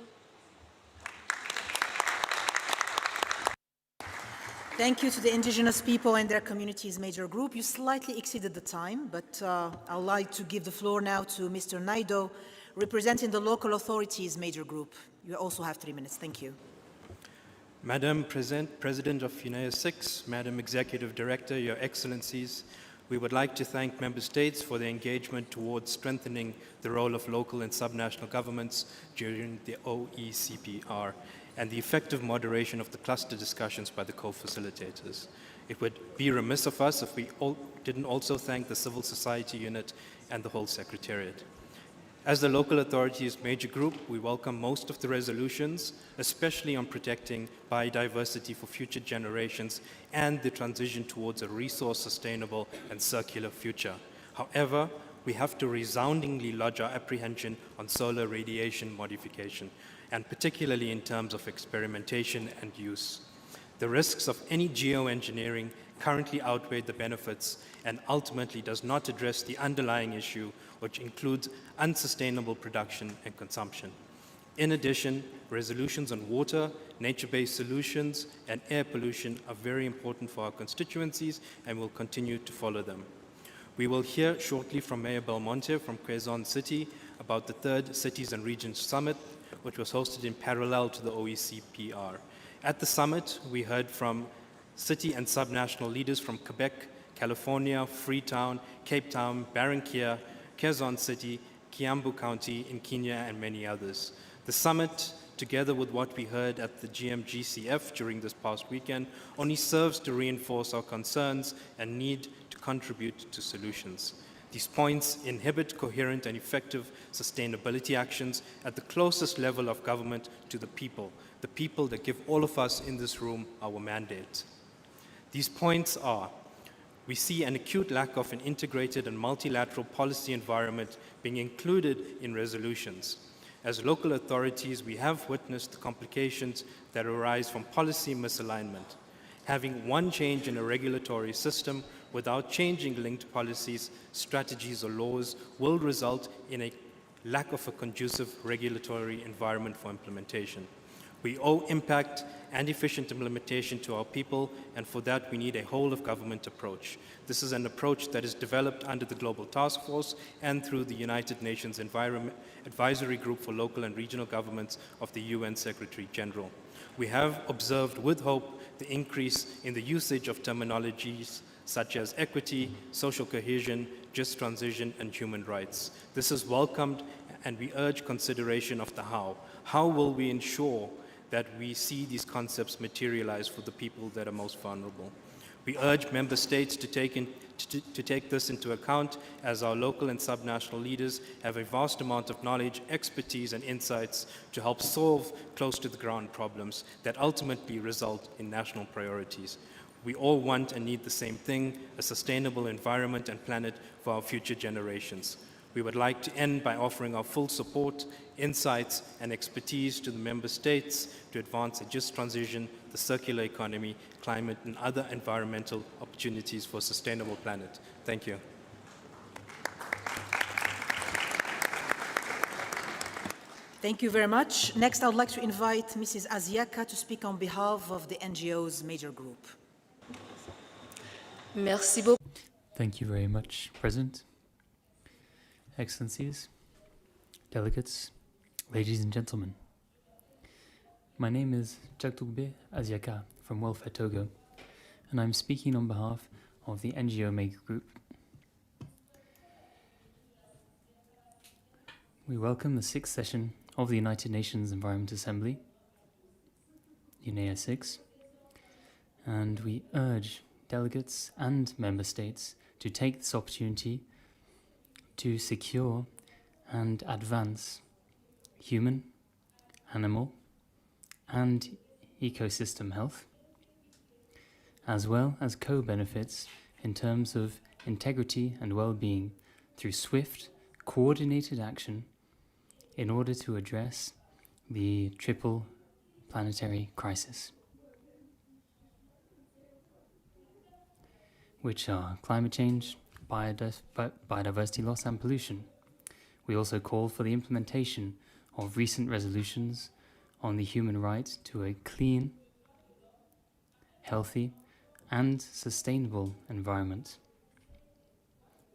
Thank you to the Indigenous People and their Communities Major Group. You slightly exceeded the time, but I'd like to give the floor now to Mr. Naido, representing the Local Authorities Major Group. You also have 3 minutes. Thank you. Madam President of UNEA-6, Madam Executive Director, Your Excellencies, We would like to thank Member States for their engagement towards strengthening the role of local and subnational governments during the OECPR and the effective moderation of the cluster discussions by the co-facilitators. It would be remiss of us if we didn't also thank the civil society unit and the whole Secretariat. As the local authorities major group, we welcome most of the resolutions, especially on protecting biodiversity for future generations and the transition towards a resource-sustainable and circular future. However, we have to resoundingly lodge our apprehension on solar radiation modification, and particularly in terms of experimentation and use. The risks of any geoengineering currently outweigh the benefits and ultimately does not address the underlying issue, which includes unsustainable production and consumption. In addition, resolutions on water, nature-based solutions, and air pollution are very important for our constituencies and will continue to follow them. We will hear shortly from Mayor Belmonte from Quezon City about the 3rd Cities and Regions Summit, which was hosted in parallel to the OECPR. At the summit, we heard from city and subnational leaders from Quebec, California, Freetown, Cape Town, Barranquilla, Quezon City, Kiambu County in Kenya, and many others. The summit, together with what we heard at the GMGCF during this past weekend, only serves to reinforce our concerns and need to contribute to solutions. These points inhibit coherent and effective sustainability actions at the closest level of government to the people that give all of us in this room our mandate. These points are: we see an acute lack of an integrated and multilateral policy environment being included in resolutions. As local authorities, we have witnessed the complications that arise from policy misalignment. Having one change in a regulatory system without changing linked policies, strategies, or laws will result in a lack of a conducive regulatory environment for implementation. We owe impact and efficient implementation to our people, and for that we need a whole-of-government approach. This is an approach that is developed under the Global Task Force and through the United Nations Advisory Group for Local and Regional Governments of the UN Secretary General. We have observed with hope the increase in the usage of terminologies such as equity, social cohesion, just transition, and human rights. This is welcomed, and we urge consideration of the how. How will we ensure that we see these concepts materialize for the people that are most vulnerable? We urge member states to take this into account, as our local and subnational leaders have a vast amount of knowledge, expertise, and insights to help solve close-to-the-ground problems that ultimately result in national priorities. We all want and need the same thing: a sustainable environment and planet for our future generations. We would like to end by offering our full support, insights, and expertise to the member states to advance a just transition, the circular economy, climate, and other environmental opportunities for a sustainable planet. Thank you. Thank you very much. Next, I would like to invite Mrs. Aziaka to speak on behalf of the NGO's major group. Merci beaucoup. Thank you very much, President. Excellencies, delegates, ladies and gentlemen. My name is Jaktugbe Aziaka from Welfare Togo, and I'm speaking on behalf of the NGO Major Group. We welcome the 6th session of the United Nations Environment Assembly, UNEA-6, and we urge delegates and member states to take this opportunity to secure and advance human, animal, and ecosystem health, as well as co-benefits in terms of integrity and well-being through swift, coordinated action in order to address the triple planetary crisis, which are climate change, biodiversity loss, and pollution. We also call for the implementation of recent resolutions on the human right to a clean, healthy, and sustainable environment.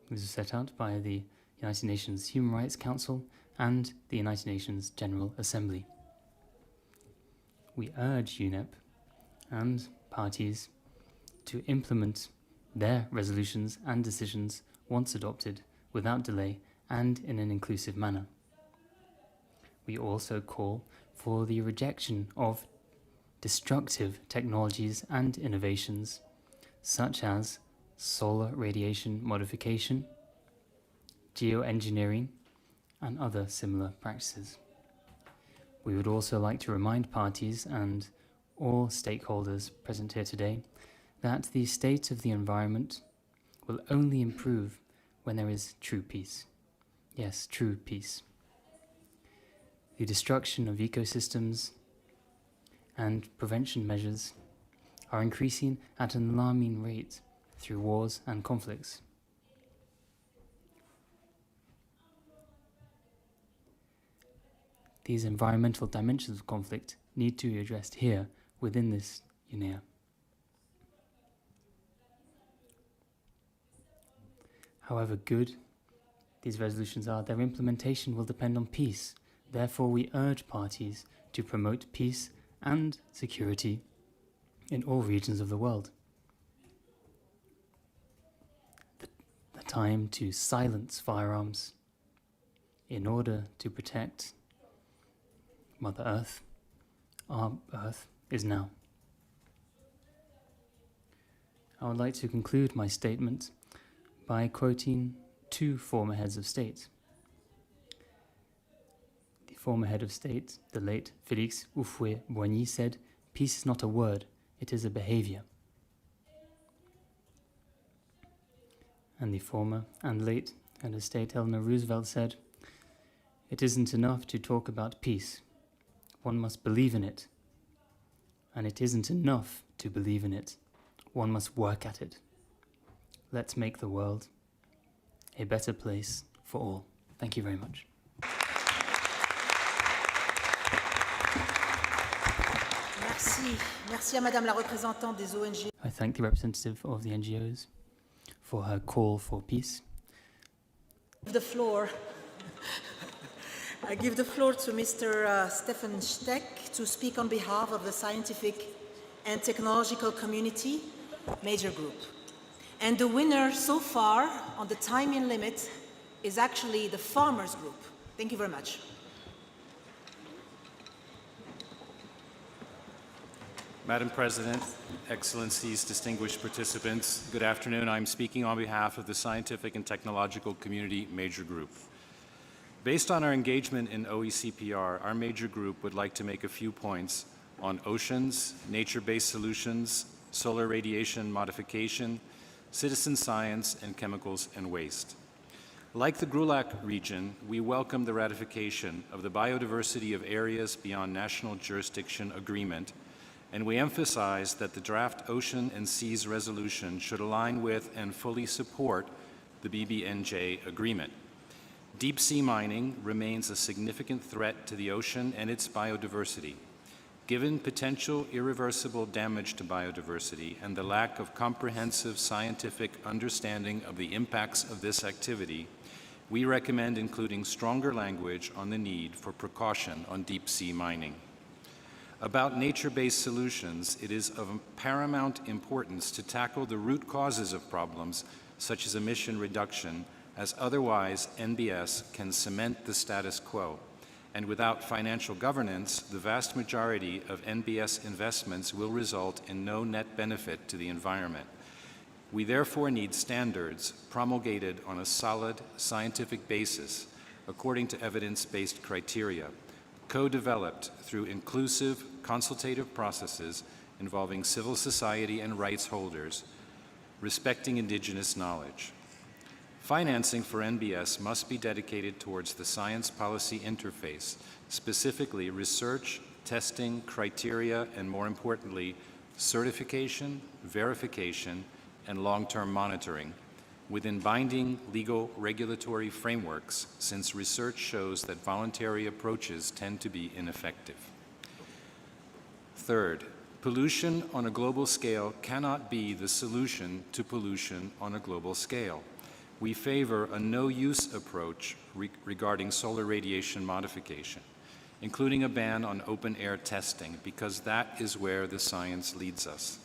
This was set out by the United Nations Human Rights Council and the United Nations General Assembly. We urge UNEP and parties to implement their resolutions and decisions once adopted without delay and in an inclusive manner. We also call for the rejection of destructive technologies and innovations such as solar radiation modification, geoengineering, and other similar practices. We would also like to remind parties and all stakeholders present here today that the state of the environment will only improve when there is true peace. Yes, true peace. The destruction of ecosystems and prevention measures are increasing at an alarming rate through wars and conflicts. These environmental dimensions of conflict need to be addressed here within this UNEA. However good these resolutions are, their implementation will depend on peace. Therefore, we urge parties to promote peace and security in all regions of the world. The time to silence firearms in order to protect Mother Earth, our Earth, is now. I would like to conclude my statement by quoting two former heads of state. The former head of state, the late Félix Houphouët-Boigny, said, "Peace is not a word, it is a behavior." And the former and late head of state, Eleanor Roosevelt, said, "It isn't enough to talk about peace. One must believe in it. And it isn't enough to believe in it. One must work at it. Let's make the world a better place for all." Thank you very much. Merci. Merci à Madame la représentante des ONG. I thank the representative of the NGOs for her call for peace. The floor. I give the floor to Mr. Stefan Steck to speak on behalf of the Scientific and Technological Community Major Group. And the winner so far on the timing limit is actually the Farmers Group. Thank you very much. Madam President, Excellencies, distinguished participants, good afternoon. I'm speaking on behalf of the Scientific and Technological Community Major Group. Based on our engagement in OECPR, our major group would like to make a few points on oceans, nature-based solutions, solar radiation modification, citizen science, and chemicals and waste. Like the GRULAC region, we welcome the ratification of the Biodiversity of Areas Beyond National Jurisdiction Agreement, and we emphasize that the draft Ocean and Seas resolution should align with and fully support the BBNJ agreement. Deep sea mining remains a significant threat to the ocean and its biodiversity. Given potential irreversible damage to biodiversity and the lack of comprehensive scientific understanding of the impacts of this activity, we recommend including stronger language on the need for precaution on deep sea mining. About nature-based solutions, it is of paramount importance to tackle the root causes of problems such as emission reduction, as otherwise NBS can cement the status quo. And without financial governance, the vast majority of NBS investments will result in no net benefit to the environment. We therefore need standards promulgated on a solid scientific basis according to evidence-based criteria, co-developed through inclusive consultative processes involving civil society and rights holders, respecting indigenous knowledge. Financing for NBS must be dedicated towards the science policy interface, specifically research, testing, criteria, and more importantly, certification, verification, and long-term monitoring within binding legal regulatory frameworks, since research shows that voluntary approaches tend to be ineffective. Third, pollution on a global scale cannot be the solution to pollution on a global scale. We favor a no-use approach regarding solar radiation modification, including a ban on open-air testing, because that is where the science leads us.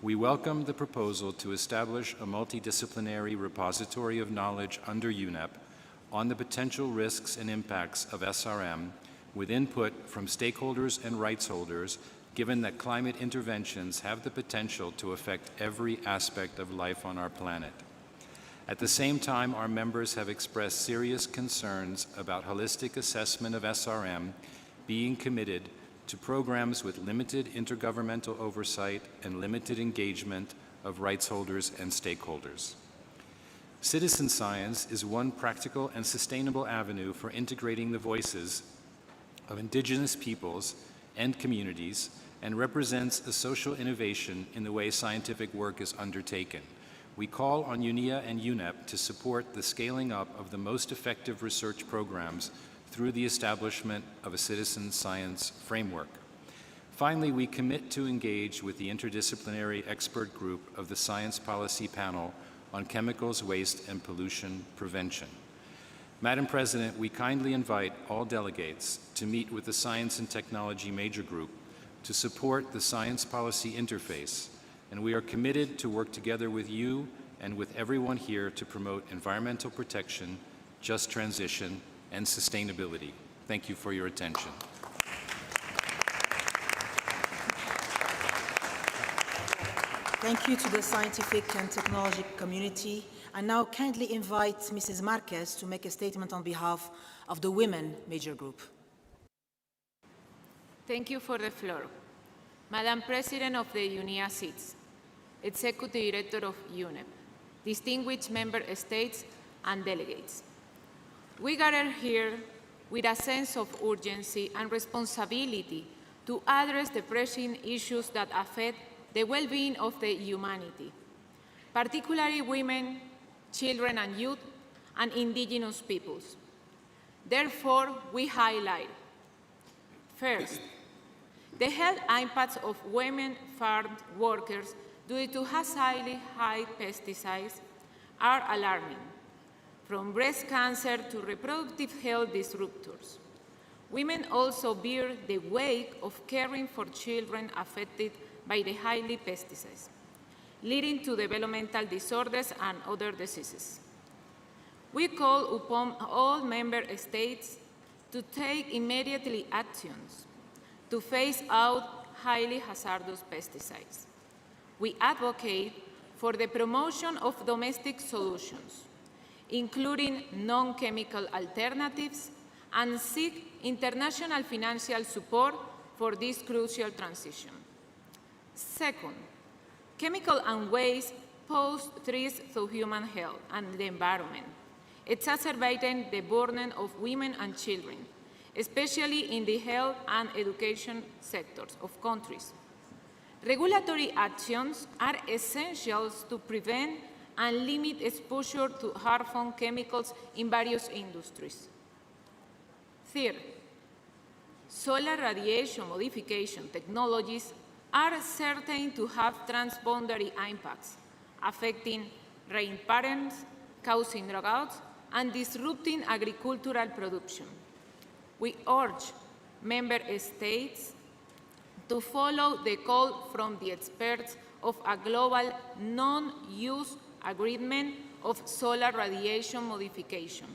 We welcome the proposal to establish a multidisciplinary repository of knowledge under UNEP on the potential risks and impacts of SRM with input from stakeholders and rights holders, given that climate interventions have the potential to affect every aspect of life on our planet. At the same time, our members have expressed serious concerns about holistic assessment of SRM being committed to programs with limited intergovernmental oversight and limited engagement of rights holders and stakeholders. Citizen science is one practical and sustainable avenue for integrating the voices of indigenous peoples and communities and represents a social innovation in the way scientific work is undertaken. We call on UNEA and UNEP to support the scaling up of the most effective research programs through the establishment of a citizen science framework. Finally, we commit to engage with the interdisciplinary expert group of the Science Policy Panel on Chemicals, Waste, and Pollution Prevention. Madam President, we kindly invite all delegates to meet with the Science and Technology Major Group to support the science policy interface, and we are committed to work together with you and with everyone here to promote environmental protection, just transition, and sustainability. Thank you for your attention. Thank you to the scientific and technology community. I now kindly invite Mrs. Marquez to make a statement on behalf of the Women Major Group. Thank you for the floor. Madam President of the UNEA-6, Executive Director of UNEP, distinguished member states and delegates. We gather here with a sense of urgency and responsibility to address the pressing issues that affect the well-being of the humanity, particularly women, children and youth, and indigenous peoples. Therefore, we highlight, first, the health impacts of women farm workers due to highly high pesticides are alarming, from breast cancer to reproductive health disruptors. Women also bear the weight of caring for children affected by the highly pesticides, leading to developmental disorders and other diseases. We call upon all member states to take immediately actions to phase out highly hazardous pesticides. We advocate for the promotion of domestic solutions, including non-chemical alternatives, and seek international financial support for this crucial transition. Second, chemical and waste pose threats to human health and the environment, exacerbating the burden of women and children, especially in the health and education sectors of countries. Regulatory actions are essential to prevent and limit exposure to harmful chemicals in various industries. Third, solar radiation modification technologies are certain to have transboundary impacts, affecting rain patterns, causing droughts, and disrupting agricultural production. We urge member states to follow the call from the experts of a global non-use agreement of solar radiation modification,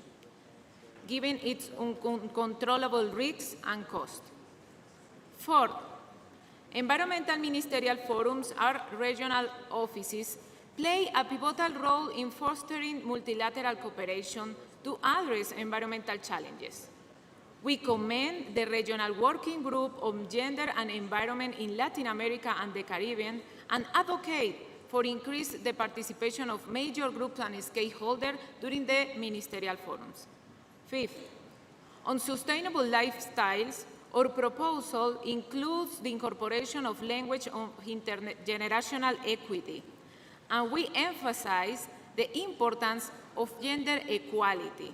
given its uncontrollable risks and cost. Fourth, environmental ministerial forums or regional offices play a pivotal role in fostering multilateral cooperation to address environmental challenges. We commend the Regional Working Group on Gender and Environment in Latin America and the Caribbean and advocate for increased the participation of major groups and stakeholders during the ministerial forums. Fifth, on sustainable lifestyles, our proposal includes the incorporation of language of intergenerational equity, and we emphasize the importance of gender equality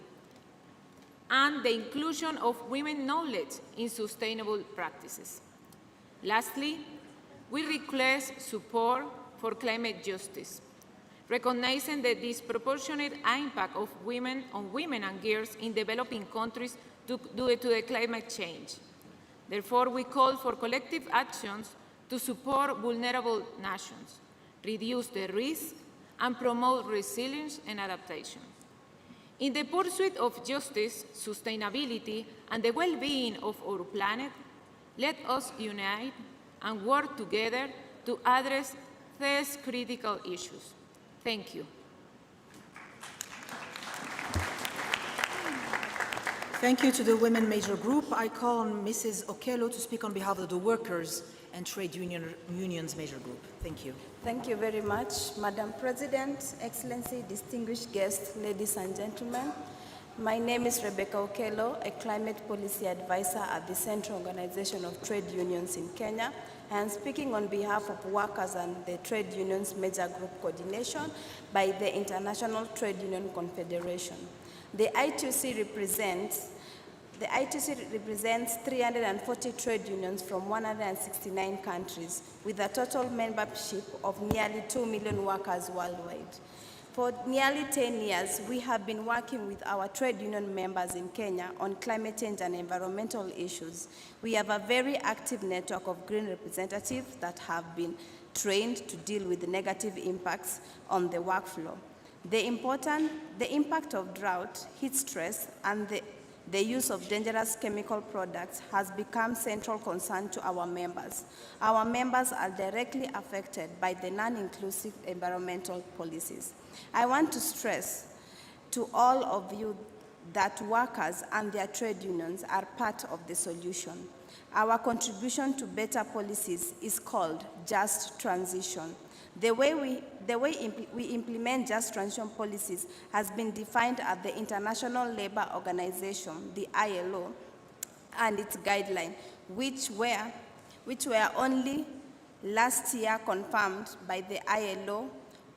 and the inclusion of women knowledge in sustainable practices. Lastly, we request support for climate justice, recognizing the disproportionate impact of women on women and girls in developing countries due to the climate change. Therefore, we call for collective actions to support vulnerable nations, reduce the risk, and promote resilience and adaptation. In the pursuit of justice, sustainability, and the well-being of our planet, let us unite and work together to address these critical issues. Thank you. Thank you to the Women Major Group. I call on Mrs. Okello to speak on behalf of the Workers and Trade Unions Major Group. Thank you. Thank you very much, Madam President, Excellency, distinguished guests, ladies and gentlemen. My name is Rebecca Okello, a climate policy advisor at the Central Organization of Trade Unions in Kenya. I am speaking on behalf of workers and the Trade Unions Major Group Coordination by the International Trade Union Confederation. The I2C represents 340 trade unions from 169 countries with a total membership of nearly 2 million workers worldwide. For nearly 10 years, we have been working with our trade union members in Kenya on climate change and environmental issues. We have a very active network of green representatives that have been trained to deal with the negative impacts on the workflow. The impact of drought, heat stress, and the use of dangerous chemical products has become central concern to our members. Our members are directly affected by the non-inclusive environmental policies. I want to stress to all of you that workers and their trade unions are part of the solution. Our contribution to better policies is called just transition. The way we implement just transition policies has been defined at the International Labour Organization, the ILO, and its guidelines, which were only last year confirmed by the ILO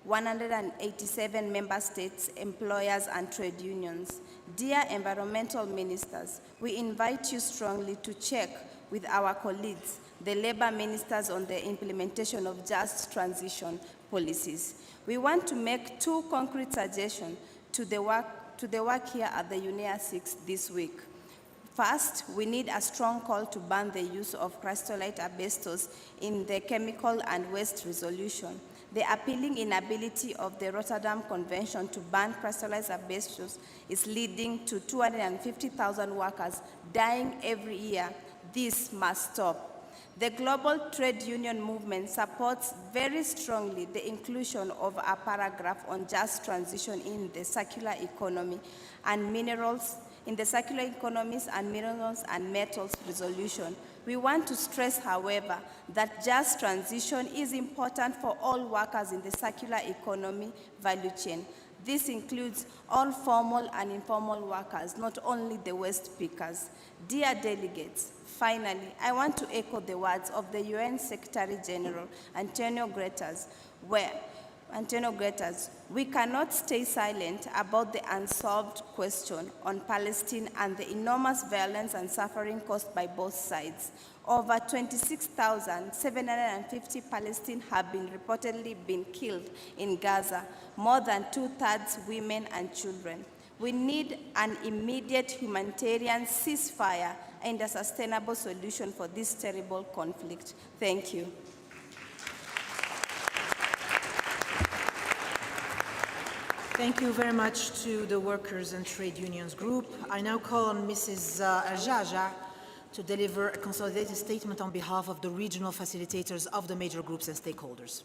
187 member states, employers, and trade unions. Dear environmental ministers, we invite you strongly to check with our colleagues, the labor ministers, on the implementation of just transition policies. We want to make two concrete suggestions to the work here at the UNEA-6 this week. First, we need a strong call to ban the use of crystallite asbestos in the chemical and waste resolution. The appealing inability of the Rotterdam Convention to ban crystallite asbestos is leading to 250,000 workers dying every year. This must stop. The global trade union movement supports very strongly the inclusion of a paragraph on just transition in the circular economy and minerals, in the circular economies and minerals and metals resolution. We want to stress, however, that just transition is important for all workers in the circular economy value chain. This includes all formal and informal workers, not only the waste pickers. Dear delegates, finally, I want to echo the words of the UN Secretary General, Antonio Guterres, we cannot stay silent about the unsolved question on Palestine and the enormous violence and suffering caused by both sides. Over 26,750 Palestinians have reportedly been killed in Gaza, more than 2/3 women and children. We need an immediate humanitarian ceasefire and a sustainable solution for this terrible conflict. Thank you. Thank you very much to the Workers and Trade Unions Group. I now call on Mrs. Arjaja to deliver a consolidated statement on behalf of the regional facilitators of the major groups and stakeholders.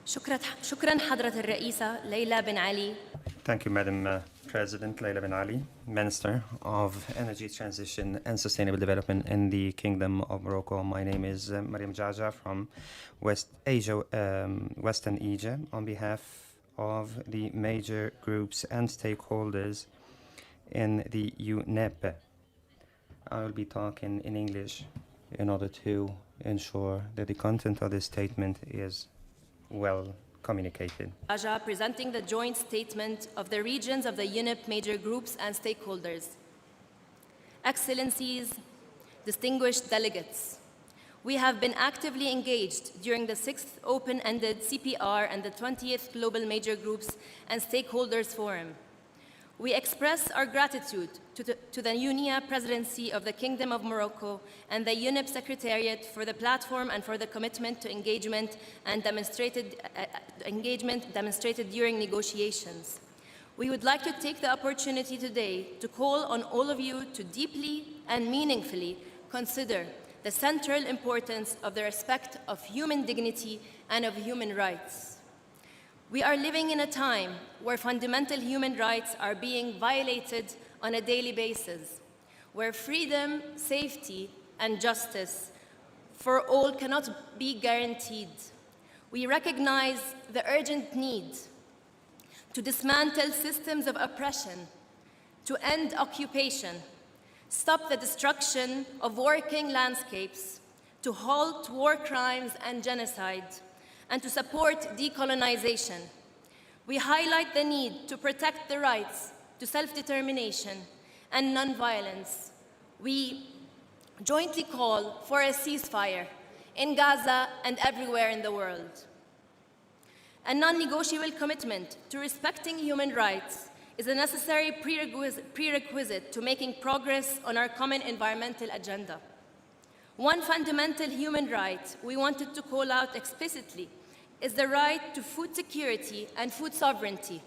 شكرا حضرة الرئيسة ليلى بن علي. Thank you, Madam President Leila Ben Ali, Minister of Energy Transition and Sustainable Development in the Kingdom of Morocco. My name is Mariam Jaja from Western Asia, on behalf of the major groups and stakeholders in the UNEP. I will be talking in English in order to ensure that the content of this statement is well communicated. Presenting the joint statement of the regions of the UNEP major groups and stakeholders. Excellencies, distinguished delegates, we have been actively engaged during the 6th open-ended CPR and the 20th Global Major Groups and Stakeholders Forum. we express our gratitude to the UNEA presidency of the Kingdom of Morocco and the UNEP Secretariat for the platform and for the commitment to engagement demonstrated during negotiations. We would like to take the opportunity today to call on all of you to deeply and meaningfully consider the central importance of the respect of human dignity and of human rights. We are living in a time where fundamental human rights are being violated on a daily basis, where freedom, safety, and justice for all cannot be guaranteed. We recognize the urgent need to dismantle systems of oppression, to end occupation, stop the destruction of working landscapes, to halt war crimes and genocide, and to support decolonization. We highlight the need to protect the rights to self-determination and non-violence. We jointly call for a ceasefire in Gaza and everywhere in the world. A non-negotiable commitment to respecting human rights is a necessary prerequisite to making progress on our common environmental agenda. One fundamental human right we wanted to call out explicitly is the right to food security and food sovereignty,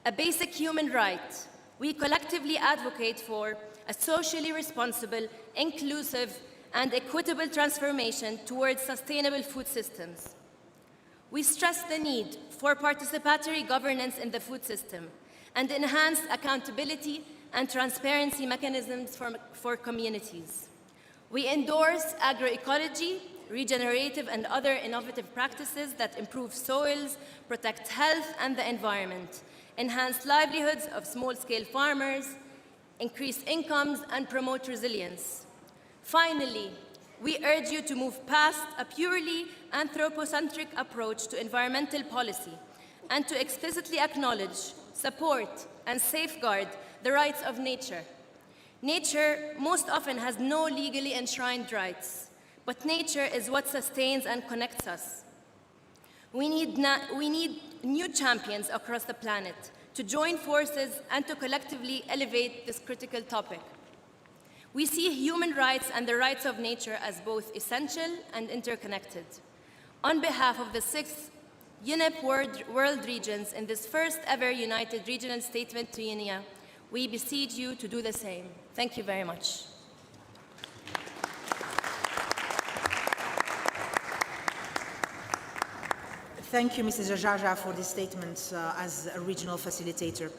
a basic human right we collectively advocate for a socially responsible, inclusive, and equitable transformation towards sustainable food systems. We stress the need for participatory governance in the food system and enhanced accountability and transparency mechanisms for communities. We endorse agroecology, regenerative and other innovative practices that improve soils, protect health and the environment, enhance livelihoods of small-scale farmers, increase incomes, and promote resilience. Finally, we urge you to move past a purely anthropocentric approach to environmental policy and to explicitly acknowledge, support, and safeguard the rights of nature. Nature most often has no legally enshrined rights, but nature is what sustains and connects us. We need new champions across the planet to join forces and to collectively elevate this critical topic. We see human rights and the rights of nature as both essential and interconnected. On behalf of the 6 UNEP world regions in this first ever United Regional Statement to UNEA, we beseech you to do the same. Thank you very much. Thank you, Mrs. Jaja, for this statement as a regional facilitator.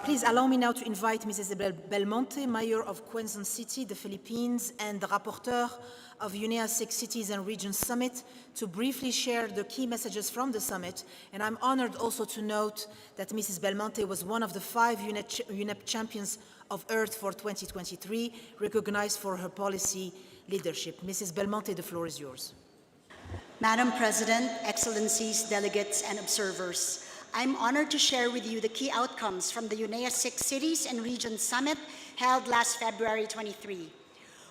Please allow me now to invite Mrs. Belmonte, Mayor of Quezon City, the Philippines, and the rapporteur of UNEA-6 Cities and Regions Summit to briefly share the key messages from the summit. And I'm honored also to note that Mrs. Belmonte was one of the 5 UNEP champions of Earth for 2023, recognized for her policy leadership. Mrs. Belmonte, the floor is yours. Madam President, Excellencies, delegates, and observers, I'm honored to share with you the key outcomes from the UNEA-6 Cities and Regions Summit held last February 23.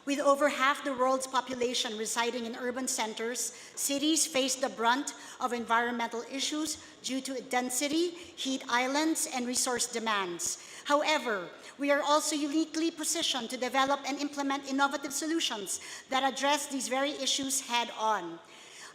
With over half the world's population residing in urban centers, cities face the brunt of environmental issues due to density, heat islands, and resource demands. However, we are also uniquely positioned to develop and implement innovative solutions that address these very issues head-on.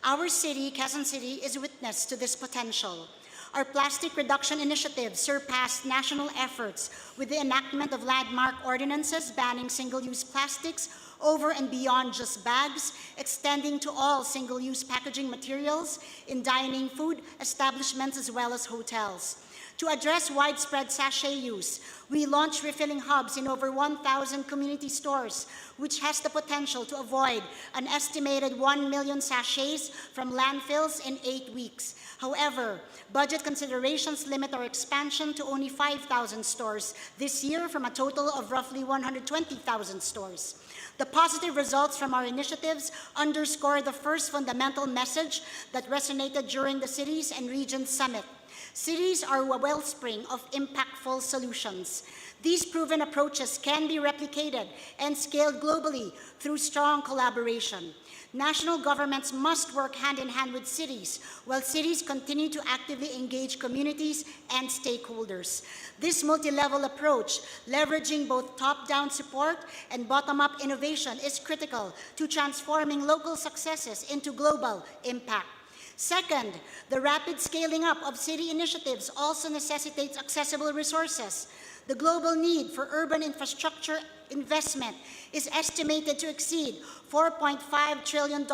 Our city, Quezon City, is witness to this potential. Our plastic reduction initiative surpassed national efforts with the enactment of landmark ordinances banning single-use plastics over and beyond just bags, extending to all single-use packaging materials in dining, food establishments, as well as hotels. To address widespread sachet use, we launched refilling hubs in over 1,000 community stores, which has the potential to avoid an estimated 1 million sachets from landfills in 8 weeks. However, budget considerations limit our expansion to only 5,000 stores this year from a total of roughly 120,000 stores. The positive results from our initiatives underscore the first fundamental message that resonated during the Cities and Regions Summit. Cities are a wellspring of impactful solutions. These proven approaches can be replicated and scaled globally through strong collaboration. National governments must work hand in hand with cities, while cities continue to actively engage communities and stakeholders. This multi-level approach, leveraging both top-down support and bottom-up innovation, is critical to transforming local successes into global impact. Second, the rapid scaling up of city initiatives also necessitates accessible resources. The global need for urban infrastructure investment is estimated to exceed $4.5 trillion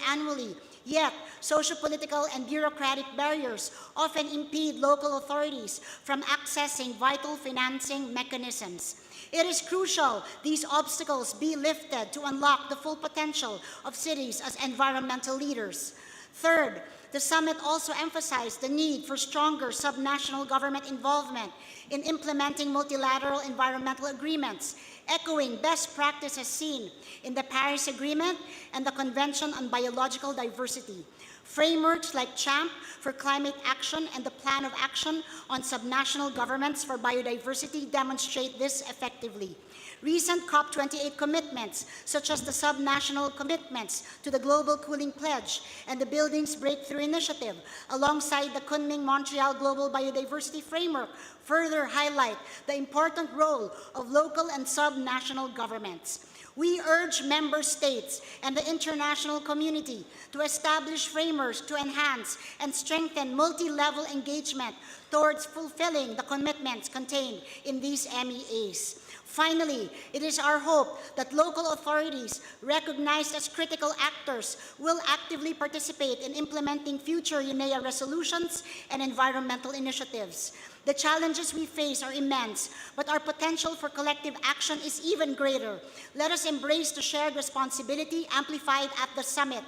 annually, yet socio-political and bureaucratic barriers often impede local authorities from accessing vital financing mechanisms. It is crucial these obstacles be lifted to unlock the full potential of cities as environmental leaders. Third, the summit also emphasized the need for stronger subnational government involvement in implementing multilateral environmental agreements, echoing best practices seen in the Paris Agreement and the Convention on Biological Diversity. Frameworks like CHAMP for climate action and the Plan of Action on Subnational Governments for Biodiversity demonstrate this effectively. Recent COP28 commitments, such as the subnational commitments to the Global Cooling Pledge and the Buildings Breakthrough Initiative, alongside the Kunming-Montreal Global Biodiversity Framework, further highlight the important role of local and subnational governments. We urge member states and the international community to establish frameworks to enhance and strengthen multi-level engagement towards fulfilling the commitments contained in these MEAs. Finally, it is our hope that local authorities, recognized as critical actors, will actively participate in implementing future UNEA resolutions and environmental initiatives. The challenges we face are immense, but our potential for collective action is even greater. Let us embrace the shared responsibility amplified at the summit.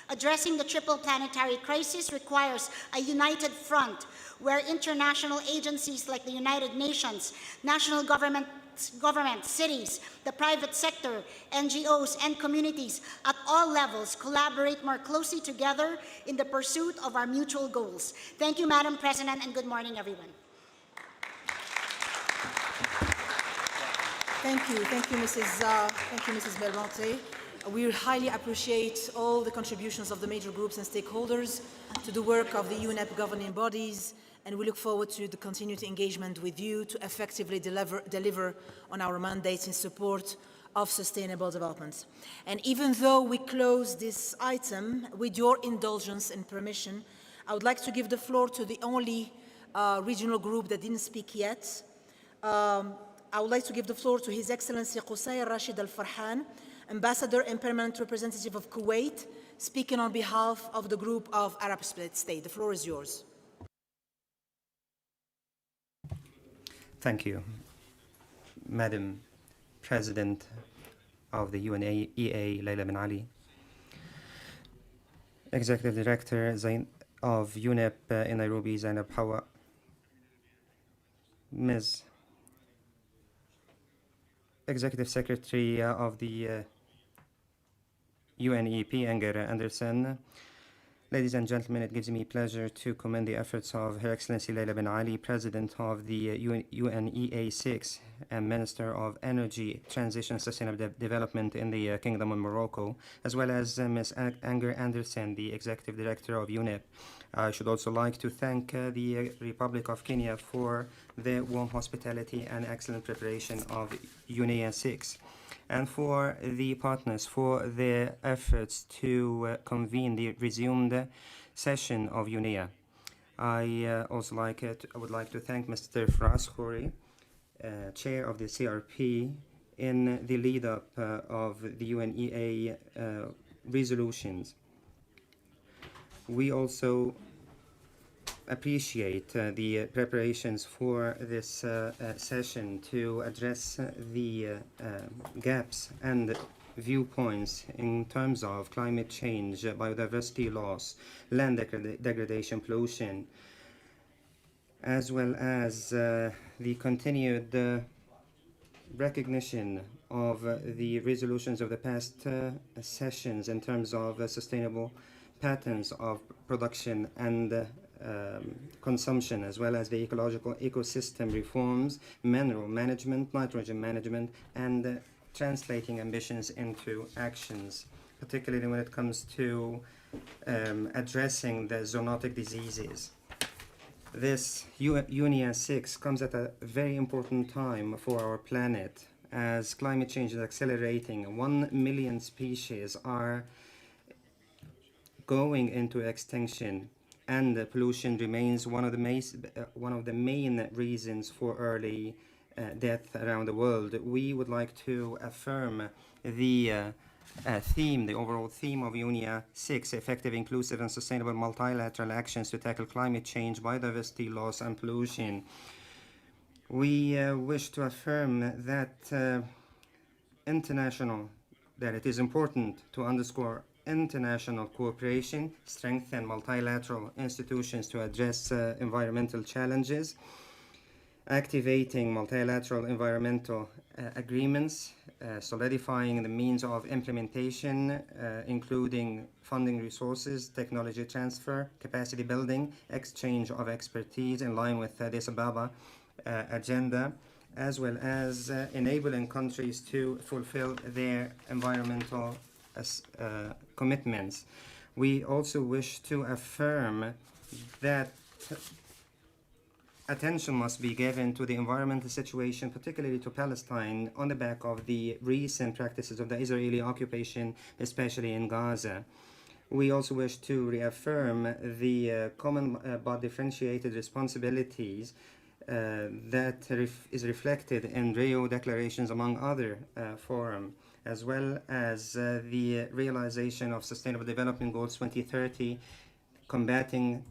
Addressing the triple planetary crisis requires a united front where international agencies like the United Nations, national governments, cities, the private sector, NGOs, and communities at all levels collaborate more closely together in the pursuit of our mutual goals. Thank you, Madam President, and good morning, everyone. Thank you, Mrs. Belmonte. We highly appreciate all the contributions of the major groups and stakeholders to the work of the UNEP governing bodies, and we look forward to the continued engagement with you to effectively deliver on our mandates in support of sustainable development. And even though we close this item, with your indulgence and permission, I would like to give the floor to the only regional group that didn't speak yet. I would like to give the floor to His Excellency Qusay Rashid Al Farhan, Ambassador and Permanent Representative of Kuwait, speaking on behalf of the group of Arab Split State. The floor is yours. Thank you, Madam President of the UNEA, Layla bin Ali, Executive Director of UNEP in Nairobi, Zainab Hawa, Ms. Executive Secretary of the UNEP, Anger Anderson. Ladies and gentlemen, it gives me pleasure to commend the efforts of Her Excellency Layla bin Ali, President of the UNEA-6 and Minister of Energy, Transition and Sustainable Development in the Kingdom of Morocco, as well as Ms. Anger Anderson, the Executive Director of UNEP. I should also like to thank the Republic of Kenya for their warm hospitality and excellent preparation of UNEA-6, and for the partners for their efforts to convene the resumed session of UNEA. I would like to thank Mr. Faraz Khoury, Chair of the CRP, in the lead-up of the UNEA resolutions. We also appreciate the preparations for this session to address the gaps and viewpoints in terms of climate change, biodiversity loss, land degradation, pollution, as well as the continued recognition of the resolutions of the past sessions in terms of sustainable patterns of production and consumption, as well as the ecological ecosystem reforms, mineral management, nitrogen management, and translating ambitions into actions, particularly when it comes to addressing the zoonotic diseases. This UNEA-6 comes at a very important time for our planet, as climate change is accelerating. 1 million species are going into extinction, and pollution remains one of the main reasons for early death around the world. We would like to affirm the the overall theme of UNEA-6, effective, inclusive, and sustainable multilateral actions to tackle climate change, biodiversity loss, and pollution. We wish to affirm that it is important to underscore international cooperation, strengthen multilateral institutions to address environmental challenges, activating multilateral environmental agreements, solidifying the means of implementation, including funding resources, technology transfer, capacity building, exchange of expertise in line with Addis Ababa agenda, as well as enabling countries to fulfill their environmental commitments. We also wish to affirm that attention must be given to the environmental situation, particularly to Palestine, on the back of the recent practices of the Israeli occupation, especially in Gaza. We also wish to reaffirm the common but differentiated responsibilities that is reflected in Rio declarations, among other forums, as well as the realization of Sustainable Development Goals 2030, combating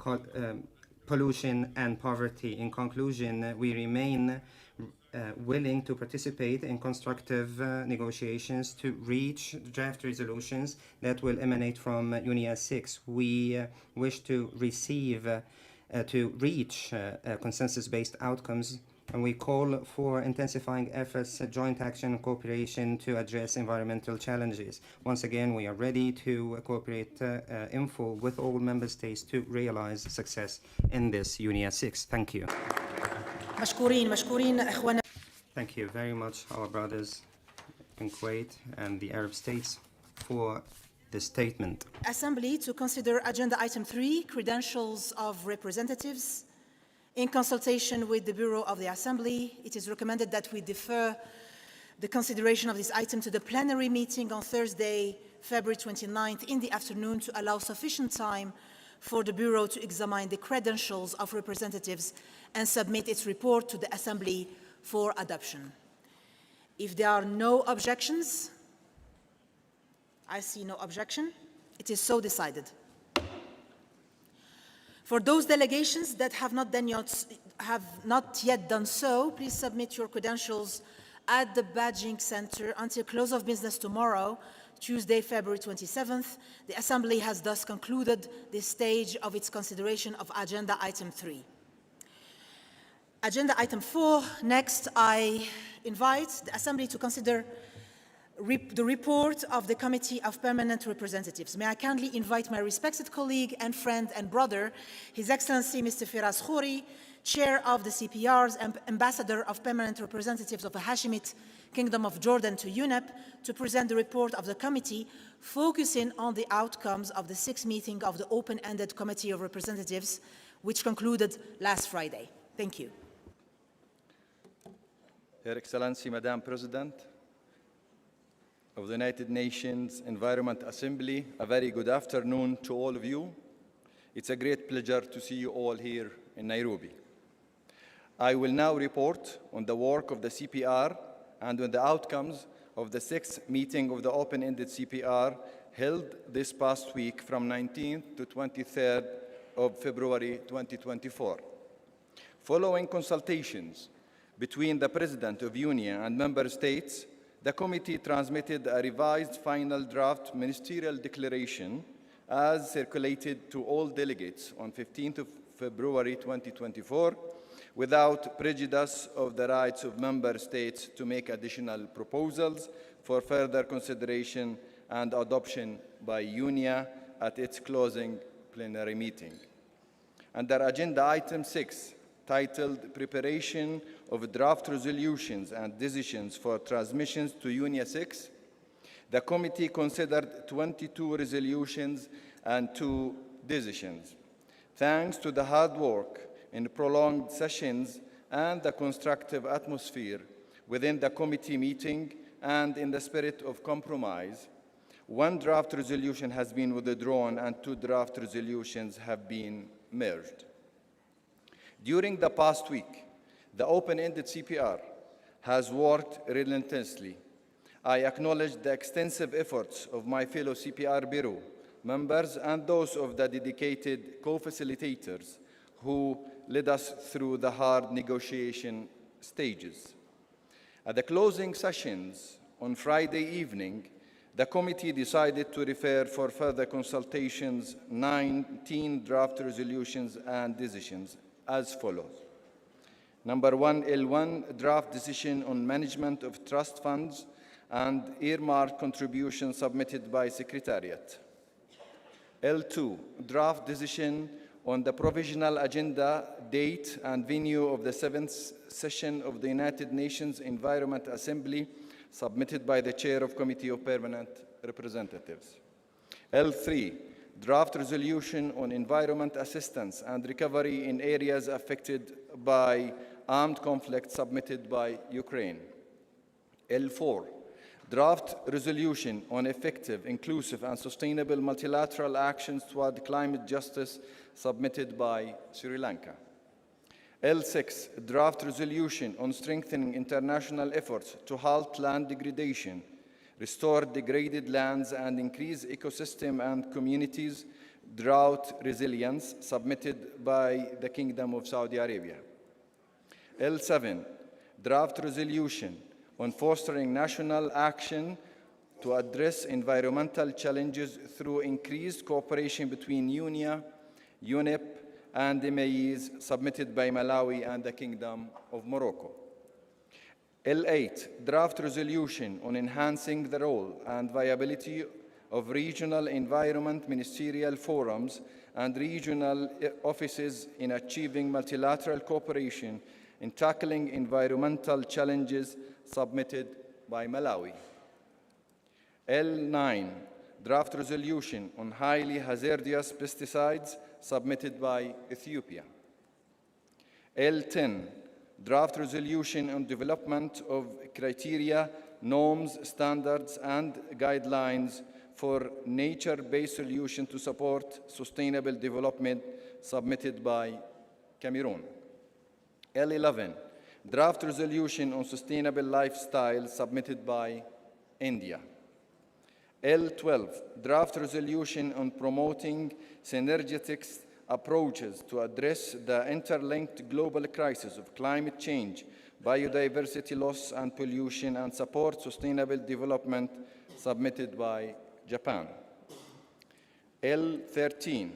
pollution and poverty. In conclusion, we remain willing to participate in constructive negotiations to reach draft resolutions that will emanate from UNEA-6. We wish to reach consensus-based outcomes, and we call for intensifying efforts, joint action, and cooperation to address environmental challenges. Once again, we are ready to cooperate in full with all member states to realize success in this UNEA-6. Thank you. Thank you very much, our brothers in Kuwait and the Arab states, for this statement. Assembly to consider agenda item 3, credentials of representatives. In consultation with the Bureau of the Assembly, it is recommended that we defer the consideration of this item to the plenary meeting on Thursday, February 29th in the afternoon, to allow sufficient time for the Bureau to examine the credentials of representatives and submit its report to the Assembly for adoption. If there are no objections, I see no objection. It is so decided. For those delegations that have not yet done so, please submit your credentials at the badging center until close of business tomorrow, Tuesday, February 27th. The Assembly has thus concluded this stage of its consideration of agenda item 3. Agenda item 4, next I invite the Assembly to consider the report of the Committee of Permanent Representatives. May I kindly invite my respected colleague and friend and brother, His Excellency Mr. Firas Khouri, Chair of the CPRs and Ambassador of Permanent Representatives of the Hashemite Kingdom of Jordan to UNEP, to present the report of the committee, focusing on the outcomes of the 6th meeting of the Open-Ended Committee of Representatives, which concluded last Friday. Thank you. Her Excellency, Madam President of the United Nations Environment Assembly, a very good afternoon to all of you. It's a great pleasure to see you all here in Nairobi. I will now report on the work of the CPR and on the outcomes of the 6th meeting of the Open-Ended CPR held this past week from 19th to 23rd of February 2024. Following consultations between the President of UNEA and Member States, the committee transmitted a revised final draft ministerial declaration as circulated to all delegates on 15th of February 2024, without prejudice of the rights of member states to make additional proposals for further consideration and adoption by UNEA at its closing plenary meeting. Under Agenda Item 6, titled Preparation of Draft Resolutions and Decisions for Transmissions to UNEA-6, the committee considered 22 resolutions and 2 decisions. Thanks to the hard work in prolonged sessions and the constructive atmosphere within the committee meeting and in the spirit of compromise, 1 draft resolution has been withdrawn and 2 draft resolutions have been merged. During the past week, the open-ended CPR has worked relentlessly. I acknowledge the extensive efforts of my fellow CPR Bureau members and those of the dedicated co-facilitators who led us through the hard negotiation stages. At the closing sessions on Friday evening, the committee decided to refer for further consultations 19 draft resolutions and decisions as follows. Number 1, L1, draft decision on management of trust funds and earmarked contributions submitted by Secretariat. L2, draft decision on the provisional agenda, date, and venue of the 7th session of the United Nations Environment Assembly, submitted by the Chair of Committee of Permanent Representatives. L3, draft resolution on environment assistance and recovery in areas affected by armed conflict, submitted by Ukraine. L4, draft resolution on effective, inclusive, and sustainable multilateral actions toward climate justice, submitted by Sri Lanka. L6, draft resolution on strengthening international efforts to halt land degradation, restore degraded lands, and increase ecosystem and communities' drought resilience, submitted by the Kingdom of Saudi Arabia. L7, draft resolution on fostering national action to address environmental challenges through increased cooperation between UNEA, UNEP, and MAEs, submitted by Malawi and the Kingdom of Morocco. L8, draft resolution on enhancing the role and viability of regional environment ministerial forums and regional offices in achieving multilateral cooperation in tackling environmental challenges, submitted by Malawi. L9, draft resolution on highly hazardous pesticides, submitted by Ethiopia. L10, draft resolution on development of criteria, norms, standards, and guidelines for nature-based solutions to support sustainable development, submitted by Cameroon. L11, draft resolution on sustainable lifestyle, submitted by India. L12, draft resolution on promoting synergetic approaches to address the interlinked global crisis of climate change, biodiversity loss and pollution, and support sustainable development, submitted by Japan. L13,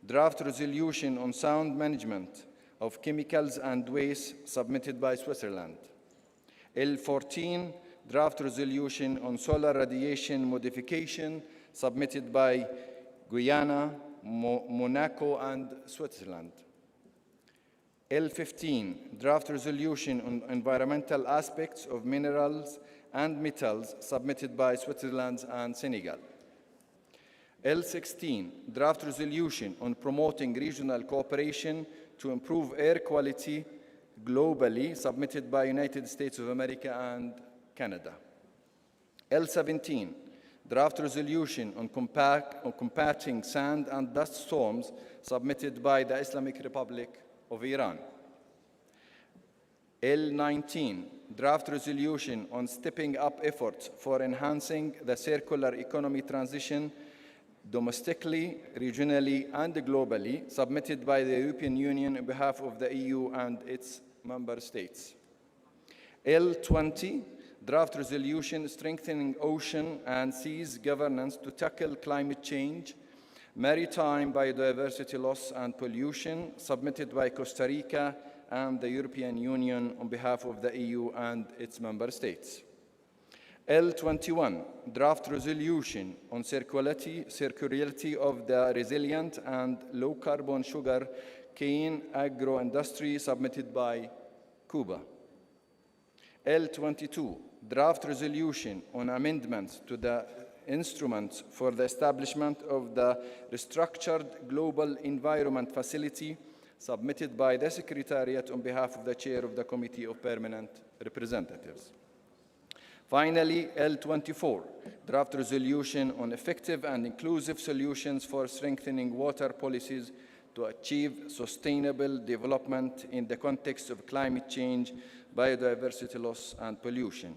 draft resolution on sound management of chemicals and waste, submitted by Switzerland. L14, draft resolution on solar radiation modification, submitted by Guyana, Monaco, and Switzerland. L15, draft resolution on environmental aspects of minerals and metals, submitted by Switzerland and Senegal. L16, draft resolution on promoting regional cooperation to improve air quality globally, submitted by United States of America and Canada. L17, draft resolution on combating sand and dust storms, submitted by the Islamic Republic of Iran. L19, draft resolution on stepping up efforts for enhancing the circular economy transition domestically, regionally, and globally, submitted by the European Union on behalf of the EU and its member states. L20, draft resolution strengthening ocean and seas governance to tackle climate change, maritime biodiversity loss and pollution, submitted by Costa Rica and the European Union on behalf of the EU and its member states. L21, draft resolution on circularity of the resilient and low-carbon sugar cane agro-industry submitted by Cuba. L22, draft resolution on amendments to the instruments for the establishment of the restructured Global Environment Facility submitted by the Secretariat on behalf of the Chair of the Committee of Permanent Representatives. Finally, L24, draft resolution on effective and inclusive solutions for strengthening water policies to achieve sustainable development in the context of climate change, biodiversity loss, and pollution.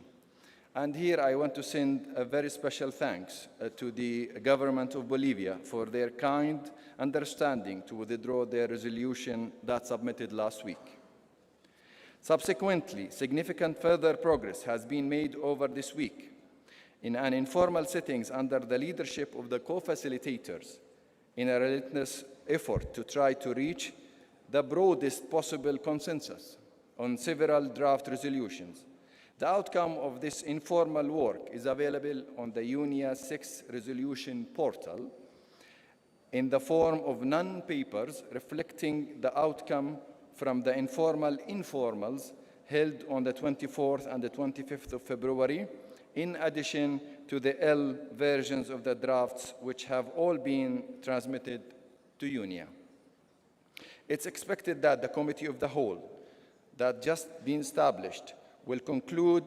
And here I want to send a very special thanks to the government of Bolivia for their kind understanding to withdraw their resolution that submitted last week. Subsequently, significant further progress has been made over this week in an informal settings under the leadership of the co-facilitators in a relentless effort to try to reach the broadest possible consensus on several draft resolutions. The outcome of this informal work is available on the UNEA-6 resolution portal in the form of non-papers reflecting the outcome from the informal informals held on the 24th and the 25th of February, in addition to the L versions of the drafts which have all been transmitted to UNEA. It's expected that the Committee of the Whole that just been established will conclude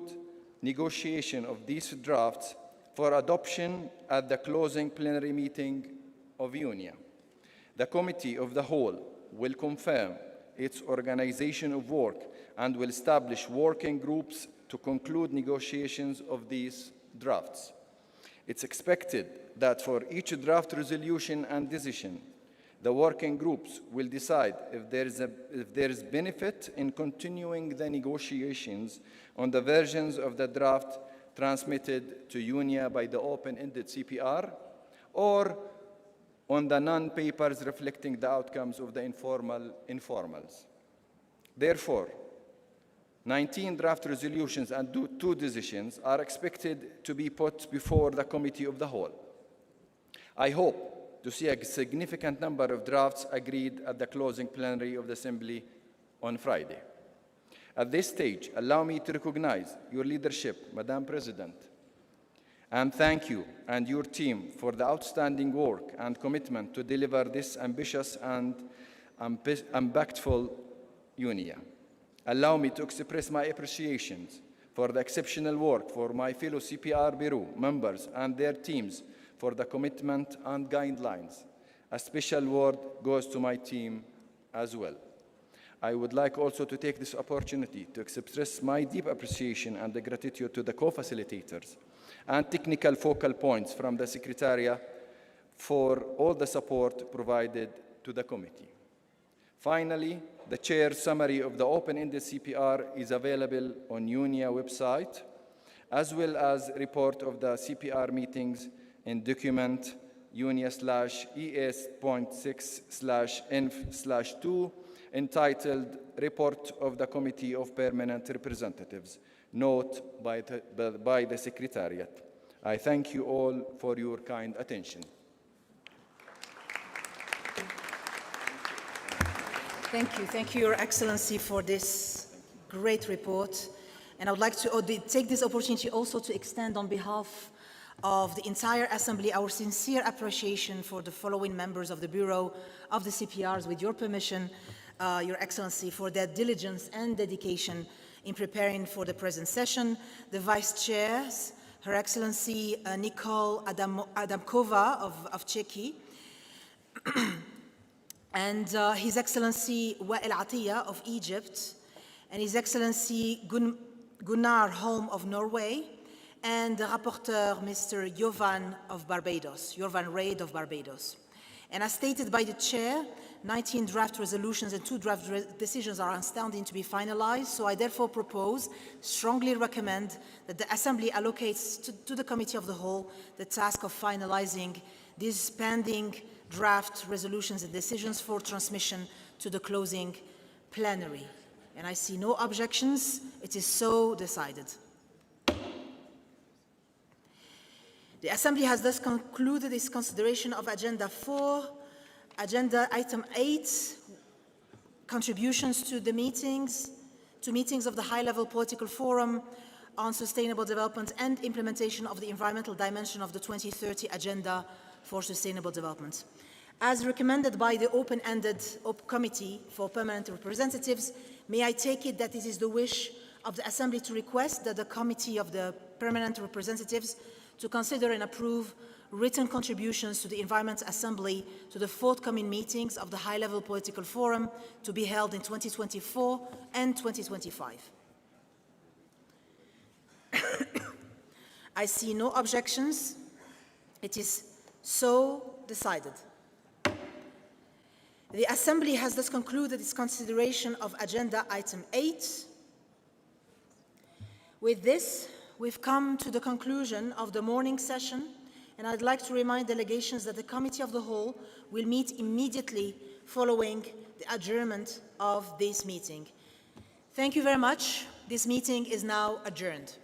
negotiation of these drafts for adoption at the closing plenary meeting of UNEA. The Committee of the Whole will confirm its organization of work and will establish working groups to conclude negotiations of these drafts. It's expected that for each draft resolution and decision, the working groups will decide if there is benefit in continuing the negotiations on the versions of the draft transmitted to UNEA by the open-ended CPR, or on the non-papers reflecting the outcomes of the informals. Therefore, 19 draft resolutions and two decisions are expected to be put before the Committee of the Whole. I hope to see a significant number of drafts agreed at the closing plenary of the Assembly on Friday. At this stage, allow me to recognize your leadership, Madam President, and thank you and your team for the outstanding work and commitment to deliver this ambitious and impactful UNEA. Allow me to express my appreciation for the exceptional work for my fellow CPR Bureau members and their teams for the commitment and guidelines. A special word goes to my team as well. I would like also to take this opportunity to express my deep appreciation and gratitude to the co-facilitators and technical focal points from the Secretariat for all the support provided to the committee. Finally, the Chair's summary of the open-ended CPR is available on UNEA website, as well as report of the CPR meetings in document UNEA/ES.6/ENF/2 entitled Report of the Committee of Permanent Representatives, note by the Secretariat. I thank you all for your kind attention. Thank you, Your Excellency, for this great report. And I would like to take this opportunity also to extend on behalf of the entire Assembly our sincere appreciation for the following members of the Bureau of the CPRs, with your permission, Your Excellency, for their diligence and dedication in preparing for the present session. The Vice Chairs, Her Excellency Nicole Adamkova of Czechia, and His Excellency Wael Atiyah of Egypt, and His Excellency Gunnar Holm of Norway, and the rapporteur, Mr. Jovan Reid of Barbados. And as stated by the Chair, 19 draft resolutions and 2 draft decisions are outstanding to be finalized, so I therefore strongly recommend that the Assembly allocates to the Committee of the Whole the task of finalizing these pending draft resolutions and decisions for transmission to the closing plenary. And I see no objections. It is so decided. The Assembly has thus concluded its consideration of Agenda 4. Agenda Item 8 contributions to the meetings of the high-level political forum on sustainable development and implementation of the environmental dimension of the 2030 Agenda for Sustainable Development. As recommended by the open-ended Committee for Permanent Representatives, may I take it that it is the wish of the Assembly to request that the Committee of the Permanent Representatives to consider and approve written contributions to the Environment Assembly to the forthcoming meetings of the High-Level Political Forum to be held in 2024 and 2025. I see no objections. It is so decided. The Assembly has thus concluded its consideration of Agenda Item 8. With this, we've come to the conclusion of the morning session, and I'd like to remind delegations that the Committee of the Whole will meet immediately following the adjournment of this meeting. Thank you very much. This meeting is now adjourned.